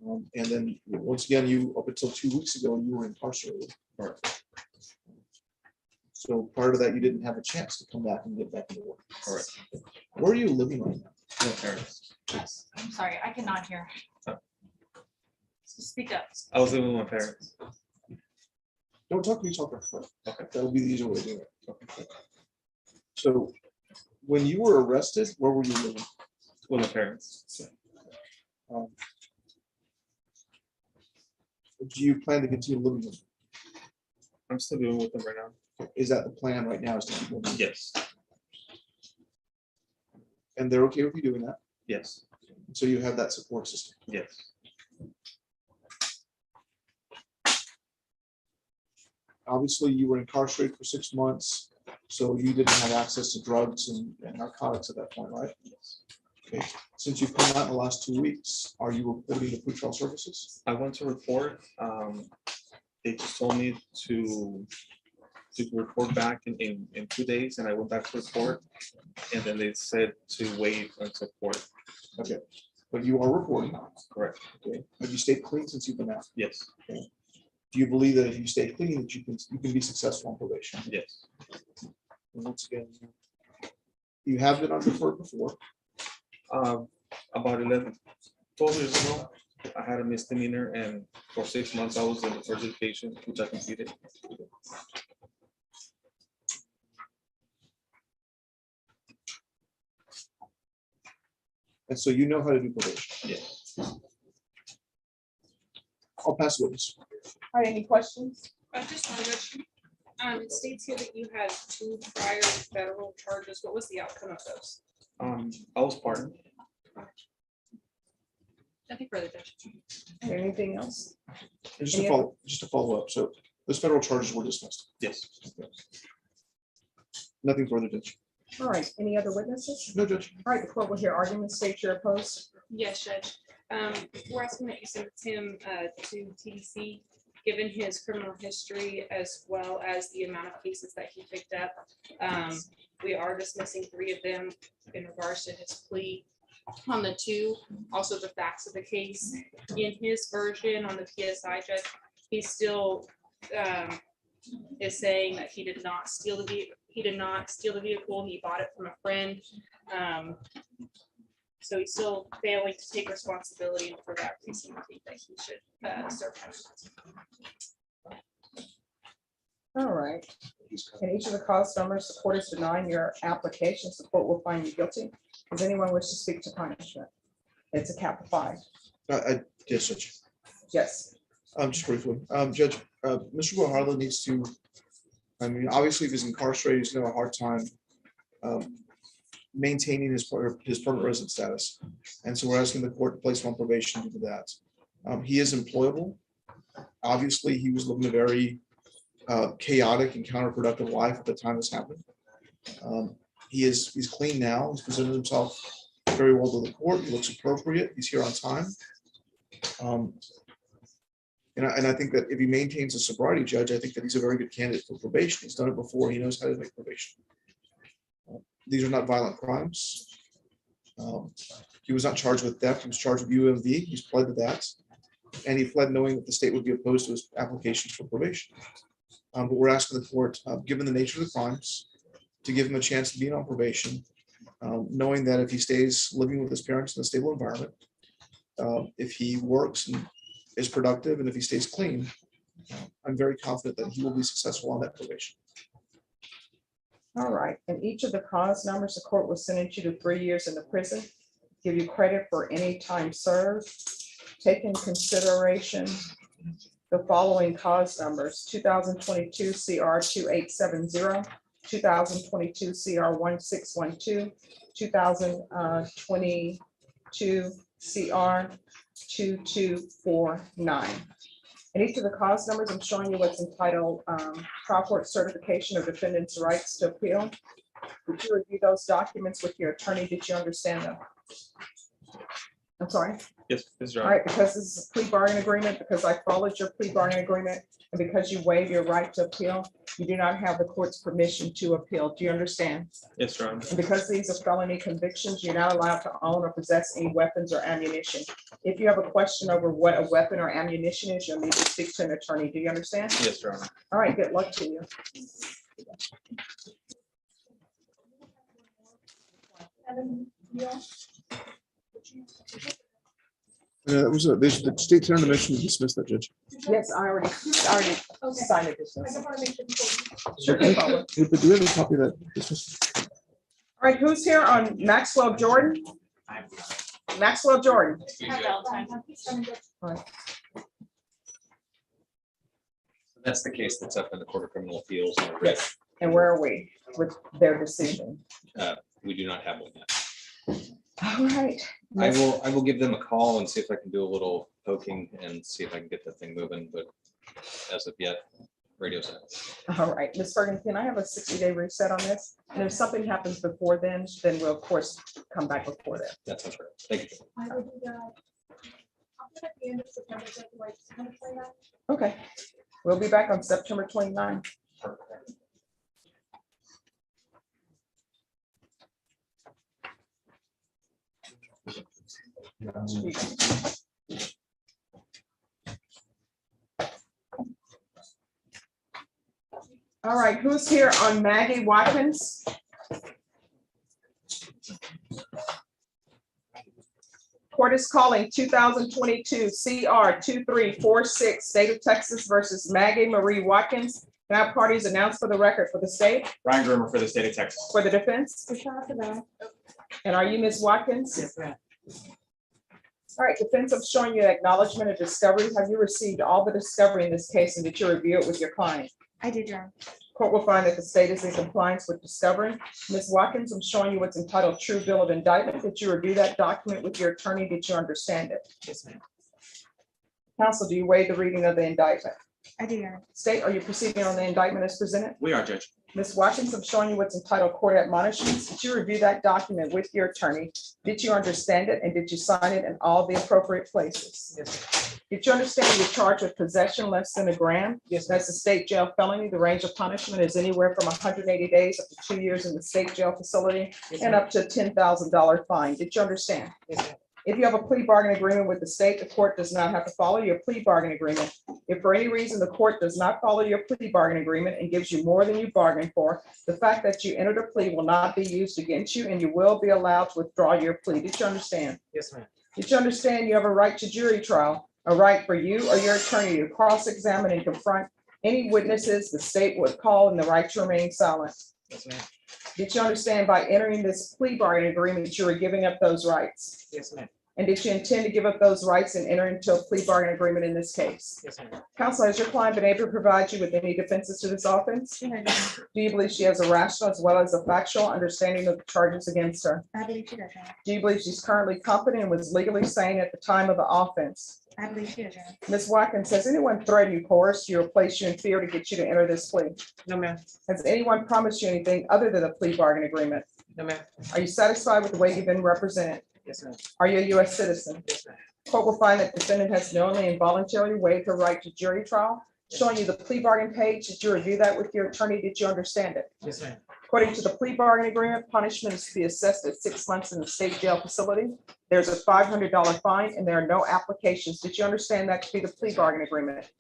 And then once again, you up until 2 weeks ago, you were incarcerated. Correct. So prior to that, you didn't have a chance to come back and get back into work. Correct. Where are you living right now? No parents. Yes, I'm sorry, I cannot hear. Speak up. I was living with my parents. Don't talk to me, talk to her. Okay. That'll be the easier way to do it. Okay. So when you were arrested, where were you living? With my parents. Do you plan to continue living with them? I'm still living with them right now. Is that the plan right now? Is to keep living? Yes. And they're okay with you doing that? Yes. So you have that support system? Yes. Obviously, you were incarcerated for 6 months, so you didn't have access to drugs and narcotics at that point, right? Yes. Okay. Since you've come out in the last 2 weeks, are you reporting to pretrial services? I went to report. They just told me to report back in 2 days, and I went back to report, and then they said to wait until court. Okay, but you are reporting. Correct. Okay. Have you stayed clean since you've been out? Yes. Okay. Do you believe that if you stay clean, that you can be successful on probation? Yes. And once again, you have been on deferred before. About 12 years ago, I had a misdemeanor, and for 6 months I was in deferred education, which I completed. And so you know how to do probation. Yes. I'll pass witness. All right, any questions? Just one question. It states here that you had 2 prior federal charges. What was the outcome of those? I was pardoned. Nothing further, Judge. Anything else? And just to follow up, so those federal charges were dismissed? Yes. Nothing further, Judge. All right, any other witnesses? No, Judge. All right, the court will hear arguments. State your opposed. Yes, Judge. We're asking that you sentence him to TDC, given his criminal history as well as the amount of cases that he picked up. We are dismissing 3 of them in regards to his plea on the 2. Also, the facts of the case in his version on the PSI, Judge, he still is saying that he did not steal the vehicle. He did not steal the vehicle. He bought it from a friend. So he's still failing to take responsibility, and for that reason, I think that he should serve punishment. All right. In each of the cause numbers, the court is denying your applications. The court will find you guilty. Does anyone wish to speak to punishment? It's a capital 5. Yes, Judge. Yes. Just briefly, Judge, Mr. Guajardo needs to, I mean, obviously if he's incarcerated, he's gonna have a hard time maintaining his permanent resident status. And so we're asking the court to place him on probation due to that. He is employable. Obviously, he was living a very chaotic and counterproductive life at the time this happened. He's clean now. He's presented himself very well to the court. He looks appropriate. He's here on time. And I think that if he maintains a sobriety, Judge, I think that he's a very good candidate for probation. He's done it before. He knows how to make probation. These are not violent crimes. He was not charged with theft. He was charged with UMV. He's pled to that. And he pled knowing that the state would be opposed to his applications for probation. But we're asking the court, given the nature of the crimes, to give him a chance to be on probation, knowing that if he stays living with his parents in a stable environment, if he works and is productive, and if he stays clean, I'm very confident that he will be successful on that probation. All right. In each of the cause numbers, the court will sentence you to 3 years in the prison, give you credit for any time served. Take in consideration the following cause numbers: 2022 CR 2870, 2022 CR 1612, 2022 CR 2249. In each of the cause numbers, I'm showing you what's entitled trial court certification of defendant's rights to appeal. Did you review those documents with your attorney? Did you understand them? I'm sorry. Yes, Mr. All right, because this is a plea bargain agreement, because I followed your plea bargain agreement, and because you waive your right to appeal, you do not have the court's permission to appeal. Do you understand? Yes, Your Honor. And because these are felony convictions, you're not allowed to own or possess any weapons or ammunition. If you have a question over what a weapon or ammunition is, you'll need to speak to an attorney. Do you understand? Yes, Your Honor. All right, good luck to you. The state turned the motion to dismiss that, Judge. Yes, I already signed it. Sure. But do we have a copy of that dismissal? All right, who's here on Maxwell Jordan? Maxwell Jordan. That's the case that's up in the Court of Criminal Appeals. Yes. And where are we with their decision? We do not have one yet. All right. I will give them a call and see if I can do a little poking and see if I can get the thing moving, but as of yet, radio silence. All right, Ms. Bergen, can I have a 60-day reset on this? And if something happens before then we'll of course come back before that. That sounds great. Thank you. I will do that. I'll put at the end of September, like September 29th. Okay, we'll be back on September 29th. All right, who's here on Maggie Watkins? Court is calling 2022 CR 2346, State of Texas versus Maggie Marie Watkins. Now parties announced for the record for the state. Ryan Groomer for the state of Texas. For the defense. And are you Ms. Watkins? Yes, ma'am. All right, defense, I'm showing you acknowledgement of discovery. Have you received all the discovery in this case, and did you review it with your client? I did, Your Honor. Court will find that the state is in compliance with discovery. Ms. Watkins, I'm showing you what's entitled True Bill of Indictment. Did you review that document with your attorney? Did you understand it? Yes, ma'am. Counsel, do you waive the reading of the indictment? I do, Your Honor. State, are you proceeding on the indictment as presented? We are, Judge. Ms. Watkins, I'm showing you what's entitled Court Admonishments. Did you review that document with your attorney? Did you understand it and did you sign it in all the appropriate places? Yes. Did you understand you're charged with possession less than a gram? Yes. That's a state jail felony. The range of punishment is anywhere from 180 days up to 2 years in the state jail facility Yes, and ma'am. up to a $10,000 fine. Did you understand? Yes, ma'am. If you have a plea bargain agreement with the state, the court does not have to follow your plea bargain agreement. If for any reason the court does not follow your plea bargain agreement and gives you more than you bargained for, the fact that you entered a plea will not be used against you and you will be allowed to withdraw your plea. Did you understand? Yes, ma'am. Did you understand you have a right to jury trial, a right for you or your attorney to cross-examine and confront any witnesses the state would call and the right to remain silent? Yes, ma'am. Did you understand by entering this plea bargain agreement, you were giving up those rights? Yes, ma'am. And did you intend to give up those rights and enter into a plea bargain agreement in this case? Yes, ma'am. Counsel, has your client been able to provide you with any defenses to this offense? Do you believe she has a rational as well as a factual understanding of the charges against her? I believe she does, Your Honor. Do you believe she's currently competent and was legally sane at the time of the offense? I believe she does, Your Honor. Ms. Watkins, has anyone threatened you, coerced you, or placed you in fear to get you to enter this plea? No, ma'am. Has anyone promised you anything other than a plea bargain agreement? No, ma'am. Are you satisfied with the way you've been represented? Yes, ma'am. Are you a U.S. citizen? Yes, ma'am. Court will find that defendant has knowingly and voluntarily waived her right to jury trial. Showing you the plea bargain page. Did you review that with your attorney? Did you understand it? Yes, ma'am. According to the plea bargain agreement, punishment is to be assessed at 6 months in the state jail facility. There's a $500 fine and there are no applications. Did you understand that to be the plea bargain agreement?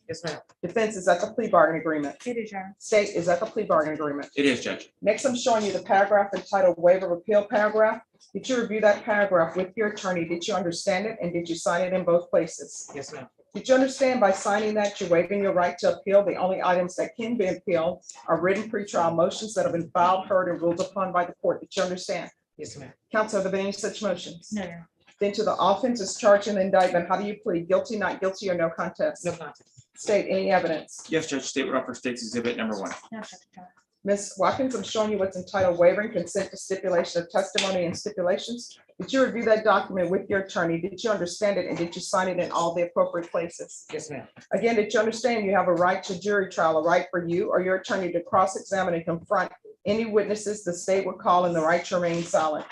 Yes, ma'am. Defense is at the plea bargain agreement. It is, Your Honor. State is at the plea bargain agreement. It is, Judge. Next, I'm showing you the paragraph entitled waiver of appeal paragraph. Did you review that paragraph with your attorney? Did you understand it? And did you sign it in both places? Yes, ma'am. Did you understand by signing that you're waiving your right to appeal? The only items that can be appealed are written pretrial motions that have been filed, heard, and ruled upon by the court. Did you understand? Yes, ma'am. Counsel, have there been any such motions? No, Your Honor. Then to the offense is charged in the indictment. How do you plead? Guilty, not guilty, or no contest? No contest. State any evidence. Yes, Judge. State would offer state's exhibit number 1. No objection, Your Honor. Ms. Watkins, I'm showing you what's entitled waiving consent to stipulation of testimony and stipulations. Did you review that document with your attorney? Did you understand it? And did you sign it in all the appropriate places? Yes, ma'am. Again, did you understand you have a right to jury trial, a right for you or your attorney to cross-examine and confront any witnesses the state would call and the right to remain silent?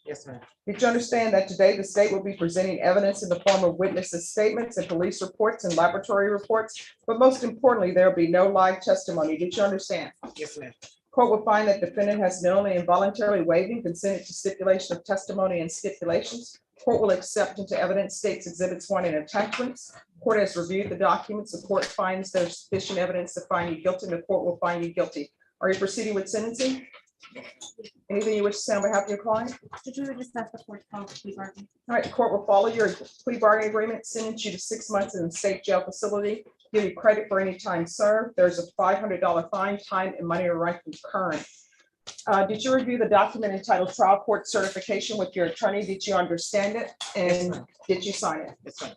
Yes, ma'am. Did you understand that today the state will be presenting evidence in the form of witnesses' statements and police reports and laboratory reports? But most importantly, there will be no live testimony. Did you understand? Yes, ma'am. Court will find that defendant has knowingly and voluntarily waived and consented to stipulation of testimony and stipulations. Court will accept into evidence states exhibits 1 and attachments. Court has reviewed the documents. The court finds there's sufficient evidence to find you guilty, and the court will find you guilty. Are you proceeding with sentencing? Anything you wish to say on behalf of your client? Did you discuss the court call plea bargain? All right, the court will follow your plea bargaining agreement, sentence you to 6 months in the state jail facility, give you credit for any time served. There's a $500 fine, time and money are right concurrent. Did you review the document entitled trial court certification with your attorney? Did you understand it? And did you sign it? Yes, ma'am.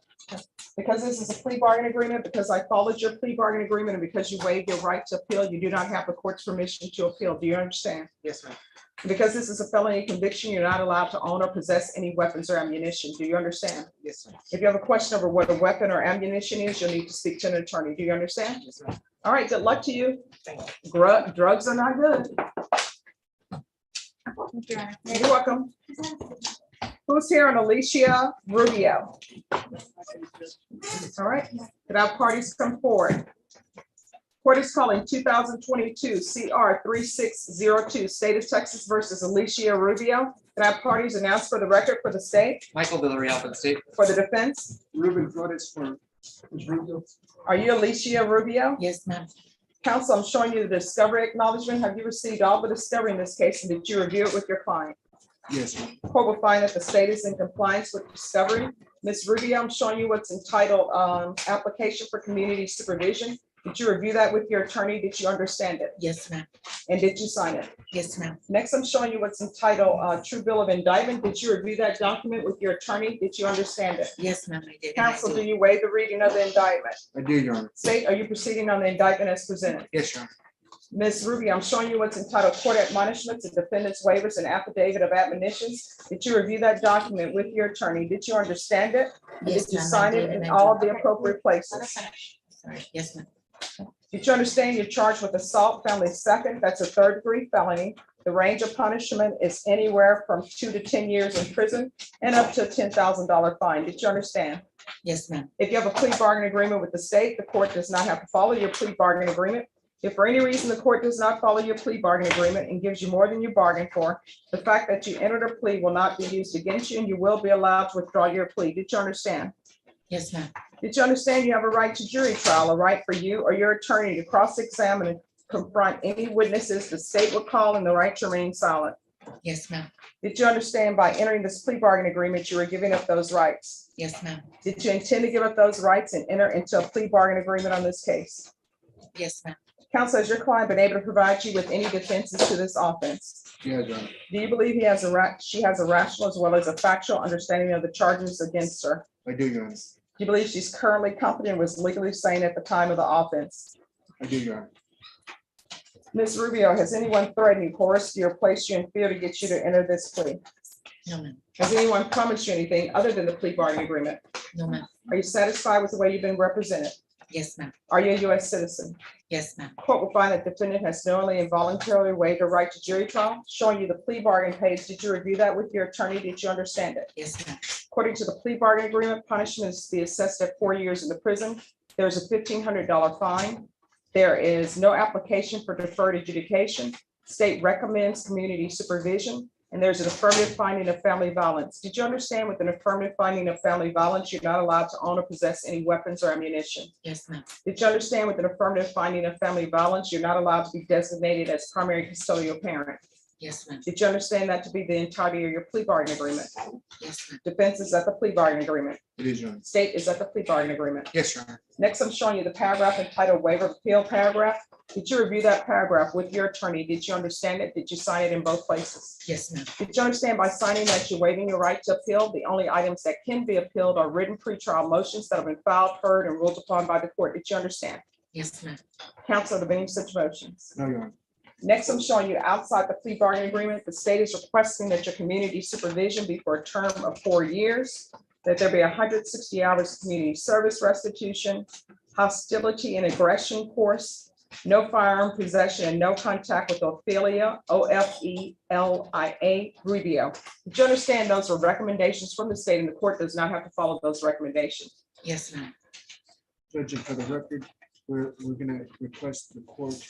Because this is a plea bargain agreement, because I followed your plea bargain agreement, and because you waived your right to appeal, you do not have the court's permission to appeal. Do you understand? Yes, ma'am. Because this is a felony conviction, you're not allowed to own or possess any weapons or ammunition. Do you understand? Yes, ma'am. If you have a question over what a weapon or ammunition is, you'll need to speak to an attorney. Do you understand? Yes, ma'am. All right, good luck to you. Thank you. Drugs are not good. Thank you, Your Honor. You're welcome. Who's here on Alicia Rubio? All right, could our parties come forward? Court is calling 2022 CR 3602, State of Texas versus Alicia Rubio. Can our parties announce for the record for the state? Michael Valerie for the state. For the defense? Ruben Flores for Rubio. Are you Alicia Rubio? Yes, ma'am. Counsel, I'm showing you the discovery acknowledgement. Have you received all the discovery in this case, and did you review it with your client? Yes, ma'am. Court will find that the state is in compliance with discovery. Ms. Rubio, I'm showing you what's entitled application for community supervision. Did you review that with your attorney? Did you understand it? Yes, ma'am. And did you sign it? Yes, ma'am. Next, I'm showing you what's entitled true bill of indictment. Did you review that document with your attorney? Did you understand it? Yes, ma'am, I did. Counsel, do you waive the reading of the indictment? I do, Your Honor. State, are you proceeding on the indictment as presented? Yes, Your Honor. Ms. Rubio, I'm showing you what's entitled court admonishments and defendant's waivers and affidavit of admonitions. Did you review that document with your attorney? Did you understand it? And Yes, did you ma'am, I sign it did, in and I all of did. the appropriate places? Sorry. Yes, ma'am. Did you understand you're charged with assault, felony second? That's a third-degree felony. The range of punishment is anywhere from 2 to 10 years in prison and up to a $10,000 fine. Did you understand? Yes, ma'am. If you have a plea bargaining agreement with the state, the court does not have to follow your plea bargaining agreement. If for any reason the court does not follow your plea bargaining agreement and gives you more than you bargained for, the fact that you entered a plea will not be used against you and you will be allowed to withdraw your plea. Did you understand? Yes, ma'am. Did you understand you have a right to jury trial, a right for you or your attorney to cross-examine and confront any witnesses the state would call and the right to remain silent? Yes, ma'am. Did you understand by entering this plea bargaining agreement, you were giving up those rights? Yes, ma'am. Did you intend to give up those rights and enter into a plea bargaining agreement on this case? Yes, ma'am. Counsel, has your client been able to provide you with any defenses to this offense? Yeah, John. Do you believe she has a rational as well as a factual understanding of the charges against her? I do, Your Honor. Do you believe she's currently competent and was legally sane at the time of the offense? I do, Your Honor. Ms. Rubio, has anyone threatened you, coerced you, or placed you in fear to get you to enter this plea? No, ma'am. Has anyone promised you anything other than the plea bargaining agreement? No, ma'am. Are you satisfied with the way you've been represented? Yes, ma'am. Are you a U.S. citizen? Yes, ma'am. Court will find that defendant has knowingly and voluntarily waived a right to jury trial, showing you the plea bargain page. Did you review that with your attorney? Did you understand it? Yes, ma'am. According to the plea bargain agreement, punishment is to be assessed at 4 years in the prison. There's a $1,500 fine. There is no application for deferred adjudication. State recommends community supervision, and there's an affirmative finding of family violence. Did you understand with an affirmative finding of family violence, you're not allowed to own or possess any weapons or ammunition? Yes, ma'am. Did you understand with an affirmative finding of family violence, you're not allowed to be designated as primary custodial parent? Yes, ma'am. Did you understand that to be the entirety of your plea bargain agreement? Yes, ma'am. Defense is at the plea bargain agreement. It is, Your Honor. State is at the plea bargain agreement. Yes, Your Honor. Next, I'm showing you the paragraph entitled waiver of appeal paragraph. Did you review that paragraph with your attorney? Did you understand it? Did you sign it in both places? Yes, ma'am. Did you understand by signing that you're waiving your right to appeal? The only items that can be appealed are written pretrial motions that have been filed, heard, and ruled upon by the court. Did you understand? Yes, ma'am. Counsel, are there any such motions? No, Your Honor. Next, I'm showing you outside the plea bargain agreement, the state is requesting that your community supervision be for a term of 4 years, that there be 160 hours of community service restitution, hostility and aggression course, no firearm possession, and no contact with Ophelia, Ofelia Rubio. Did you understand those are recommendations from the state and the court does not have to follow those recommendations? Yes, ma'am. Judge, and for the record, we're gonna request the court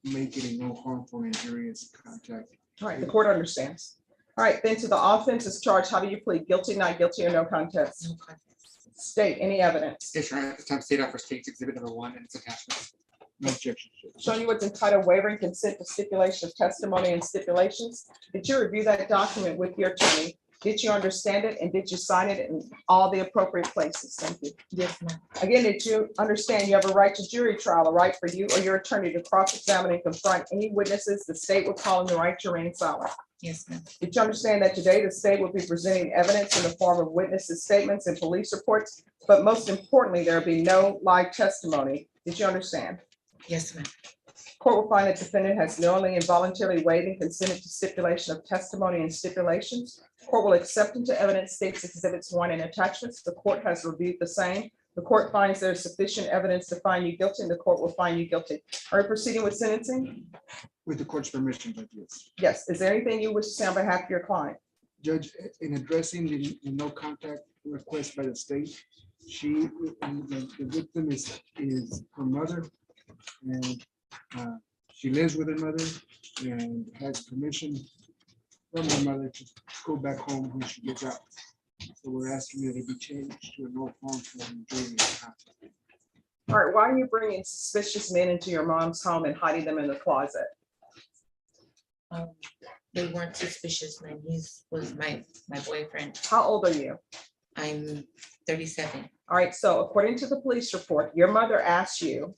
make it a no harmful injurious contact. All right, the court understands. All right, then to the offenses charged, how do you plead? Guilty, not guilty, or no contest? No contest. State, any evidence? Yes, Your Honor. At this time, state offer states exhibit number 1 and its attachments. No objection. Judge. Showing you what's entitled waiver and consent to stipulation of testimony and stipulations. Did you review that document with your attorney? Did you understand it and did you sign it in all the appropriate places? Thank you. Yes, ma'am. Again, did you understand you have a right to jury trial, a right for you or your attorney to cross-examine and confront any witnesses the state would call in the right to remain silent? Yes, ma'am. Did you understand that today the state will be presenting evidence in the form of witnesses' statements and police reports, but most importantly, there will be no live testimony? Did you understand? Yes, ma'am. Court will find that defendant has knowingly and voluntarily waived and consented to stipulation of testimony and stipulations. Court will accept into evidence states exhibits 1 and attachments. The court has reviewed the same. The court finds there is sufficient evidence to find you guilty and the court will find you guilty. Are you proceeding with sentencing? With the court's permission, Judge, yes. Yes. Is there anything you wish to say on behalf of your client? Judge, in addressing the no contact request by the state, the victim is her mother, and she lives with her mother and has permission from her mother to go back home when she gets out. So we're asking that it be changed to a no harmful injurious contact. All right, why are you bringing suspicious men into your mom's home and hiding them in the closet? They weren't suspicious. My niece was my boyfriend. How old are you? I'm 37. All right, so according to the police report, your mother asked you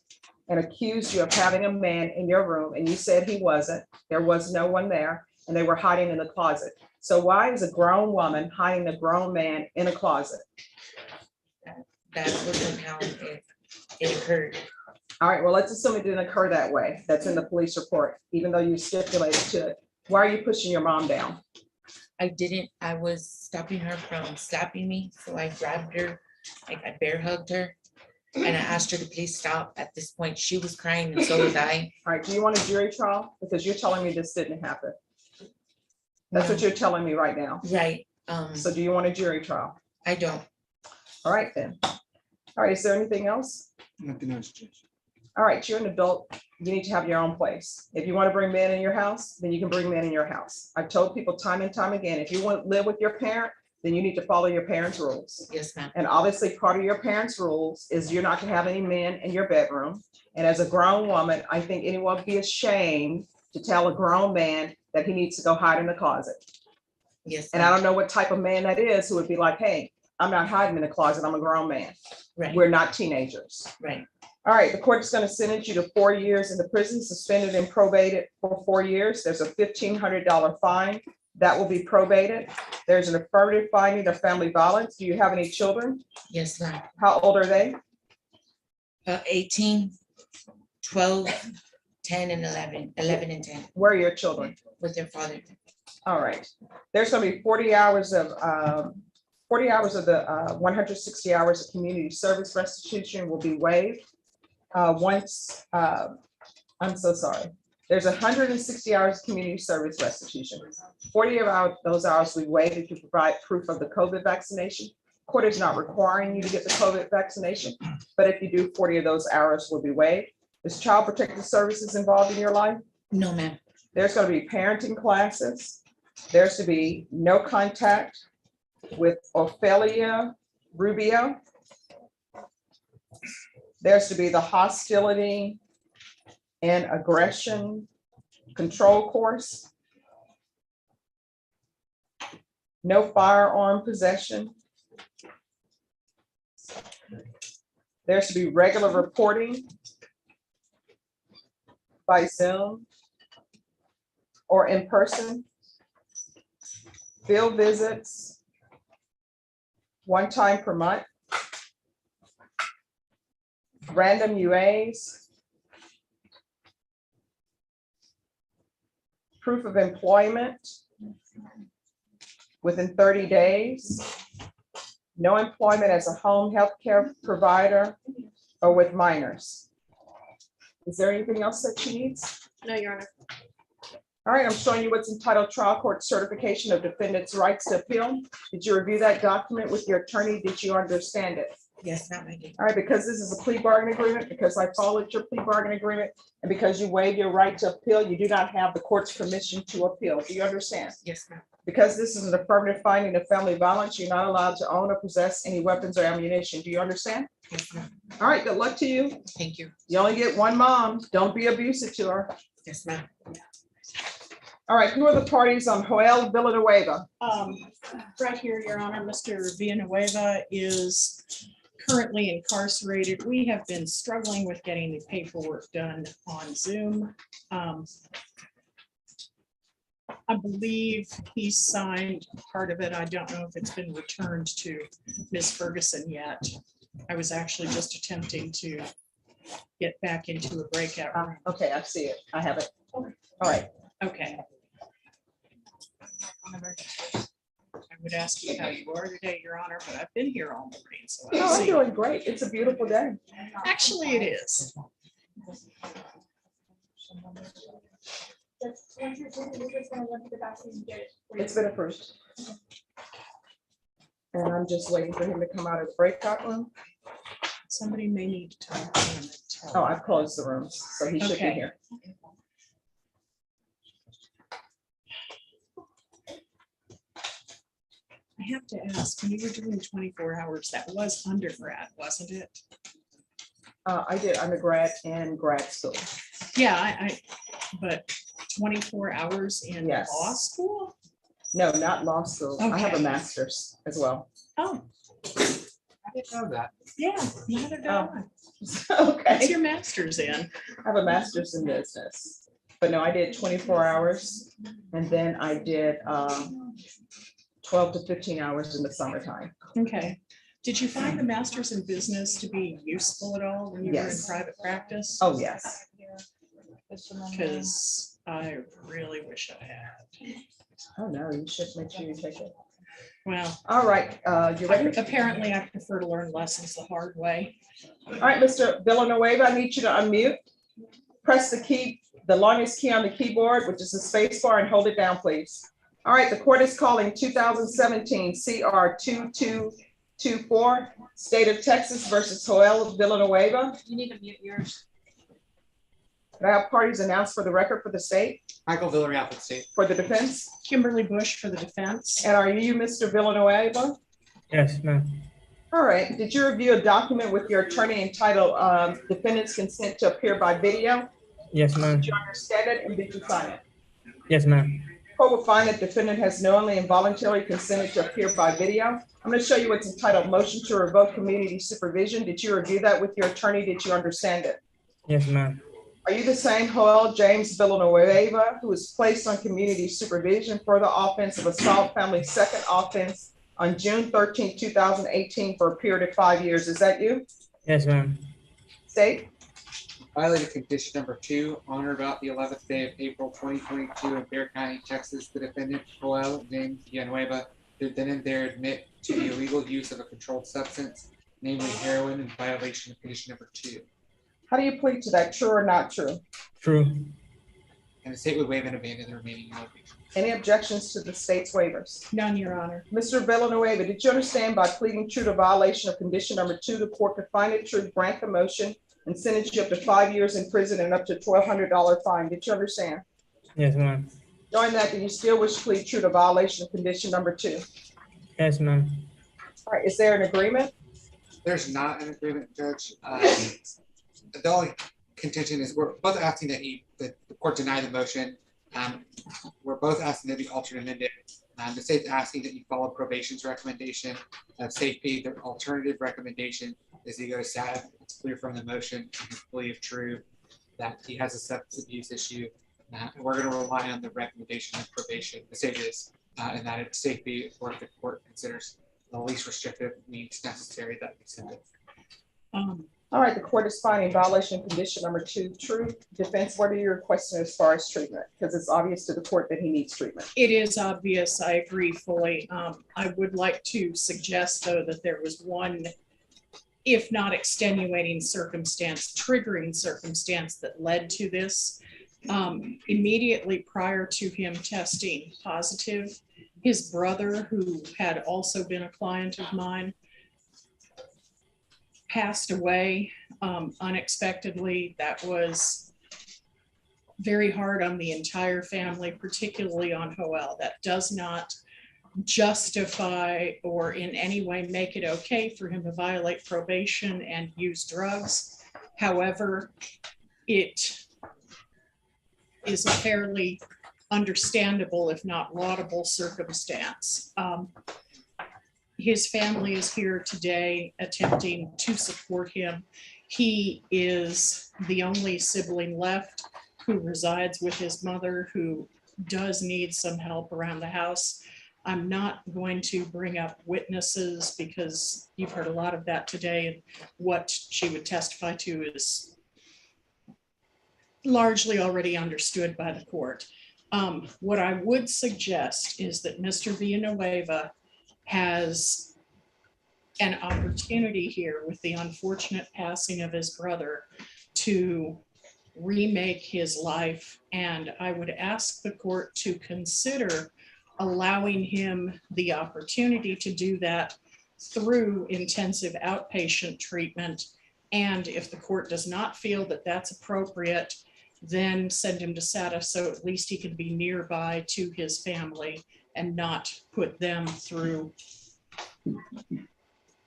and accused you of having a man in your room, and you said he wasn't. There was no one there, and they were hiding in the closet. So why is a grown woman hiding a grown man in a closet? That wasn't how it occurred. All right, well, let's assume it didn't occur that way. That's in the police report, even though you stipulated to it. Why are you pushing your mom down? I didn't. I was stopping her from slapping me, so I grabbed her, like I bear hugged her, and I asked her to please stop. At this point, she was crying and so was I. All right, do you want a jury trial? Because you're telling me this didn't happen. That's what No. you're telling me right now. Right, So do you want a jury trial? I don't. All right, then. All right, is there anything else? Nothing else, Judge. All right, you're an adult. You need to have your own place. If you want to bring men in your house, then you can bring men in your house. I've told people time and time again, if you want to live with your parent, then you need to follow your parents' rules. Yes, ma'am. And obviously, part of your parents' rules is you're not to have any men in your bedroom. And as a grown woman, I think anyone would be ashamed to tell a grown man that he needs to go hide in the closet. Yes. And I don't know what type of man that is who would be like, hey, I'm not hiding in the closet, I'm a grown man. Right. We're not teenagers. Right. All right, the court is going to sentence you to 4 years in the prison, suspended and probated for 4 years. There's a $1,500 fine that will be probated. There's an affirmative finding of family violence. Do you have any children? Yes, ma'am. How old are they? 18, 12, 10, and 11, 11 and 10 Where are your children? with their father. All right. There's going to be 40 hours of the 160 hours of community service restitution will be waived. I'm so sorry. There's 160 hours of community service restitution. 40 of those hours we waive if you provide proof of the COVID vaccination. Court is not requiring you to get the COVID vaccination, but if you do, 40 of those hours will be waived. Is Child Protective Services involved in your life? No, ma'am. There's going to be parenting classes. There's to be no contact with Ophelia Rubio. There's to be the hostility and aggression control course. No firearm possession. There should be regular reporting by Zoom or in person. Field visits 1 time per month. Random UAs. Proof of employment within 30 days. No employment as a home health care provider or with minors. Is there anything else that she needs? No, Your Honor. All right, I'm showing you what's entitled Trial Court Certification of Defendant's Rights to Appeal. Did you review that document with your attorney? Did you understand it? Yes, ma'am, I did. All right, because this is a plea bargain agreement, because I followed your plea bargain agreement, and because you waive your right to appeal, you do not have the court's permission to appeal. Do you understand? Yes, ma'am. Because this is an affirmative finding of family violence, you're not allowed to own or possess any weapons or ammunition. Do you understand? Yes, ma'am. All right, good luck to you. Thank you. You only get one mom. Don't be abusive to her. Yes, ma'am. All right, who are the parties on Joel Villanueva? Right here, Your Honor, Mr. Villanueva is currently incarcerated. We have been struggling with getting the paperwork done on Zoom. I believe he signed part of it. I don't know if it's been returned to Ms. Ferguson yet. I was actually just attempting to get back into a breakout room. Okay, I see it. I have it. All right. Okay. I would ask you how you are today, Your Honor, but I've been here all morning, so Oh, I'll I'm see. doing great. It's a beautiful day. Actually, it is. It's been approved. And I'm just waiting for him to come out of the breakout room. Somebody may need to talk to him. Oh, I've closed the rooms, so he should be Okay. here. I have to ask, when you were doing 24 hours, that was undergrad, wasn't it? I did undergrad and grad school. Yeah, but 24 hours in Yes. law school? No, not law school. I have a Okay. master's as well. Oh, I didn't know that. yeah, neither did I. What's Okay. your master's in? I have a master's in business. But no, I did 24 hours and then I did 12 to 15 hours in the summertime. Okay. Did you find the master's in business to be useful at all when you were in Yes. private practice? Oh, yes. Because I really wish I had. Oh, no, you should make sure you take it. Well, All right, you ready? apparently I prefer to learn lessons the hard way. All right, Mr. Villanueva, I need you to unmute. Press the key, the longest key on the keyboard, which is the space bar, and hold it down, please. All right, the court is calling 2017 CR 2224, State of Texas versus Joel Villanueva. You need to mute yours. Can I have parties announced for the record for the state? Michael Valerie for the state. For the defense? Kimberly Bush for the defense. And are you Mr. Villanueva? Yes, ma'am. All right, did you review a document with your attorney entitled defendant's consent to appear by video? Yes, ma'am. Did you understand it and did you sign it? Yes, ma'am. Court will find that defendant has knowingly and voluntarily consented to appear by video. I'm going to show you what's entitled motion to revoke community supervision. Did you review that with your attorney? Did you understand it? Yes, ma'am. Are you the same Joel James Villanueva who was placed on community supervision for the offense of assault family's second offense on June 13, 2018 for a period of 5 years? Is that you? Yes, ma'am. State? Violated condition number 2, on or about the 11th day of April 2022 in Bexar County, Texas. The defendant, Joel James Villanueva, did then and there admit to the illegal use of a controlled substance, namely heroin, in violation of condition number 2. How do you plead to that? True or not true? True. And the state would waive and abandon the remaining allegations. Any objections to the state's waivers? None, Your Honor. Mr. Villanueva, did you understand by pleading true to violation of condition number 2, the court could find it true, grant the motion, and sentence you up to 5 years in prison and up to $1,200 fine? Did you understand? Yes, ma'am. Knowing that, do you still wish to plead true to violation of condition number 2? Yes, ma'am. All right, is there an agreement? There's not an agreement, Judge. The only contention is we're both asking that the court deny the motion. We're both asking that the alternate amended. The state's asking that you follow probation's recommendation of safety. The alternative recommendation is you go to SATA. It's clear from the motion, it's believe true that he has a substance abuse issue. And we're going to rely on the recommendation of probation. The state is, and that it's safety or if the court considers the least restrictive means necessary that we send it. All right, the court is finding violation of condition number 2 true. Defense, what are your questions as far as treatment? Because it's obvious to the court that he needs treatment. It is obvious. I agree fully. I would like to suggest, though, that there was one, if not extenuating circumstance, triggering circumstance that led to this. Immediately prior to him testing positive, his brother, who had also been a client of mine, passed away unexpectedly. That was very hard on the entire family, particularly on Joel. That does not justify or in any way make it okay for him to violate probation and use drugs. However, it is a fairly understandable, if not laudable, circumstance. His family is here today attempting to support him. He is the only sibling left who resides with his mother, who does need some help around the house. I'm not going to bring up witnesses because you've heard a lot of that today, and what she would testify to is largely already understood by the court. What I would suggest is that Mr. Villanueva has an opportunity here with the unfortunate passing of his brother to remake his life. And I would ask the court to consider allowing him the opportunity to do that through intensive outpatient treatment. And if the court does not feel that that's appropriate, then send him to SATA so at least he can be nearby to his family and not put them through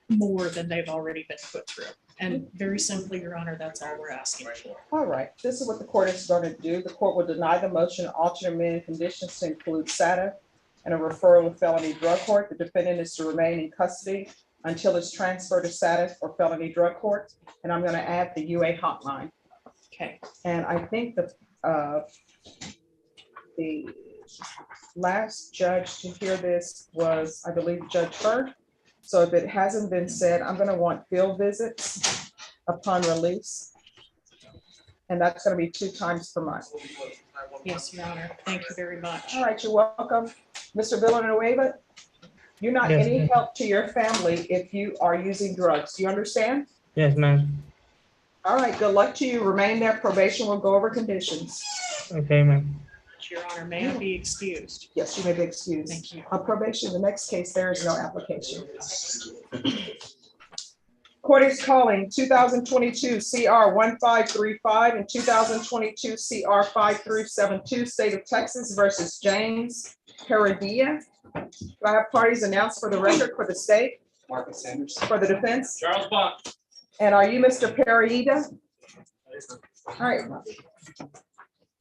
more than they've already been put through. And very simply, Your Honor, that's all we're asking for. All right, this is what the court is going to do. The court will deny the motion, alternate amended conditions to include SATA and a referral of felony drug court. The defendant is to remain in custody until it's transferred to SATA or felony drug court. And I'm going to add the UA hotline. Okay. And I think the last judge to hear this was, I believe, Judge Thurs. So if it hasn't been said, I'm going to want field visits upon release. And that's going to be 2 times per month. Yes, Your Honor. Thank you very much. All right, you're welcome. Mr. Villanueva, You're not Yes, any ma'am. help to your family if you are using drugs. Do you understand? Yes, ma'am. All right, good luck to you. Remain there. Probation will go over conditions. Okay, ma'am. Your Honor, may I be excused? Yes, you may be excused. Thank you. On probation, the next case, there is no application. Court is calling 2022 CR 1535 and 2022 CR 5372, State of Texas versus James Heredia. Do I have parties announced for the record for the state, Marcus Sanders. for the defense? Charles Bach. And are you Mr. Heredia? All right.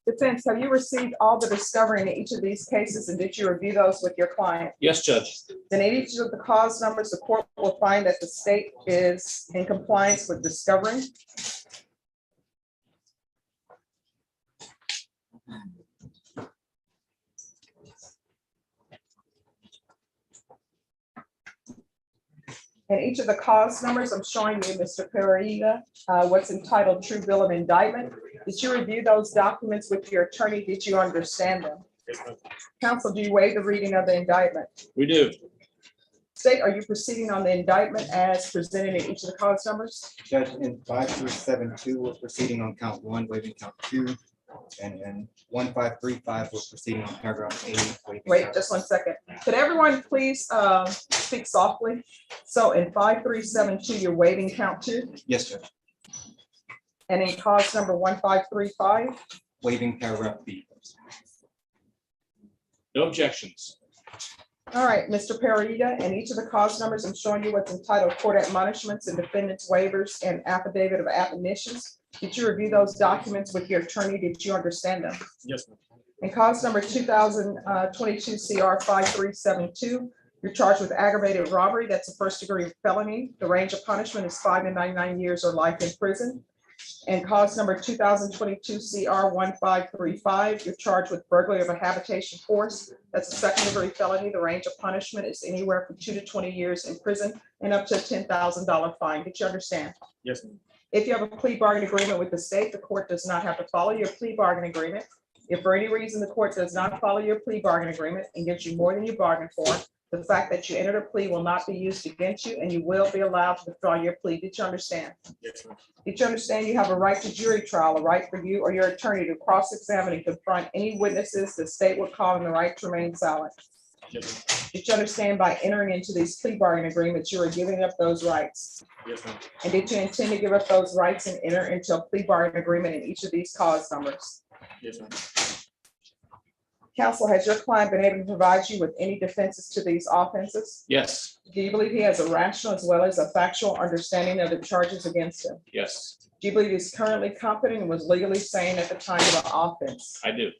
Defense, have you received all the discovery in each of these cases, and did you review those with your client? Yes, Judge. Then in each of the cause numbers, the court will find that the state is in compliance with discovery. In each of the cause numbers, I'm showing you, Mr. Pereira, what's entitled True Bill of Indictment. Did you review those documents with your attorney? Did you understand them? Counsel, do you waive the reading of the indictment? We do. State, are you proceeding on the indictment as presented in each of the cause numbers? Judge, in 5372, we're proceeding on count 1, waiving count 2. And then 1535, we're proceeding on paragraph 8. waiving Wait, count- just 1 second. Could everyone please speak softly? So in 5372, you're waiving count 2, Yes, Judge. and in cause number 1535, Waiving paragraph B. No objections. all right, Mr. Pereira, in each of the cause numbers, I'm showing you what's entitled Court Admonishments and Defendants Waivers and Affidavit of Admonitions. Did you review those documents with your attorney? Did you understand them? Yes, ma'am. In cause number 2022 CR 5372, you're charged with aggravated robbery. That's a first degree felony. The range of punishment is 5 to 99 years or life in prison. And cause number 2022 CR 1535, you're charged with burglary of a habitation force. That's a second degree felony. The range of punishment is anywhere from 2 to 20 years in prison and up to a $10,000 fine. Did you understand? Yes, ma'am. If you have a plea bargain agreement with the state, the court does not have to follow your plea bargain agreement. If for any reason the court does not follow your plea bargain agreement and gives you more than you bargained for, the fact that you entered a plea will not be used against you and you will be allowed to withdraw your plea. Did you understand? Yes, ma'am. Did you understand you have a right to jury trial, a right for you or your attorney to cross-examine and confront any witnesses the state would call and the right to remain silent? Yes, ma'am. Did you understand by entering into these plea bargain agreements, you are giving up those rights? Yes, ma'am. And did you intend to give up those rights and enter into a plea bargain agreement in each of these cause numbers? Yes, ma'am. Counsel, has your client been able to provide you with any defenses to these offenses? Yes. Do you believe he has a rational as well as a factual understanding of the charges against him? Yes, Do you believe he's currently competent and was legally sane at the time of the offense? I do.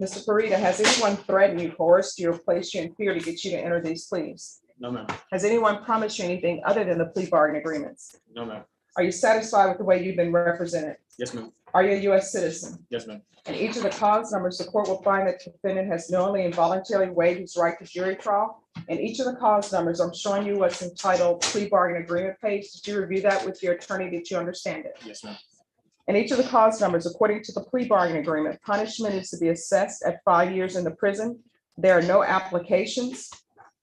Mr. Parita, has anyone threatened you, coerced you, or placed you in fear to get you to enter these pleas? No, ma'am. Has anyone promised you anything other than the plea bargain agreements? No, ma'am. Are you satisfied with the way you've been represented? Yes, ma'am. Are you a U.S. citizen? Yes, ma'am. In each of the cause numbers, the court will find that the defendant has knowingly and voluntarily waived his right to jury trial. In each of the cause numbers, I'm showing you what's entitled plea bargain agreement page. Did you review that with your attorney? Did you understand it? Yes, ma'am. In each of the cause numbers, according to the plea bargain agreement, punishment is to be assessed at 5 years in the prison. There are no applications.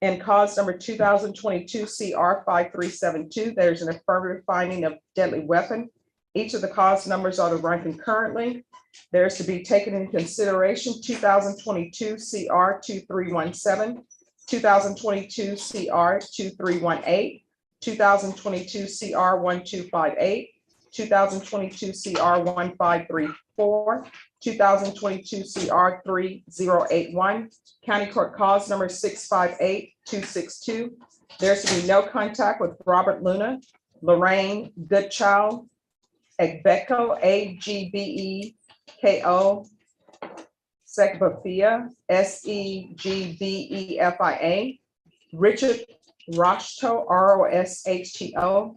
In cause number 2022 CR 5372, there's an affirmative finding of deadly weapon. Each of the cause numbers are to run concurrently. There's to be taken into consideration 2022 CR 2317, 2022 CR 2318, 2022 CR 1258, 2022 CR 1534, 2022 CR 3081, County Court Cause number 658262. There's to be no contact with Robert Luna, Lorraine Goodchild, Egbeko, Agbeko, Segbafia, Segbefia, Richard Roshto, Roshto,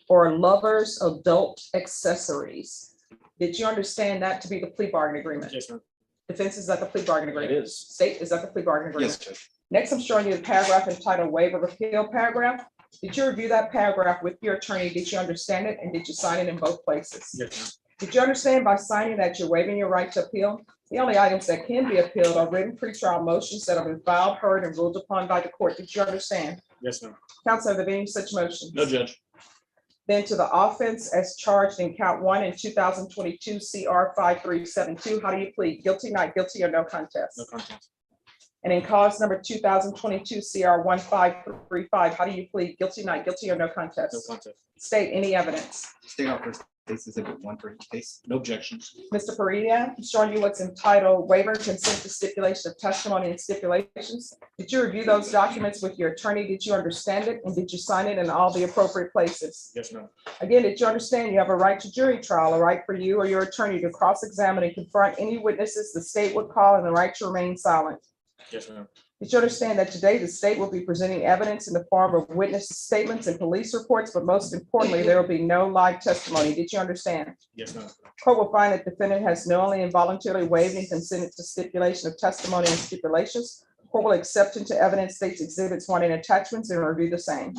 or Lovers Adult Accessories. Did you understand that to be the plea bargain agreement? Yes, ma'am. Defense, is that the plea bargain agreement? It is. State, is that the plea bargain agreement? Yes, Judge. Next, I'm showing you the paragraph entitled Waiver of Appeal paragraph. Did you review that paragraph with your attorney? Did you understand it? And did you sign it in both places? Yes, ma'am. Did you understand by signing that you're waiving your right to appeal? The only items that can be appealed are written pretrial motions that have been filed, heard, and ruled upon by the court. Did you understand? Yes, ma'am. Counsel, are there any such motions? No, Judge. Then to the offense as charged in count one in 2022 CR 5372, how do you plead? Guilty, not guilty, or no contest? No contest. And in cause number 2022 CR 1535, how do you plead? Guilty, not guilty, or no contest? No contest. State any evidence. State offers cases exhibit one for each case. No objections. Mr. Parida, I'm showing you what's entitled waiver and consent to stipulation of testimony and stipulations. Did you review those documents with your attorney? Did you understand it? And did you sign it in all the appropriate places? Yes, ma'am. Again, did you understand you have a right to jury trial, a right for you or your attorney to cross-examine and confront any witnesses the state would call, and the right to remain silent? Yes, ma'am. Did you understand that today the state will be presenting evidence in the form of witness statements and police reports, but most importantly, there will be no live testimony? Did you understand? Yes, ma'am. Court will find that defendant has knowingly and voluntarily waived and consented to stipulation of testimony and stipulations. Court will accept into evidence states exhibits one and attachments and review the same.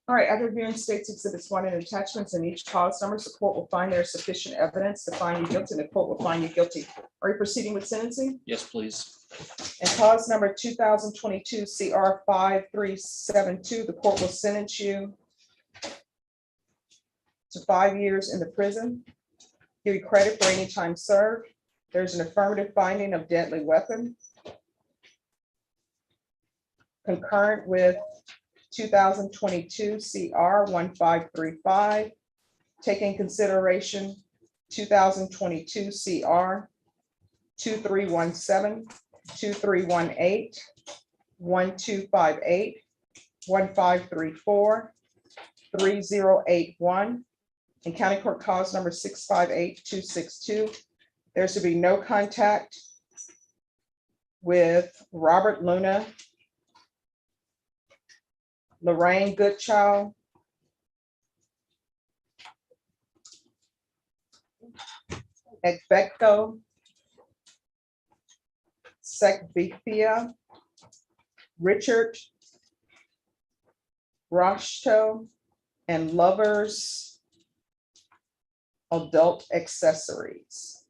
All right, after reviewing states exhibits one and attachments and each cause numbers, the court will find there is sufficient evidence to find you guilty, and the court will find you guilty. Are you proceeding with sentencing? Yes, please. And cause number 2022 CR 5372, the court will sentence you to 5 years in the prison. Give you credit for any time served. There's an affirmative finding of deadly weapon. Concurrent with 2022 CR 1535, taking consideration 2022 CR 2317, 2318, 1258, 1534, 3081, and County Court Cause number 658262. There should be no contact with Robert Luna, Lorraine Goodchild, Ekbeko, Sekbithia, Richard Roshto, and Lovers Adult Accessories.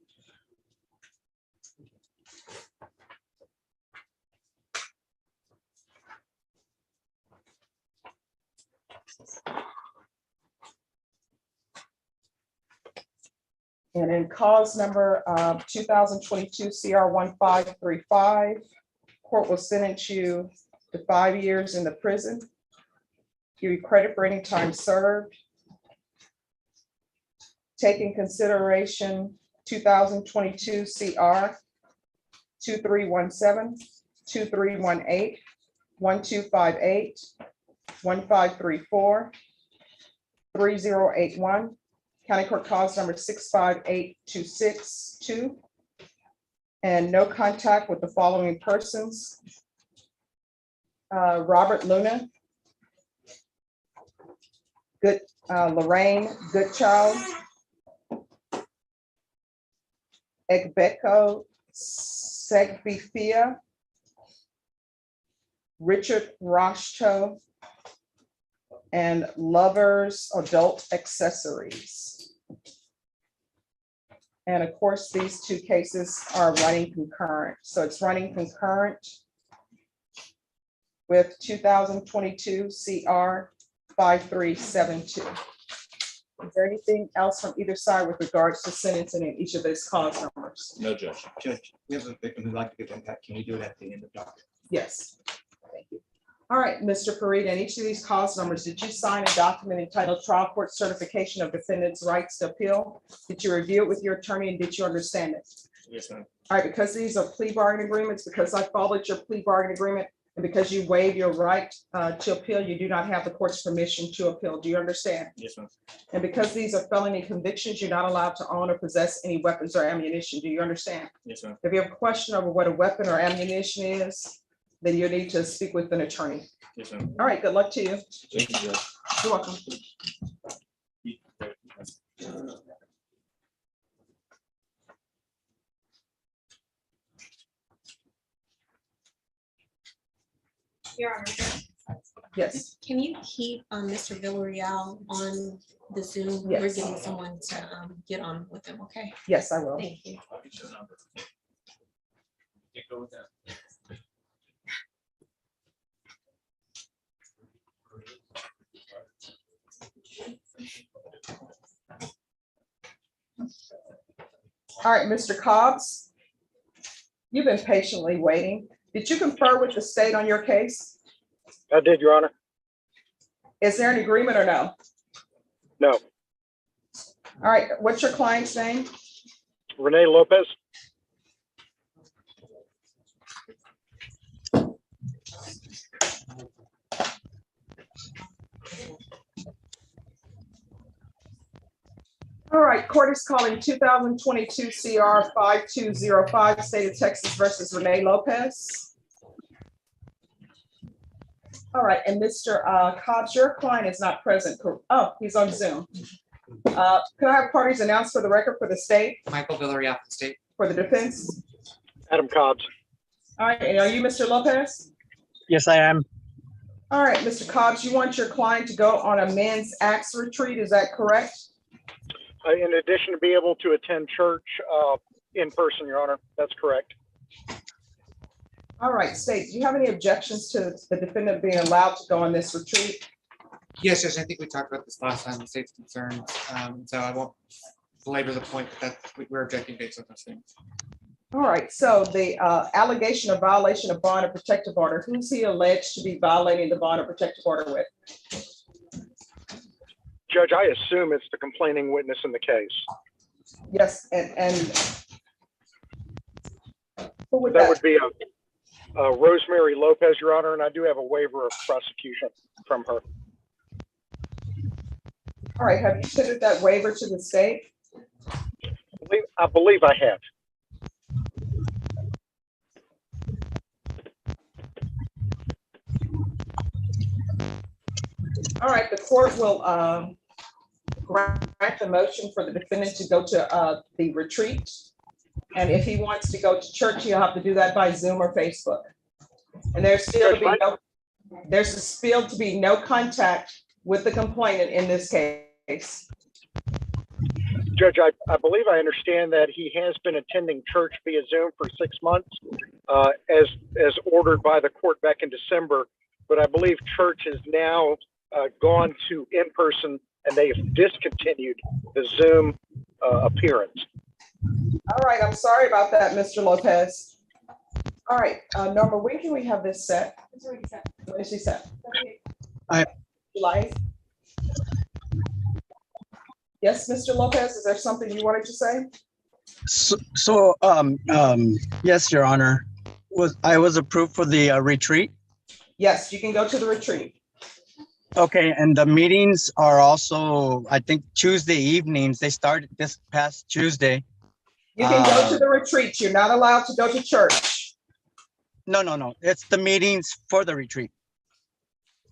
And in cause number 2022 CR 1535, court will sentence you to 5 years in the prison. Give you credit for any time served. Taking consideration 2022 CR 2317, 2318, 1258, 1534, 3081, County Court Cause number 658262, and no contact with the following persons: Robert Luna, Lorraine Goodchild, Ekbeko Segbithia, Richard Roshto, and Lovers Adult Accessories. And of course, these two cases are running concurrent. So it's running concurrent with 2022 CR 5372. Is there anything else from either side with regards to sentencing in each of those cause numbers? No, Judge. Judge, we have a victim who'd like to give impact. Can we do it at the end of docket? Yes. Thank you. All right, Mr. Fareed, and each of these cause numbers, did you sign a document entitled Trial Court Certification of Defendant's Rights to Appeal? Did you review it with your attorney and did you understand it? Yes, ma'am. All right, because these are plea bargain agreements, because I followed your plea bargain agreement, and because you waive your right to appeal, you do not have the court's permission to appeal. Do you understand? Yes, ma'am. And because these are felony convictions, you're not allowed to own or possess any weapons or ammunition. Do you understand? Yes, ma'am. If you have a question over what a weapon or ammunition is, then you need to speak with an attorney. Yes, ma'am. All right, good luck to you. Thank you, Judge. You're welcome. Your Honor, Yes. can you keep Mr. Villarreal on the Zoom? We're Yes. getting someone to get on with him, okay? Yes, I will. Thank you. Go with that. All right, Mr. Cobbs, you've been patiently waiting. Did you confer with the state on your case? I did, Your Honor. Is there an agreement or no? No. All right, what's your client's name? Renee Lopez. All right, court is calling 2022 CR 5205, State of Texas versus Renee Lopez. All right, and Mr. Cobbs, your client is not present. Oh, he's on Zoom. Could I have parties announced for the record for the state, Michael Villarreal, state. for the defense? Adam Cobbs. All right, and are you Mr. Lopez? Yes, I am. All right, Mr. Cobbs, you want your client to go on a men's axe retreat, is that correct? In addition to be able to attend church in person, Your Honor, that's correct. All right, state, do you have any objections to the defendant being allowed to go on this retreat? Yes, Judge, I think we talked about this last time, the state's concerned, so I won't belabor the point that we're objecting based on those things. All right, so the allegation of violation of bond or protective order, who's he alleged to be violating the bond or protective order with? Judge, I assume it's the complaining witness in the case. Yes, and who would That would be Rosemary Lopez, Your Honor, and I do have a waiver of prosecution from her. All right, have you submitted that waiver to the state? I believe I have. All right, the court will grant the motion for the defendant to go to the retreat. And if he wants to go to church, he'll have to do that by Zoom or Facebook. And there's still to be no contact with the complainant in this case. Judge, I believe I understand that he has been attending church via Zoom for 6 months, as ordered by the court back in December. But I believe church is now gone to in-person, and they have discontinued the Zoom appearance. All right, I'm sorry about that, Mr. Lopez. All right, Norma, when can we have this set? When is she set? July 8th? Yes, Mr. Lopez, is there something you wanted to say? Yes, Your Honor. I was approved for the retreat. Yes, you can go to the retreat. Okay, and the meetings are also, I think, Tuesday evenings. They started this past Tuesday. You can go to the retreat. You're not allowed to go to church. No. It's the meetings for the retreat.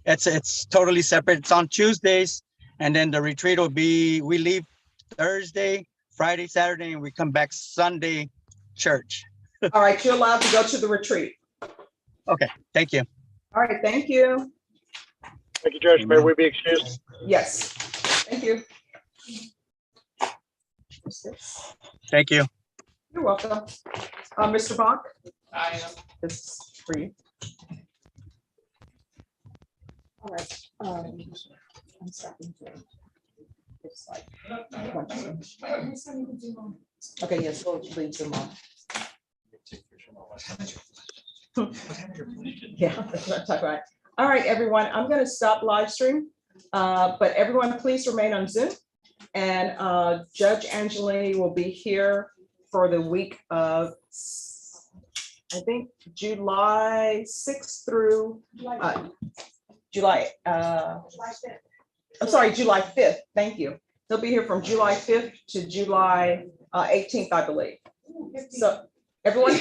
It's totally separate. It's on Tuesdays, and then the retreat will be, we leave Thursday, Friday, Saturday, and we come back Sunday, church. All right, you're allowed to go to the retreat. Okay, thank you. All right, thank you. Thank you, Judge. May we be excused? Yes, thank you. Thank you. You're welcome. Mr. Bach? I am. This is for you. All right. I'm stopping for. It's like. Okay, yes, we'll leave them on. Yeah, that's what I'm talking about. All right, everyone, I'm going to stop live stream, but everyone please remain on Zoom. And Judge Angelini will be here for the week of, I think, July 6th through July 5th. Thank you. They'll be here from July 5th to July 18th, I believe. So everyone,